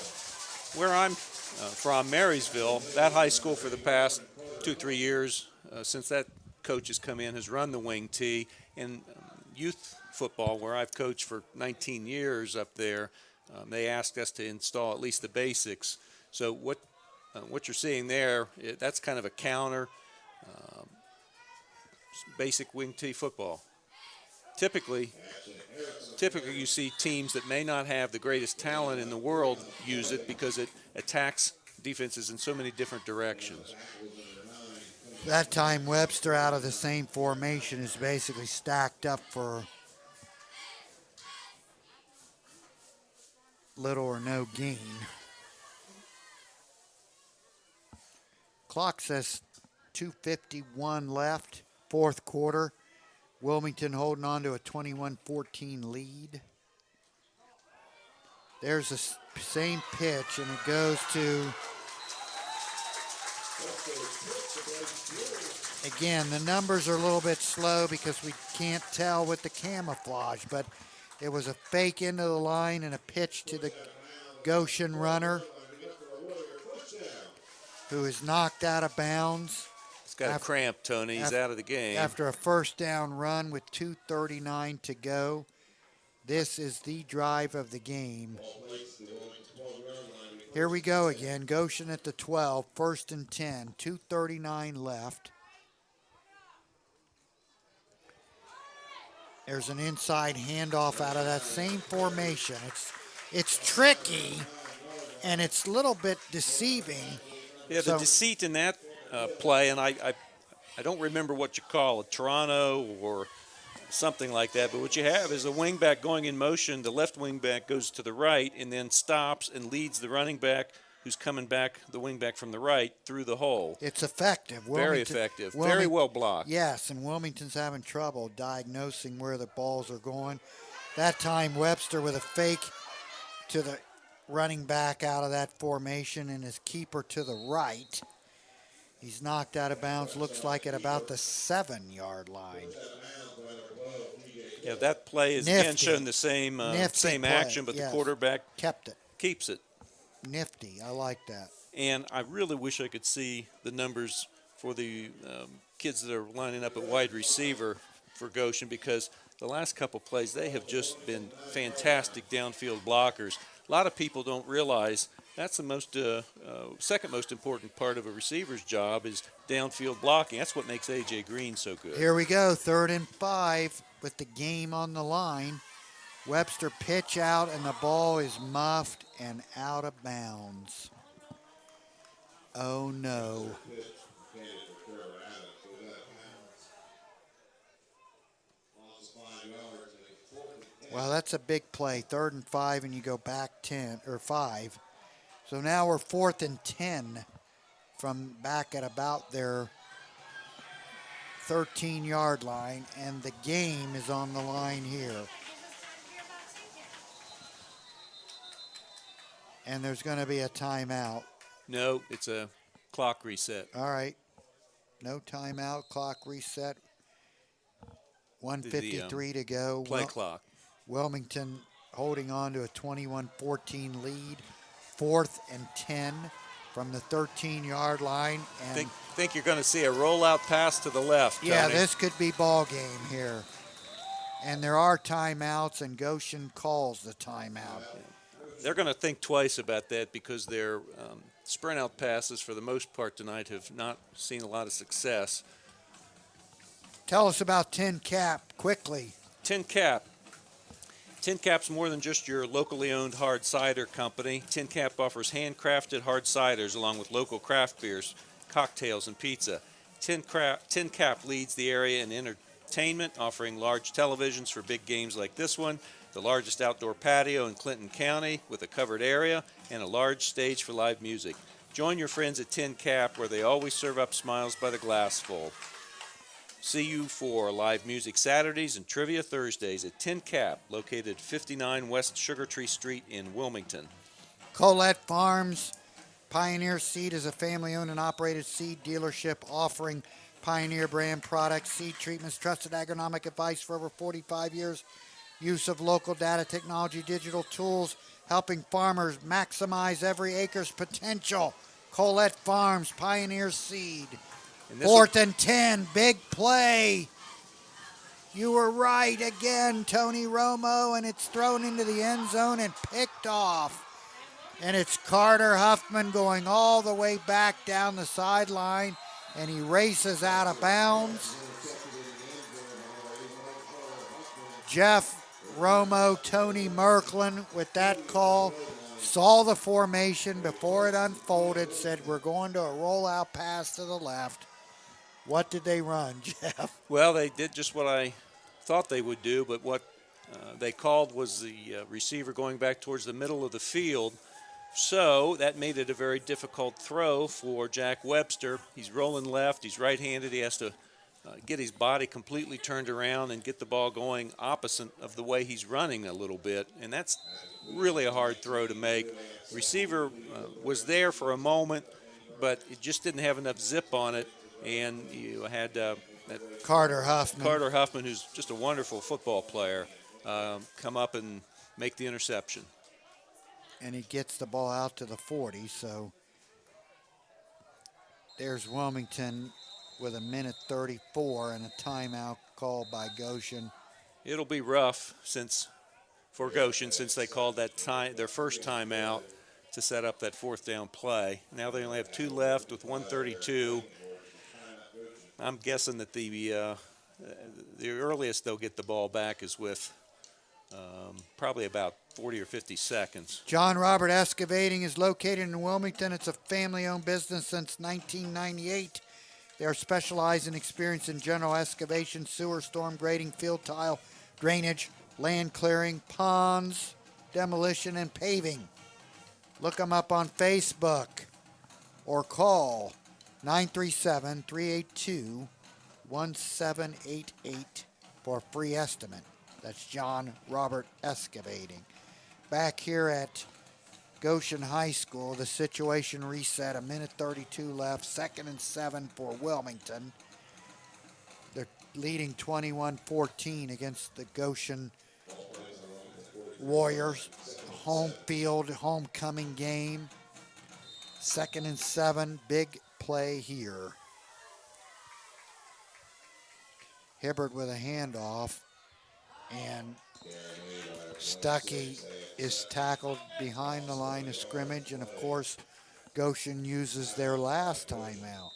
where I'm from, Marysville, that high school for the past 2-3 years, since that coach has come in, has run the wing tee. And youth football, where I've coached for 19 years up there, they asked us to install at least the basics. So what you're seeing there, that's kind of a counter. Basic wing tee football. Typically you see teams that may not have the greatest talent in the world use it because it attacks defenses in so many different directions.
That time Webster out of the same formation is basically stacked up for little or no gain. Clock says 2:51 left. 4th quarter. Wilmington holding on to a 21-14 lead. There's the same pitch, and it goes to, again, the numbers are a little bit slow because we can't tell with the camouflage, but it was a fake into the line and a pitch to the Goshen runner who is knocked out of bounds.
He's got a cramp, Tony. He's out of the game.
After a first down run with 2:39 to go. This is the drive of the game. Here we go again. Goshen at the 12, 1st and 10, 2:39 left. There's an inside handoff out of that same formation. It's tricky, and it's a little bit deceiving.
Yeah, the deceit in that play, and I don't remember what you call it, Toronto or something like that, but what you have is a wingback going in motion. The left wingback goes to the right and then stops and leads the running back who's coming back, the wingback from the right, through the hole.
It's effective.
Very effective. Very well blocked.
Yes, and Wilmington's having trouble diagnosing where the balls are going. That time Webster with a fake to the running back out of that formation and his keeper to the right. He's knocked out of bounds, looks like at about the 7-yard line.
Yeah, that play is again
Nifty.
showing the same
Nifty
same
play,
action, but
yes.
the quarterback
Kept it.
keeps it.
Nifty. I like that.
And I really wish I could see the numbers for the kids that are lining up at wide receiver for Goshen, because the last couple plays, they have just been fantastic downfield blockers. A lot of people don't realize that's the most second most important part of a receiver's job is downfield blocking. That's what makes A.J. Green so good.
Here we go, 3rd and 5 with the game on the line. Webster pitch out, and the ball is muffed and out of bounds. Oh, no. Well, that's a big play. 3rd and 5, and you go back 10 or 5. So now we're 4th and 10 from back at about their 13-yard line, and the game is on the line here. And there's going to be a timeout.
No, it's a clock reset.
All right. No timeout. Clock reset. 1:53 to go.
Play clock.
Wilmington holding on to a 21-14 lead. 4th and 10 from the 13-yard line. And
Think you're going to see a rollout pass to the left, Tony.
yeah, this could be ball game here. And there are timeouts, and Goshen calls the timeout.
They're going to think twice about that because their sprint out passes, for the most part tonight, have not seen a lot of success.
Tell us about Tin Cap quickly.
Tin Cap. Tin Cap's more than just your locally owned hard cider company. Tin Cap offers handcrafted hard ciders along with local craft beers, cocktails, and pizza. Tin Cap leads the area in entertainment, offering large televisions for big games like this one, the largest outdoor patio in Clinton County with a covered area, and a large stage for live music. Join your friends at Tin Cap, where they always serve up smiles by the glassful. See you for live music Saturdays and trivia Thursdays at Tin Cap, located 59 West Sugar Tree Street in Wilmington.
Colette Farms. Pioneer Seed is a family-owned and operated seed dealership offering Pioneer brand products, seed treatments, trusted agronomic advice for over 45 years, use of local data technology, digital tools, helping farmers maximize every acre's potential. Colette Farms, Pioneer Seed. 4th and 10, big play. You were right again, Tony Romo, and it's thrown into the end zone and picked off. And it's Carter Huffman going all the way back down the sideline, and he races out of bounds. Jeff Romo, Tony Merklin with that call, saw the formation before it unfolded, said we're going to a rollout pass to the left. What did they run, Jeff?
Well, they did just what I thought they would do, but what they called was the receiver going back towards the middle of the field. So that made it a very difficult throw for Jack Webster. He's rolling left. He's right-handed. He has to get his body completely turned around and get the ball going opposite of the way he's running a little bit. And that's really a hard throw to make. Receiver was there for a moment, but it just didn't have enough zip on it. And you had that
Carter Huffman,
who's just a wonderful football player, come up and make the interception.
And he gets the ball out to the 40. So there's Wilmington with 1:34 and a timeout called by Goshen.
It'll be rough for Goshen since they called that their first timeout to set up that 4th down play. Now they only have 2 left with 1:32. I'm guessing that the earliest they'll get the ball back is with probably about 40 or 50 seconds.
John Robert Excavating is located in Wilmington. It's a family-owned business since 1998. They are specialized and experienced in general excavation, sewer, storm grading, field tile, drainage, land clearing, ponds, demolition, and paving. Look them up on Facebook or call 937-382-1788 for a free estimate. That's John Robert Excavating. Back here at Goshen High School, the situation reset, 1:32 left, 2nd and 7 for Wilmington. They're leading 21-14 against the Goshen Warriors. Home field, homecoming game. 2nd and 7, big play here. Hibbert with a handoff, and Stuckey is tackled behind the line of scrimmage, and of course, Goshen uses their last timeout.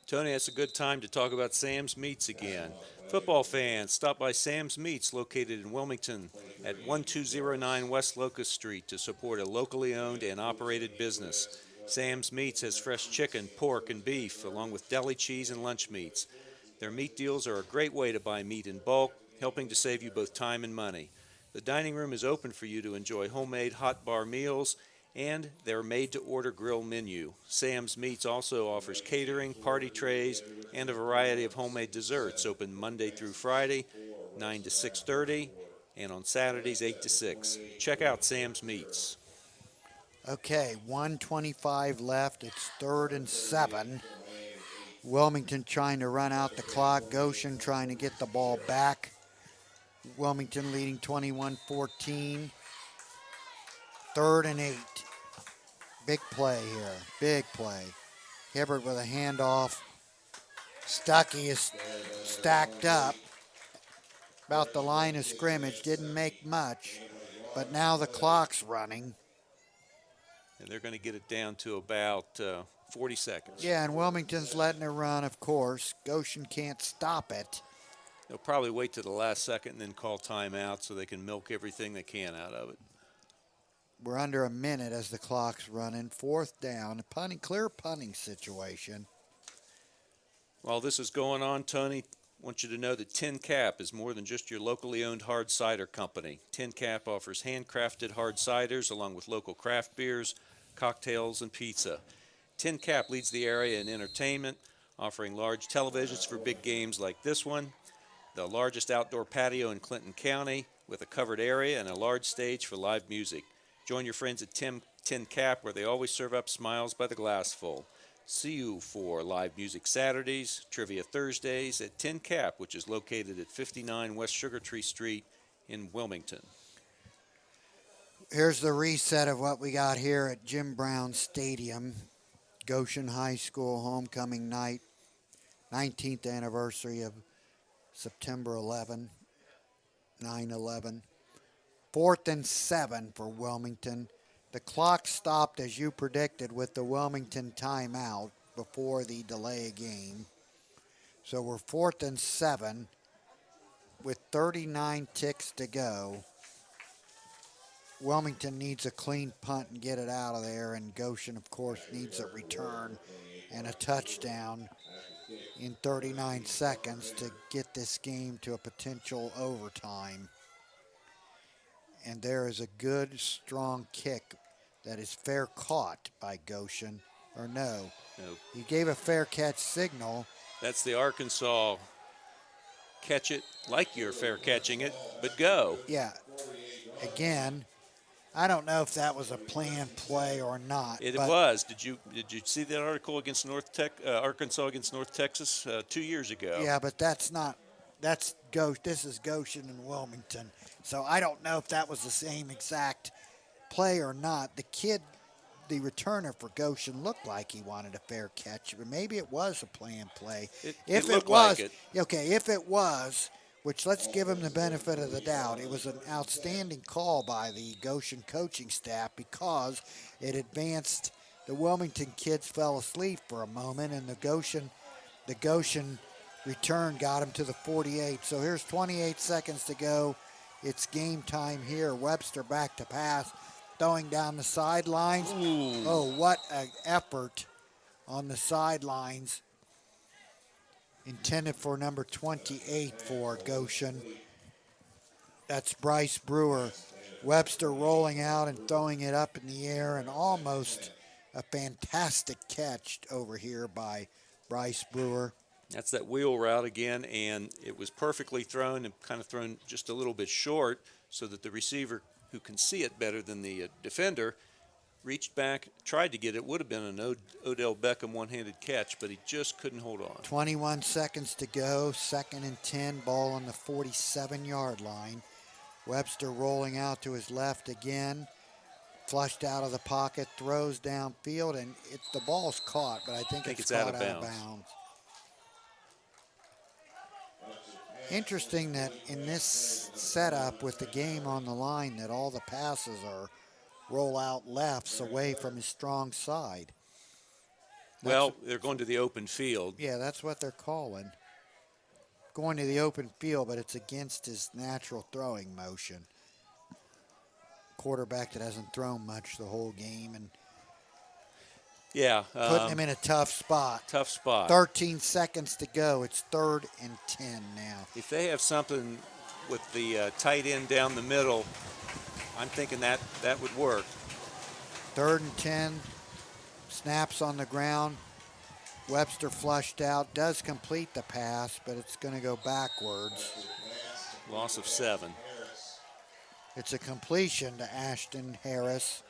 Tony, that's a good time to talk about Sam's Meats again. Football fans, stop by Sam's Meats located in Wilmington at 1209 West Locust Street to support a locally owned and operated business. Sam's Meats has fresh chicken, pork, and beef, along with deli cheese and lunch meats. Their meat deals are a great way to buy meat in bulk, helping to save you both time and money. The dining room is open for you to enjoy homemade hot bar meals and their made-to-order grill menu. Sam's Meats also offers catering, party trays, and a variety of homemade desserts, open Monday through Friday, 9 to 6:30, and on Saturdays, 8 to 6. Check out Sam's Meats.
Okay, 1:25 left. It's 3rd and 7. Wilmington trying to run out the clock. Goshen trying to get the ball back. Wilmington leading 21-14. 3rd and 8. Big play here. Big play. Hibbert with a handoff. Stuckey is stacked up about the line of scrimmage. Didn't make much, but now the clock's running.
And they're going to get it down to about 40 seconds.
Yeah, and Wilmington's letting it run, of course. Goshen can't stop it.
They'll probably wait to the last second and then call timeout so they can milk everything they can out of it.
We're under a minute as the clock's running. 4th down, a clear punting situation.
While this is going on, Tony, I want you to know that Tin Cap is more than just your locally owned hard cider company. Tin Cap offers handcrafted hard ciders along with local craft beers, cocktails, and pizza. Tin Cap leads the area in entertainment, offering large televisions for big games like this one, the largest outdoor patio in Clinton County with a covered area and a large stage for live music. Join your friends at Tin Cap, where they always serve up smiles by the glassful. See you for live music Saturdays, trivia Thursdays at Tin Cap, which is located at 59 West Sugar Tree Street in Wilmington.
Here's the reset of what we got here at Jim Brown Stadium. Goshen High School homecoming night, 19th anniversary of September 11, 9/11. 4th and 7 for Wilmington. The clock stopped as you predicted with the Wilmington timeout before the delay game. So we're 4th and 7 with 39 ticks to go. Wilmington needs a clean punt and get it out of there, and Goshen, of course, needs a return and a touchdown in 39 seconds to get this game to a potential overtime. And there is a good, strong kick that is fair caught by Goshen, or no.
No,
He gave a fair catch signal.
that's the Arkansas catch it like you're fair catching it, but go.
Yeah, again, I don't know if that was a planned play or not.
It
but
was. Did you see that article against Arkansas against North Texas 2 years ago?
Yeah, but that's not. This is Goshen and Wilmington. So I don't know if that was the same exact play or not. The kid, the returner for Goshen, looked like he wanted a fair catch, but maybe it was a planned play.
It looked like it.
Okay, if it was, which let's give him the benefit of the doubt, it was an outstanding call by the Goshen coaching staff because it advanced. The Wilmington kids fell asleep for a moment, and the Goshen return got him to the 48. So here's 28 seconds to go. It's game time here. Webster back to pass, throwing down the sidelines.
Ooh.
Oh, what an effort on the sidelines. Intended for number 28 for Goshen. That's Bryce Brewer. Webster rolling out and throwing it up in the air, and almost a fantastic catch over here by Bryce Brewer.
That's that wheel route again, and it was perfectly thrown and kind of thrown just a little bit short so that the receiver, who can see it better than the defender, reached back, tried to get it. Would have been an Odell Beckham one-handed catch, but he just couldn't hold on.
21 seconds to go. 2nd and 10. Ball on the 47-yard line. Webster rolling out to his left again. Flushed out of the pocket, throws downfield, and the ball's caught, but I think it's caught out of bounds. Interesting that in this setup with the game on the line that all the passes are roll out lefts away from his strong side.
Well, they're going to the open field.
Yeah, that's what they're calling. Going to the open field, but it's against his natural throwing motion. Quarterback that hasn't thrown much the whole game and putting him in a tough spot. 13 seconds to go. It's 3rd and 10 now.
If they have something with the tight end down the middle, I'm thinking that would work.
3rd and 10. Snaps on the ground. Webster flushed out. Does complete the pass, but it's going to go backwards.
Loss of 7.
It's a completion to Ashton Harris.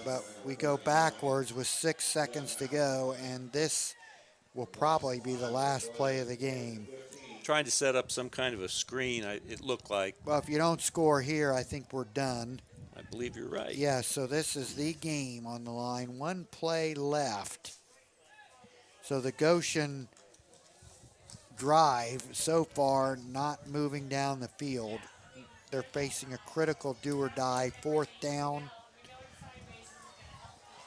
But we go backwards with 6 seconds to go, and this will probably be the last play of the game.
Trying to set up some kind of a screen, it looked like.
Well, if you don't score here, I think we're done.
I believe you're right.
Yeah, so this is the game on the line. 1 play left. So the Goshen drive so far not moving down the field. They're facing a critical do-or-die 4th down.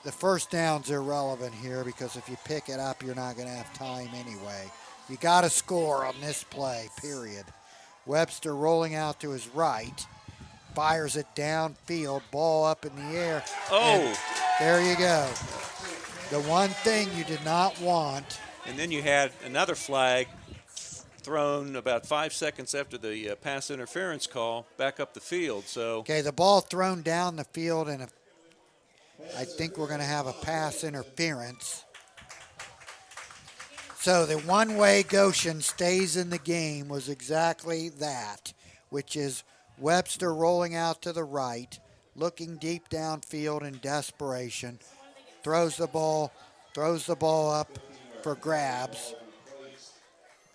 The first down's irrelevant here because if you pick it up, you're not going to have time anyway. You got to score on this play, period. Webster rolling out to his right. Fires it downfield. Ball up in the air.
Oh!
There you go. The one thing you did not want.
And then you had another flag thrown about 5 seconds after the pass interference call back up the field. So
okay, the ball thrown down the field, and I think we're going to have a pass interference. So the one-way Goshen stays in the game was exactly that, which is Webster rolling out to the right, looking deep downfield in desperation, throws the ball up for grabs.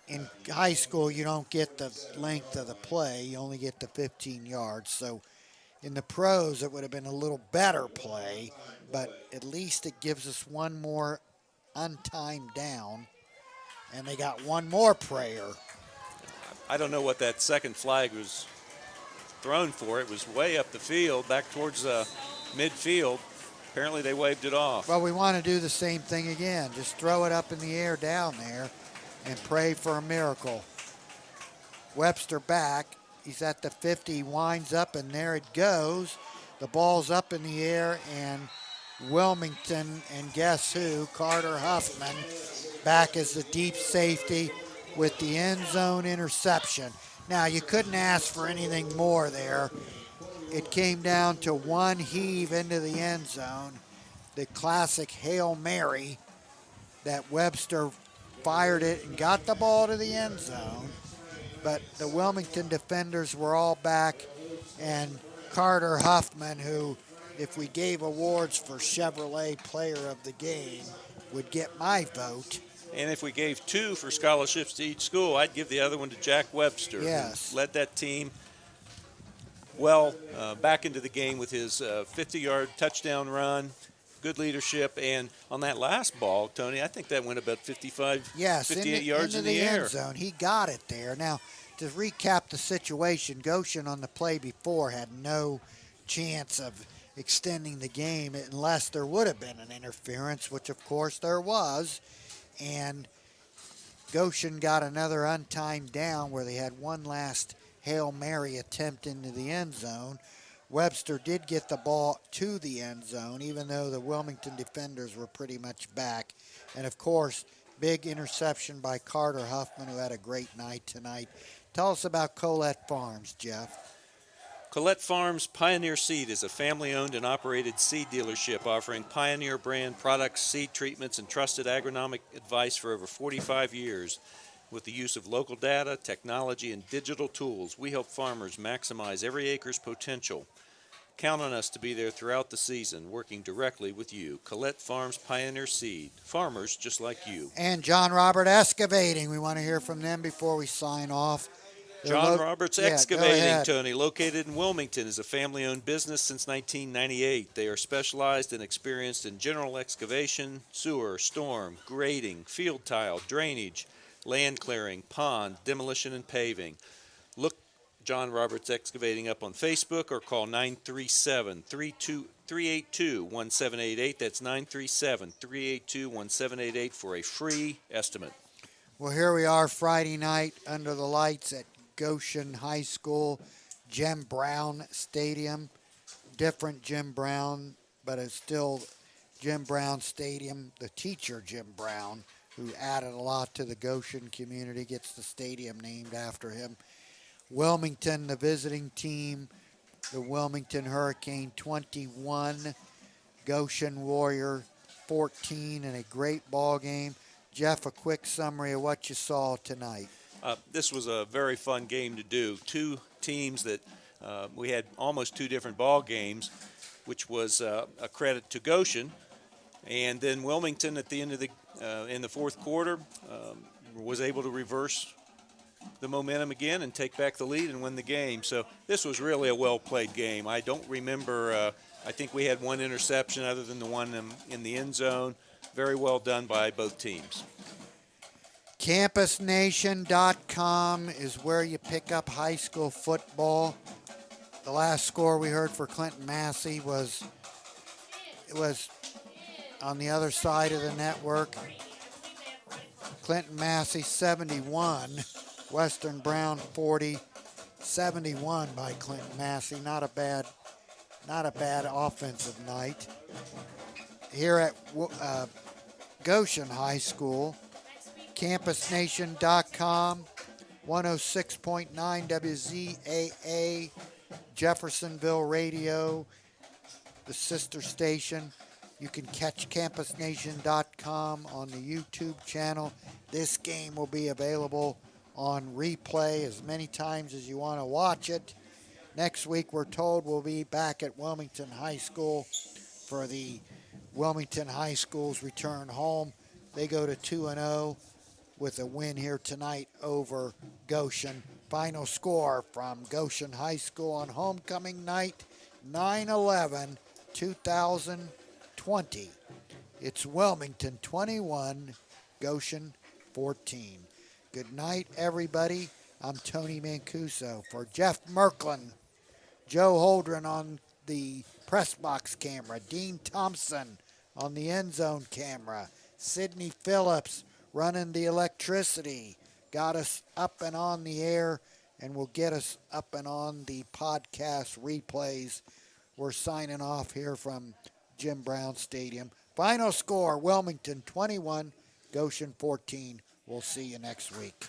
In high school, you don't get the length of the play. You only get the 15 yards. So in the pros, it would have been a little better play, but at least it gives us one more untimed down, and they got one more prayer.
I don't know what that second flag was thrown for. It was way up the field, back towards midfield. Apparently they waved it off.
Well, we want to do the same thing again. Just throw it up in the air down there and pray for a miracle. Webster back. He's at the 50, winds up, and there it goes. The ball's up in the air, and Wilmington, and guess who? Carter Huffman back as the deep safety with the end zone interception. Now, you couldn't ask for anything more there. It came down to one heave into the end zone, the classic Hail Mary that Webster fired it and got the ball to the end zone. But the Wilmington defenders were all back, and Carter Huffman, who, if we gave awards for Chevrolet Player of the Game, would get my vote.
And if we gave 2 for scholarships to each school, I'd give the other one to Jack Webster.
Yes.
Who led that team back into the game with his 50-yard touchdown run, good leadership, and on that last ball, Tony, I think that went about 58 yards in the air.
End zone. He got it there. Now, to recap the situation, Goshen on the play before had no chance of extending the game unless there would have been an interference, which of course there was. And Goshen got another untimed down where they had one last Hail Mary attempt into the end zone. Webster did get the ball to the end zone, even though the Wilmington defenders were pretty much back. And, of course, big interception by Carter Huffman, who had a great night tonight. Tell us about Colette Farms, Jeff.
Colette Farms Pioneer Seed is a family-owned and operated seed dealership offering Pioneer brand products, seed treatments, and trusted agronomic advice for over 45 years. With the use of local data, technology, and digital tools, we help farmers maximize every acre's potential. Count on us to be there throughout the season, working directly with you. Collette Farms Pioneer Seed. Farmers just like you.
And John Robert Excavating. We want to hear from them before we sign off. They're
John Roberts
Yeah, go
Excavating,
ahead.
Tony, located in Wilmington, is a family-owned business since 1998. They are specialized and experienced in general excavation, sewer, storm, grading, field tile, drainage, land clearing, pond, demolition, and paving. Look John Roberts Excavating up on Facebook or call 937-382-1788. That's 937-382-1788 for a free estimate.
Well, here we are Friday night under the lights at Goshen High School, Jim Brown Stadium. Different Jim Brown, but it's still Jim Brown Stadium. The teacher, Jim Brown, who added a lot to the Goshen community, gets the stadium named after him. Wilmington, the visiting team, the Wilmington Hurricane 21, Goshen Warrior 14, and a great ball game. Jeff, a quick summary of what you saw tonight.
This was a very fun game to do. Two teams that we had almost two different ball games, which was a credit to Goshen. And then Wilmington at the end of in the fourth quarter was able to reverse the momentum again and take back the lead and win the game. So this was really a well-played game. I don't remember, I think we had one interception other than the one in the end zone. Very well done by both teams.
CampusNation.com is where you pick up high school football. The last score we heard for Clinton Massey was on the other side of the network. Clinton Massey 71, Western Brown 40, 71 by Clinton Massey. Not a bad offensive night. Here at Goshen High School, CampusNation.com, 106.9 WZAA, Jeffersonville Radio, the sister station. You can catch CampusNation.com on the YouTube channel. This game will be available on replay as many times as you want to watch it. Next week, we're told we'll be back at Wilmington High School for the Wilmington High School's return home. They go to 2-0 with a win here tonight over Goshen. Final score from Goshen High School on homecoming night, 9/11/2020. It's Wilmington 21, Goshen 14. Good night, everybody. I'm Tony Mancuso. For Jeff Merklin, Joe Holdren on the press box camera, Dean Thompson on the end zone camera, Sidney Phillips running the electricity, got us up and on the air and will get us up and on the podcast replays. We're signing off here from Jim Brown Stadium. Final score, Wilmington 21, Goshen 14. We'll see you next week.